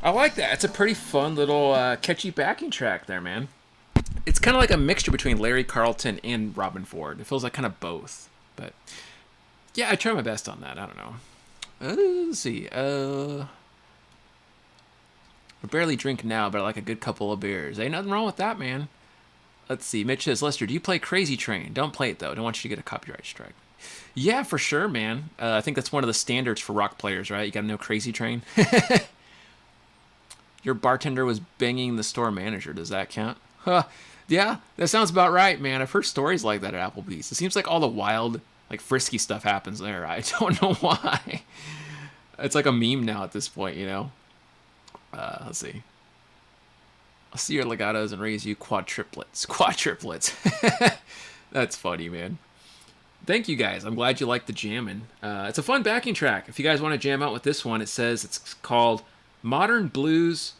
Speaker 1: I like that. It's a pretty fun little catchy backing track there, man. It's kind of like a mixture between Larry Carlton and Robin Ford. It feels like kind of both. But yeah, I try my best on that. I don't know. Let's see. I barely drink now, but I like a good couple of beers. Ain't nothing wrong with that, man. Let's see. Mitch says, Lester, do you play Crazy Train? Don't play it, though. Don't want you to get a copyright strike. Yeah, for sure, man. I think that's one of the standards for rock players, right? You got to know Crazy Train. Your bartender was banging the store manager. Does that count? Huh. Yeah, that sounds about right, man. I've heard stories like that at Applebee's. It seems like all the wild like frisky stuff happens there. I don't know why. It's like a meme now at this point, you know. Let's see. I'll see your legatos and raise you quadruplets. Quadruplets. That's funny, man. Thank you guys. I'm glad you liked the jamming. It's a fun backing track. If you guys want to jam out with this one, it says it's called Modern Blues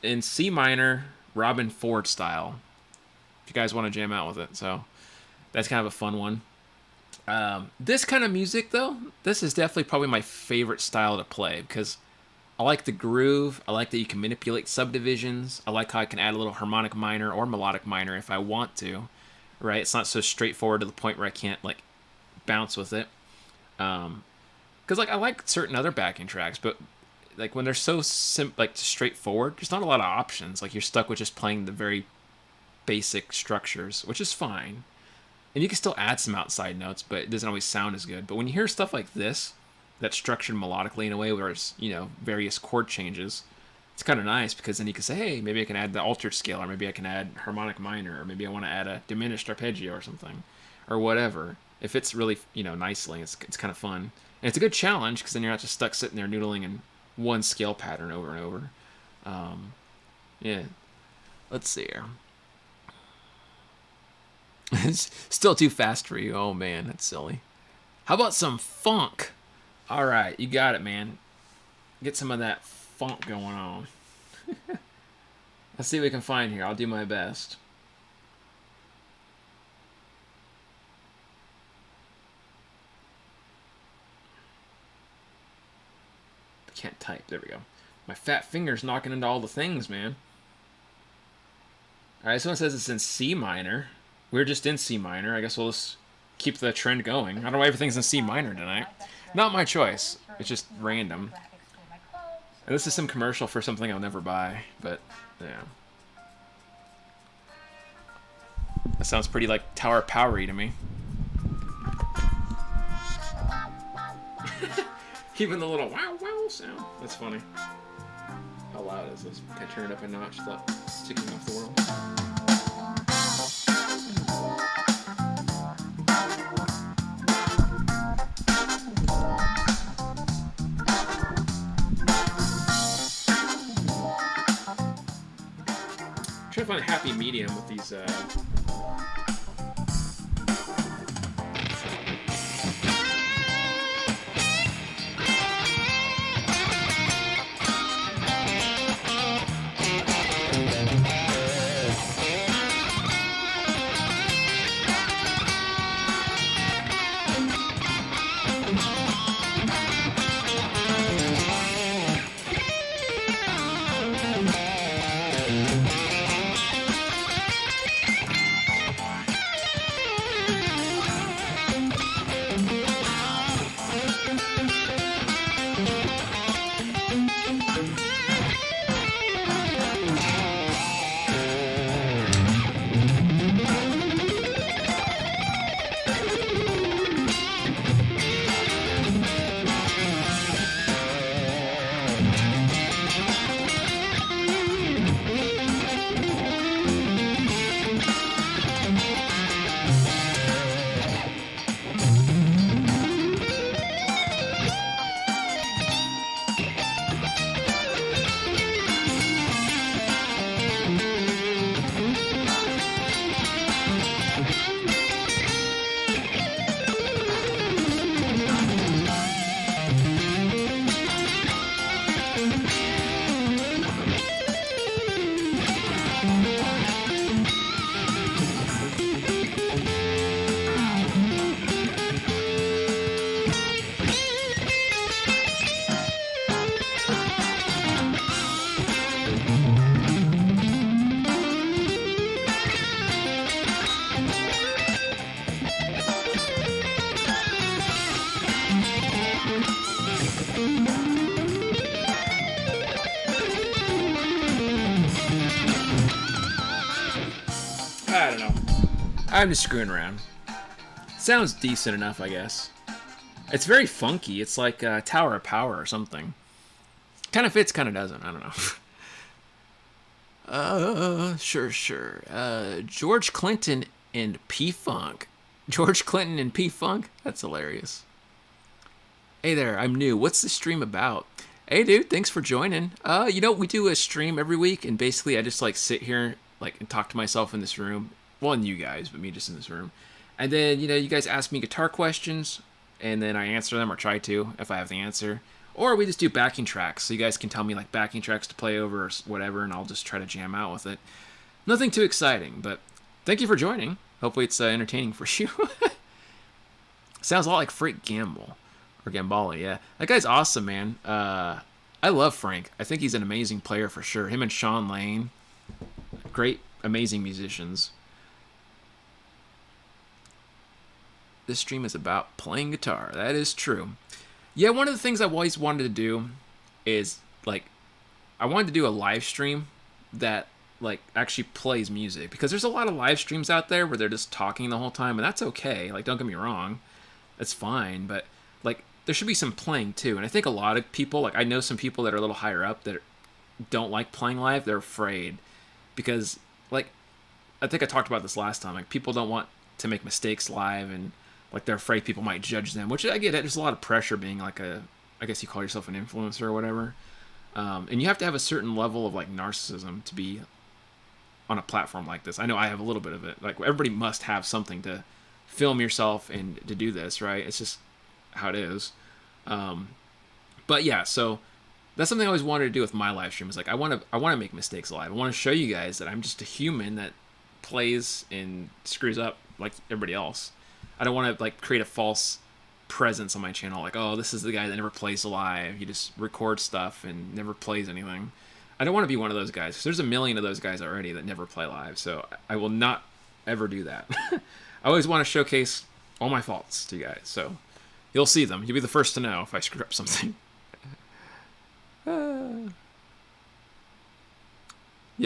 Speaker 1: in C minor, Robin Ford style. If you guys want to jam out with it, so that's kind of a fun one. This kind of music, though, this is definitely probably my favorite style to play because I like the groove. I like that you can manipulate subdivisions. I like how I can add a little harmonic minor or melodic minor if I want to, right? It's not so straightforward to the point where I can't, like, bounce with it. Because, like, I like certain other backing tracks, but, like, when they're so straightforward, there's not a lot of options. Like, you're stuck with just playing the very basic structures, which is fine. And you can still add some outside notes, but it doesn't always sound as good. But when you hear stuff like this, that's structured melodically in a way where it's, you know, various chord changes, it's kind of nice because then you can say, hey, maybe I can add the altered scale, or maybe I can add harmonic minor, or maybe I want to add a diminished arpeggio or something, or whatever. It fits really, you know, nicely. It's kind of fun. And it's a good challenge because then you're not just stuck sitting there noodling in one scale pattern over and over. Yeah. Let's see here. It's still too fast for you. Oh, man, that's silly. How about some funk? All right, you got it, man. Get some of that funk going on. Let's see what we can find here. I'll do my best. I can't type. There we go. My fat finger's knocking into all the things, man. All right, this one says it's in C minor. We're just in C minor. I guess we'll just keep the trend going. I don't know why everything's in C minor tonight. Not my choice. It's just random. And this is some commercial for something I'll never buy, but yeah. That sounds pretty like Tower Power-y to me. Even the little wow wow sound. That's funny. How loud is this? Can I turn it up a notch without sticking off the world? Trying to find a happy medium with these. I don't know. I'm just screwing around. Sounds decent enough, I guess. It's very funky. It's like Tower of Power or something. Kind of fits, kind of doesn't. I don't know. Sure. George Clinton and P-Funk. George Clinton and P-Funk? That's hilarious. Hey there, I'm new. What's the stream about? Hey dude, thanks for joining. You know, we do a stream every week, and basically I just like sit here like and talk to myself in this room. Well, and you guys, but me just in this room. And then, you know, you guys ask me guitar questions, and then I answer them or try to if I have the answer. Or we just do backing tracks, so you guys can tell me like backing tracks to play over or whatever, and I'll just try to jam out with it. Nothing too exciting, but thank you for joining. Hopefully it's entertaining for you. Sounds a lot like Frank Gamble. Or Gambale, yeah. That guy's awesome, man. I love Frank. I think he's an amazing player for sure. Him and Sean Lane, great, amazing musicians. This stream is about playing guitar. That is true. Yeah, one of the things I've always wanted to do is, like, I wanted to do a live stream that, like, actually plays music. Because there's a lot of live streams out there where they're just talking the whole time, and that's okay. Like, don't get me wrong. That's fine, but, like, there should be some playing, too. And I think a lot of people, like, I know some people that are a little higher up that don't like playing live. They're afraid. Because, like, I think I talked about this last time. Like, people don't want to make mistakes live, and like they're afraid people might judge them, which I get it. There's a lot of pressure being like I guess you call yourself an influencer or whatever. And you have to have a certain level of like narcissism to be on a platform like this. I know I have a little bit of it. Like everybody must have something to film yourself and to do this, right? It's just how it is. But yeah, so that's something I always wanted to do with my live stream. Is like I want to make mistakes live. I want to show you guys that I'm just a human that plays and screws up like everybody else. I don't want to like create a false presence on my channel, like, oh, this is the guy that never plays live. He just records stuff and never plays anything. I don't want to be one of those guys. There's a million of those guys already that never play live, so I will not ever do that. I always want to showcase all my faults to you guys, so you'll see them. You'll be the first to know if I screw up something. Yeah,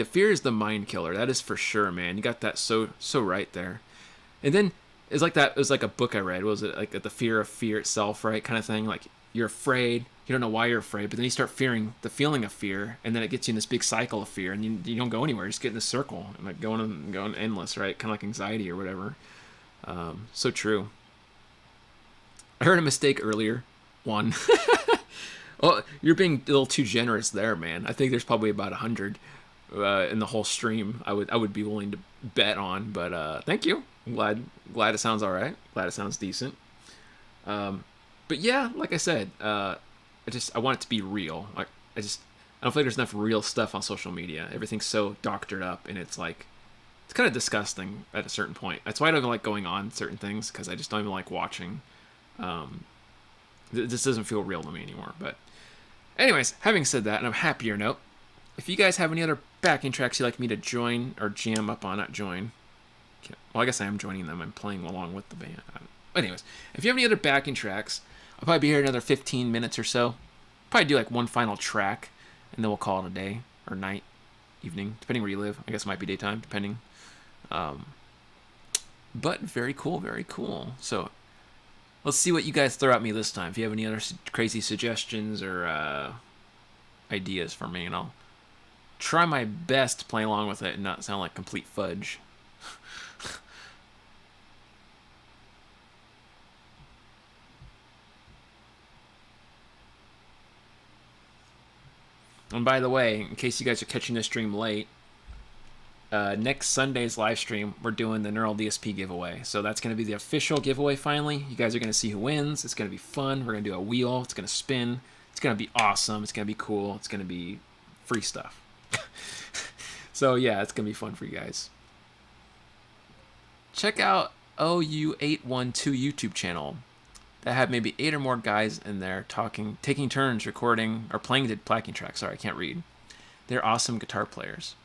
Speaker 1: fear is the mind killer. That is for sure, man. You got that so right there. And then it's like that. It was like a book I read. Was it like the fear of fear itself, right? Kind of thing. Like you're afraid. You don't know why you're afraid, but then you start fearing the feeling of fear, and then it gets you in this big cycle of fear, and you don't go anywhere. You just get in this circle and like going endless, right? Kind of like anxiety or whatever. So true. I heard a mistake earlier. One. Oh, you're being a little too generous there, man. I think there's probably about 100 in the whole stream. I would be willing to bet on, but thank you. I'm glad it sounds all right. Glad it sounds decent. But yeah, like I said, I want it to be real. Like I don't feel like there's enough real stuff on social media. Everything's so doctored up, and it's like it's kind of disgusting at a certain point. That's why I don't even like going on certain things, because I just don't even like watching. This doesn't feel real to me anymore. But anyways, having said that, and I'm happier note, if you guys have any other backing tracks you'd like me to join or jam up on, not join. Well, I guess I am joining them. I'm playing along with the band. Anyways, if you have any other backing tracks, I'll probably be here another 15 minutes or so. Probably do like one final track, and then we'll call it a day or night, evening, depending where you live. I guess it might be daytime, depending. But very cool, very cool. So let's see what you guys throw at me this time. If you have any other crazy suggestions or ideas for me, and I'll try my best to play along with it and not sound like complete fudge. And by the way, in case you guys are catching this stream late, next Sunday's live stream, we're doing the Neural DSP giveaway. So that's going to be the official giveaway finally. You guys are going to see who wins. It's going to be fun. We're going to do a wheel. It's going to spin. It's going to be awesome. It's going to be cool. It's going to be free stuff. So yeah, it's going to be fun for you guys. Check out OU812 YouTube channel. That have maybe 8 or more guys in there taking turns recording or playing the backing track. Sorry, I can't read. They're awesome guitar players.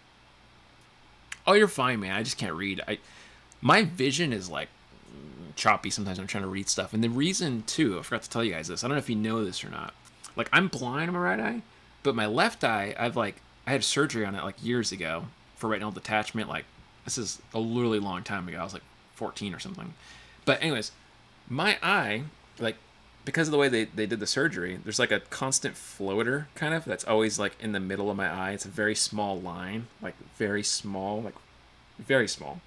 Speaker 1: Oh, you're fine, man. I just can't read. My vision is like choppy sometimes when I'm trying to read stuff. And the reason too, I forgot to tell you guys this. I don't know if you know this or not. Like I'm blind on my right eye, but my left eye, I had surgery on it like years ago for retinal detachment. Like this is a really long time ago. I was like 14 or something. But anyways, my eye, like because of the way they did the surgery, there's like a constant floater kind of that's always like in the middle of my eye. It's a very small line, like very small, like very small.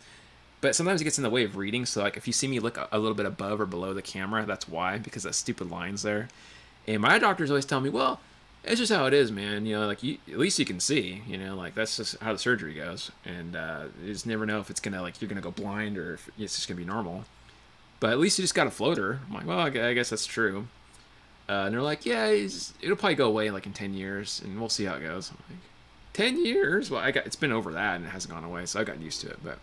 Speaker 1: But sometimes it gets in the way of reading. So like if you see me look a little bit above or below the camera, that's why, because that stupid line's there. And my doctors always tell me, well, it's just how it is, man. You know, like at least you can see. You know, like that's just how the surgery goes. And you just never know if it's gonna like you're gonna go blind or if it's just gonna be normal. But at least you just got a floater. I'm like, well, I guess that's true. And they're like, yeah, it'll probably go away like in 10 years, and we'll see how it goes. I'm like, 10 years? Well, it's been over that, and it hasn't gone away, so I got used to it. But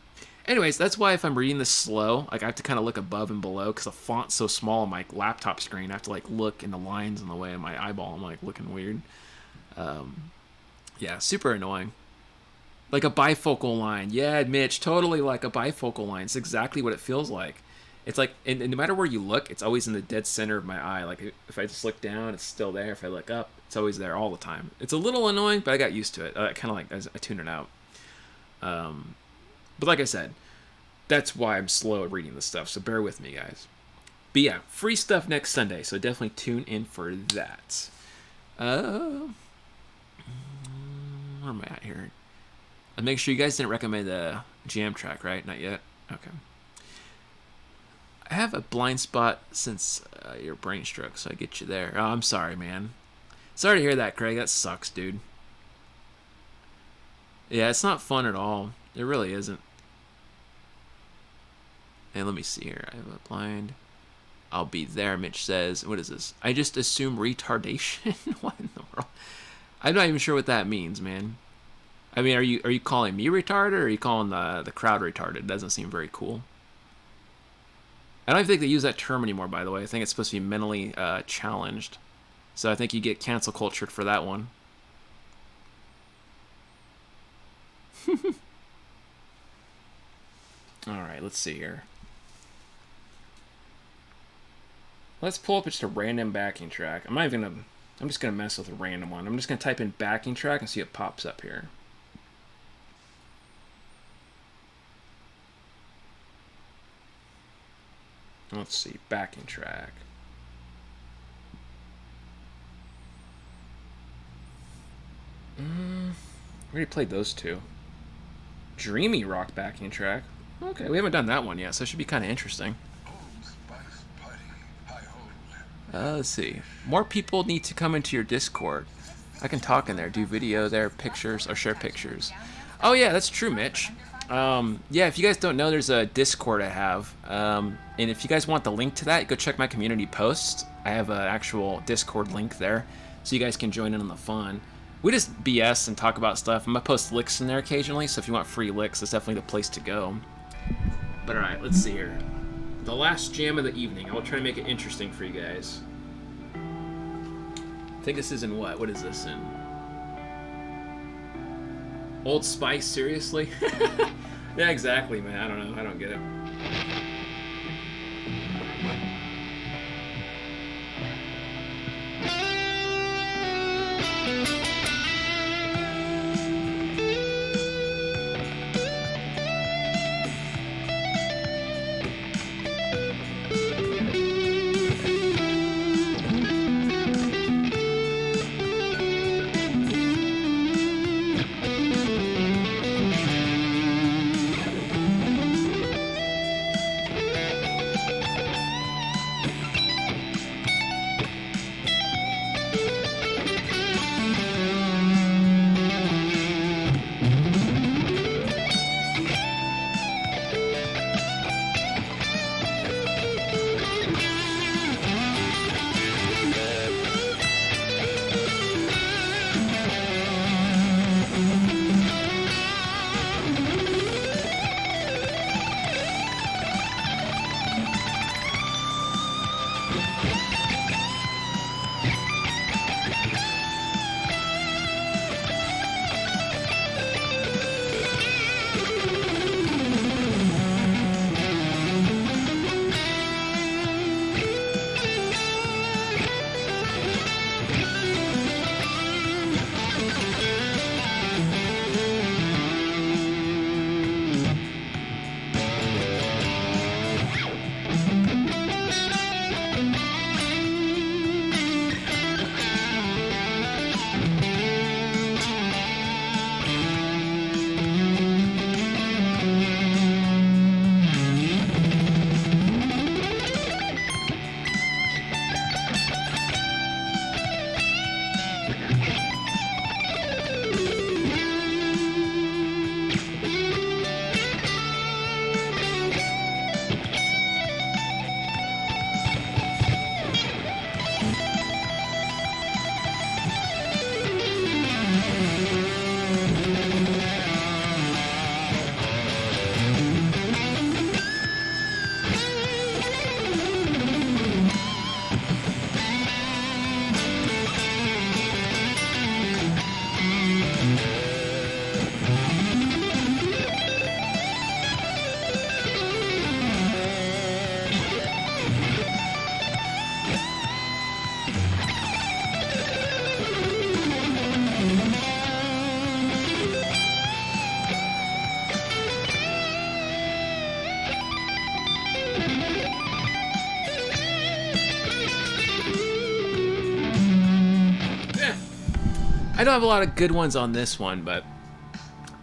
Speaker 1: anyways, that's why if I'm reading this slow, like I have to kind of look above and below because the font's so small on my laptop screen. I have to like look in the lines in the way of my eyeball. I'm like looking weird. Yeah, super annoying. Like a bifocal line. Yeah, Mitch, totally like a bifocal line. It's exactly what it feels like. It's like, and no matter where you look, it's always in the dead center of my eye. Like if I just look down, it's still there. If I look up, it's always there all the time. It's a little annoying, but I got used to it. I kind of like, I tune it out. But like I said, that's why I'm slow at reading this stuff. So bear with me, guys. But yeah, free stuff next Sunday. So definitely tune in for that. Where am I at here? And make sure you guys didn't recommend the jam track, right? Not yet? Okay. I have a blind spot since your brain stroke, so I get you there. Oh, I'm sorry, man. Sorry to hear that, Craig. That sucks, dude. Yeah, it's not fun at all. It really isn't. And let me see here. I have a blind. I'll be there, Mitch says. What is this? I just assume retardation? What in the world? I'm not even sure what that means, man. I mean, are you calling me retarded, or are you calling the crowd retarded? It doesn't seem very cool. I don't even think they use that term anymore, by the way. I think it's supposed to be mentally challenged. So I think you get cancel cultured for that one. Alright, let's see here. Let's pull up just a random backing track. I'm just gonna mess with a random one. I'm just gonna type in backing track and see what pops up here. Let's see, backing track. We already played those two. Dreamy rock backing track. Okay, we haven't done that one yet, so it should be kind of interesting. Let's see. More people need to come into your Discord. I can talk in there, do video there, pictures, or share pictures. Oh yeah, that's true, Mitch. Yeah, if you guys don't know, there's a Discord I have. And if you guys want the link to that, go check my community posts. I have an actual Discord link there, so you guys can join in on the fun. We just BS and talk about stuff. I'm going to post licks in there occasionally, so if you want free licks, that's definitely the place to go. But alright, let's see here. The last jam of the evening. I will try to make it interesting for you guys. I think this is in what? What is this in? Old Spice, seriously? Yeah, exactly, man. I don't know. I don't get it. I don't have a lot of good ones on this one, but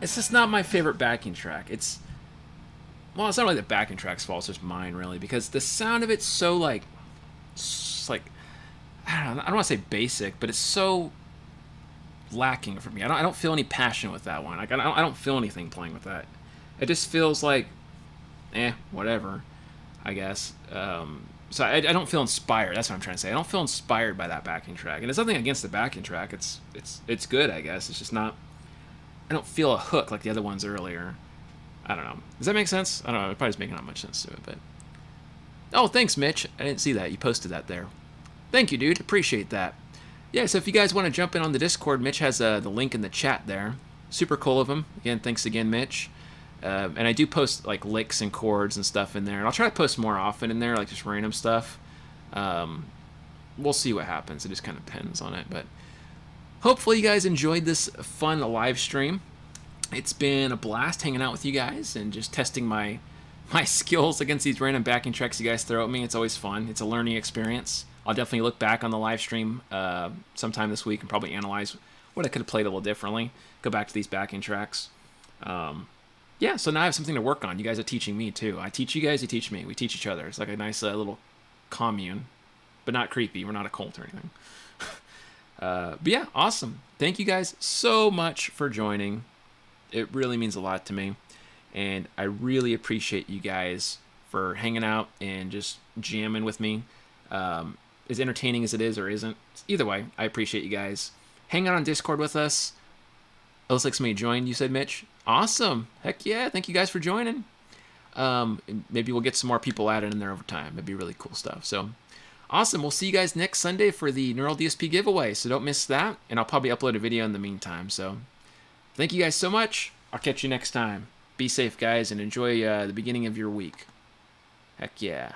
Speaker 1: it's just not my favorite backing track. Well, it's not really the backing track's fault, it's just mine, really, because the sound of it's so, like, I don't want to say basic, but it's so lacking for me. I don't feel any passion with that one. Like, I don't feel anything playing with that. It just feels like, whatever, I guess. So I don't feel inspired. That's what I'm trying to say. I don't feel inspired by that backing track. And it's nothing against the backing track. It's good, I guess. It's just not. I don't feel a hook like the other ones earlier. I don't know. Does that make sense? I don't know. It probably doesn't make not much sense to it, but. Oh, thanks, Mitch. I didn't see that. You posted that there. Thank you, dude. Appreciate that. Yeah, so if you guys want to jump in on the Discord, Mitch has the link in the chat there. Super cool of him. Again, thanks again, Mitch. And I do post like licks and chords and stuff in there. And I'll try to post more often in there, like just random stuff. We'll see what happens. It just kind of depends on it. But hopefully you guys enjoyed this fun live stream. It's been a blast hanging out with you guys and just testing my skills against these random backing tracks you guys throw at me. It's always fun. It's a learning experience. I'll definitely look back on the live stream sometime this week and probably analyze what I could have played a little differently. Go back to these backing tracks. Yeah, so now I have something to work on. You guys are teaching me, too. I teach you guys, you teach me. We teach each other. It's like a nice little commune, but not creepy. We're not a cult or anything. But yeah, awesome. Thank you guys so much for joining. It really means a lot to me. And I really appreciate you guys for hanging out and just jamming with me. As entertaining as it is or isn't. Either way, I appreciate you guys. Hang out on Discord with us. It looks like somebody joined, you said, Mitch. Awesome. Heck yeah. Thank you guys for joining. Maybe we'll get some more people added in there over time. It'd be really cool stuff. So awesome. We'll see you guys next Sunday for the Neural DSP giveaway. So don't miss that. And I'll probably upload a video in the meantime. So thank you guys so much. I'll catch you next time. Be safe, guys, and enjoy the beginning of your week. Heck yeah.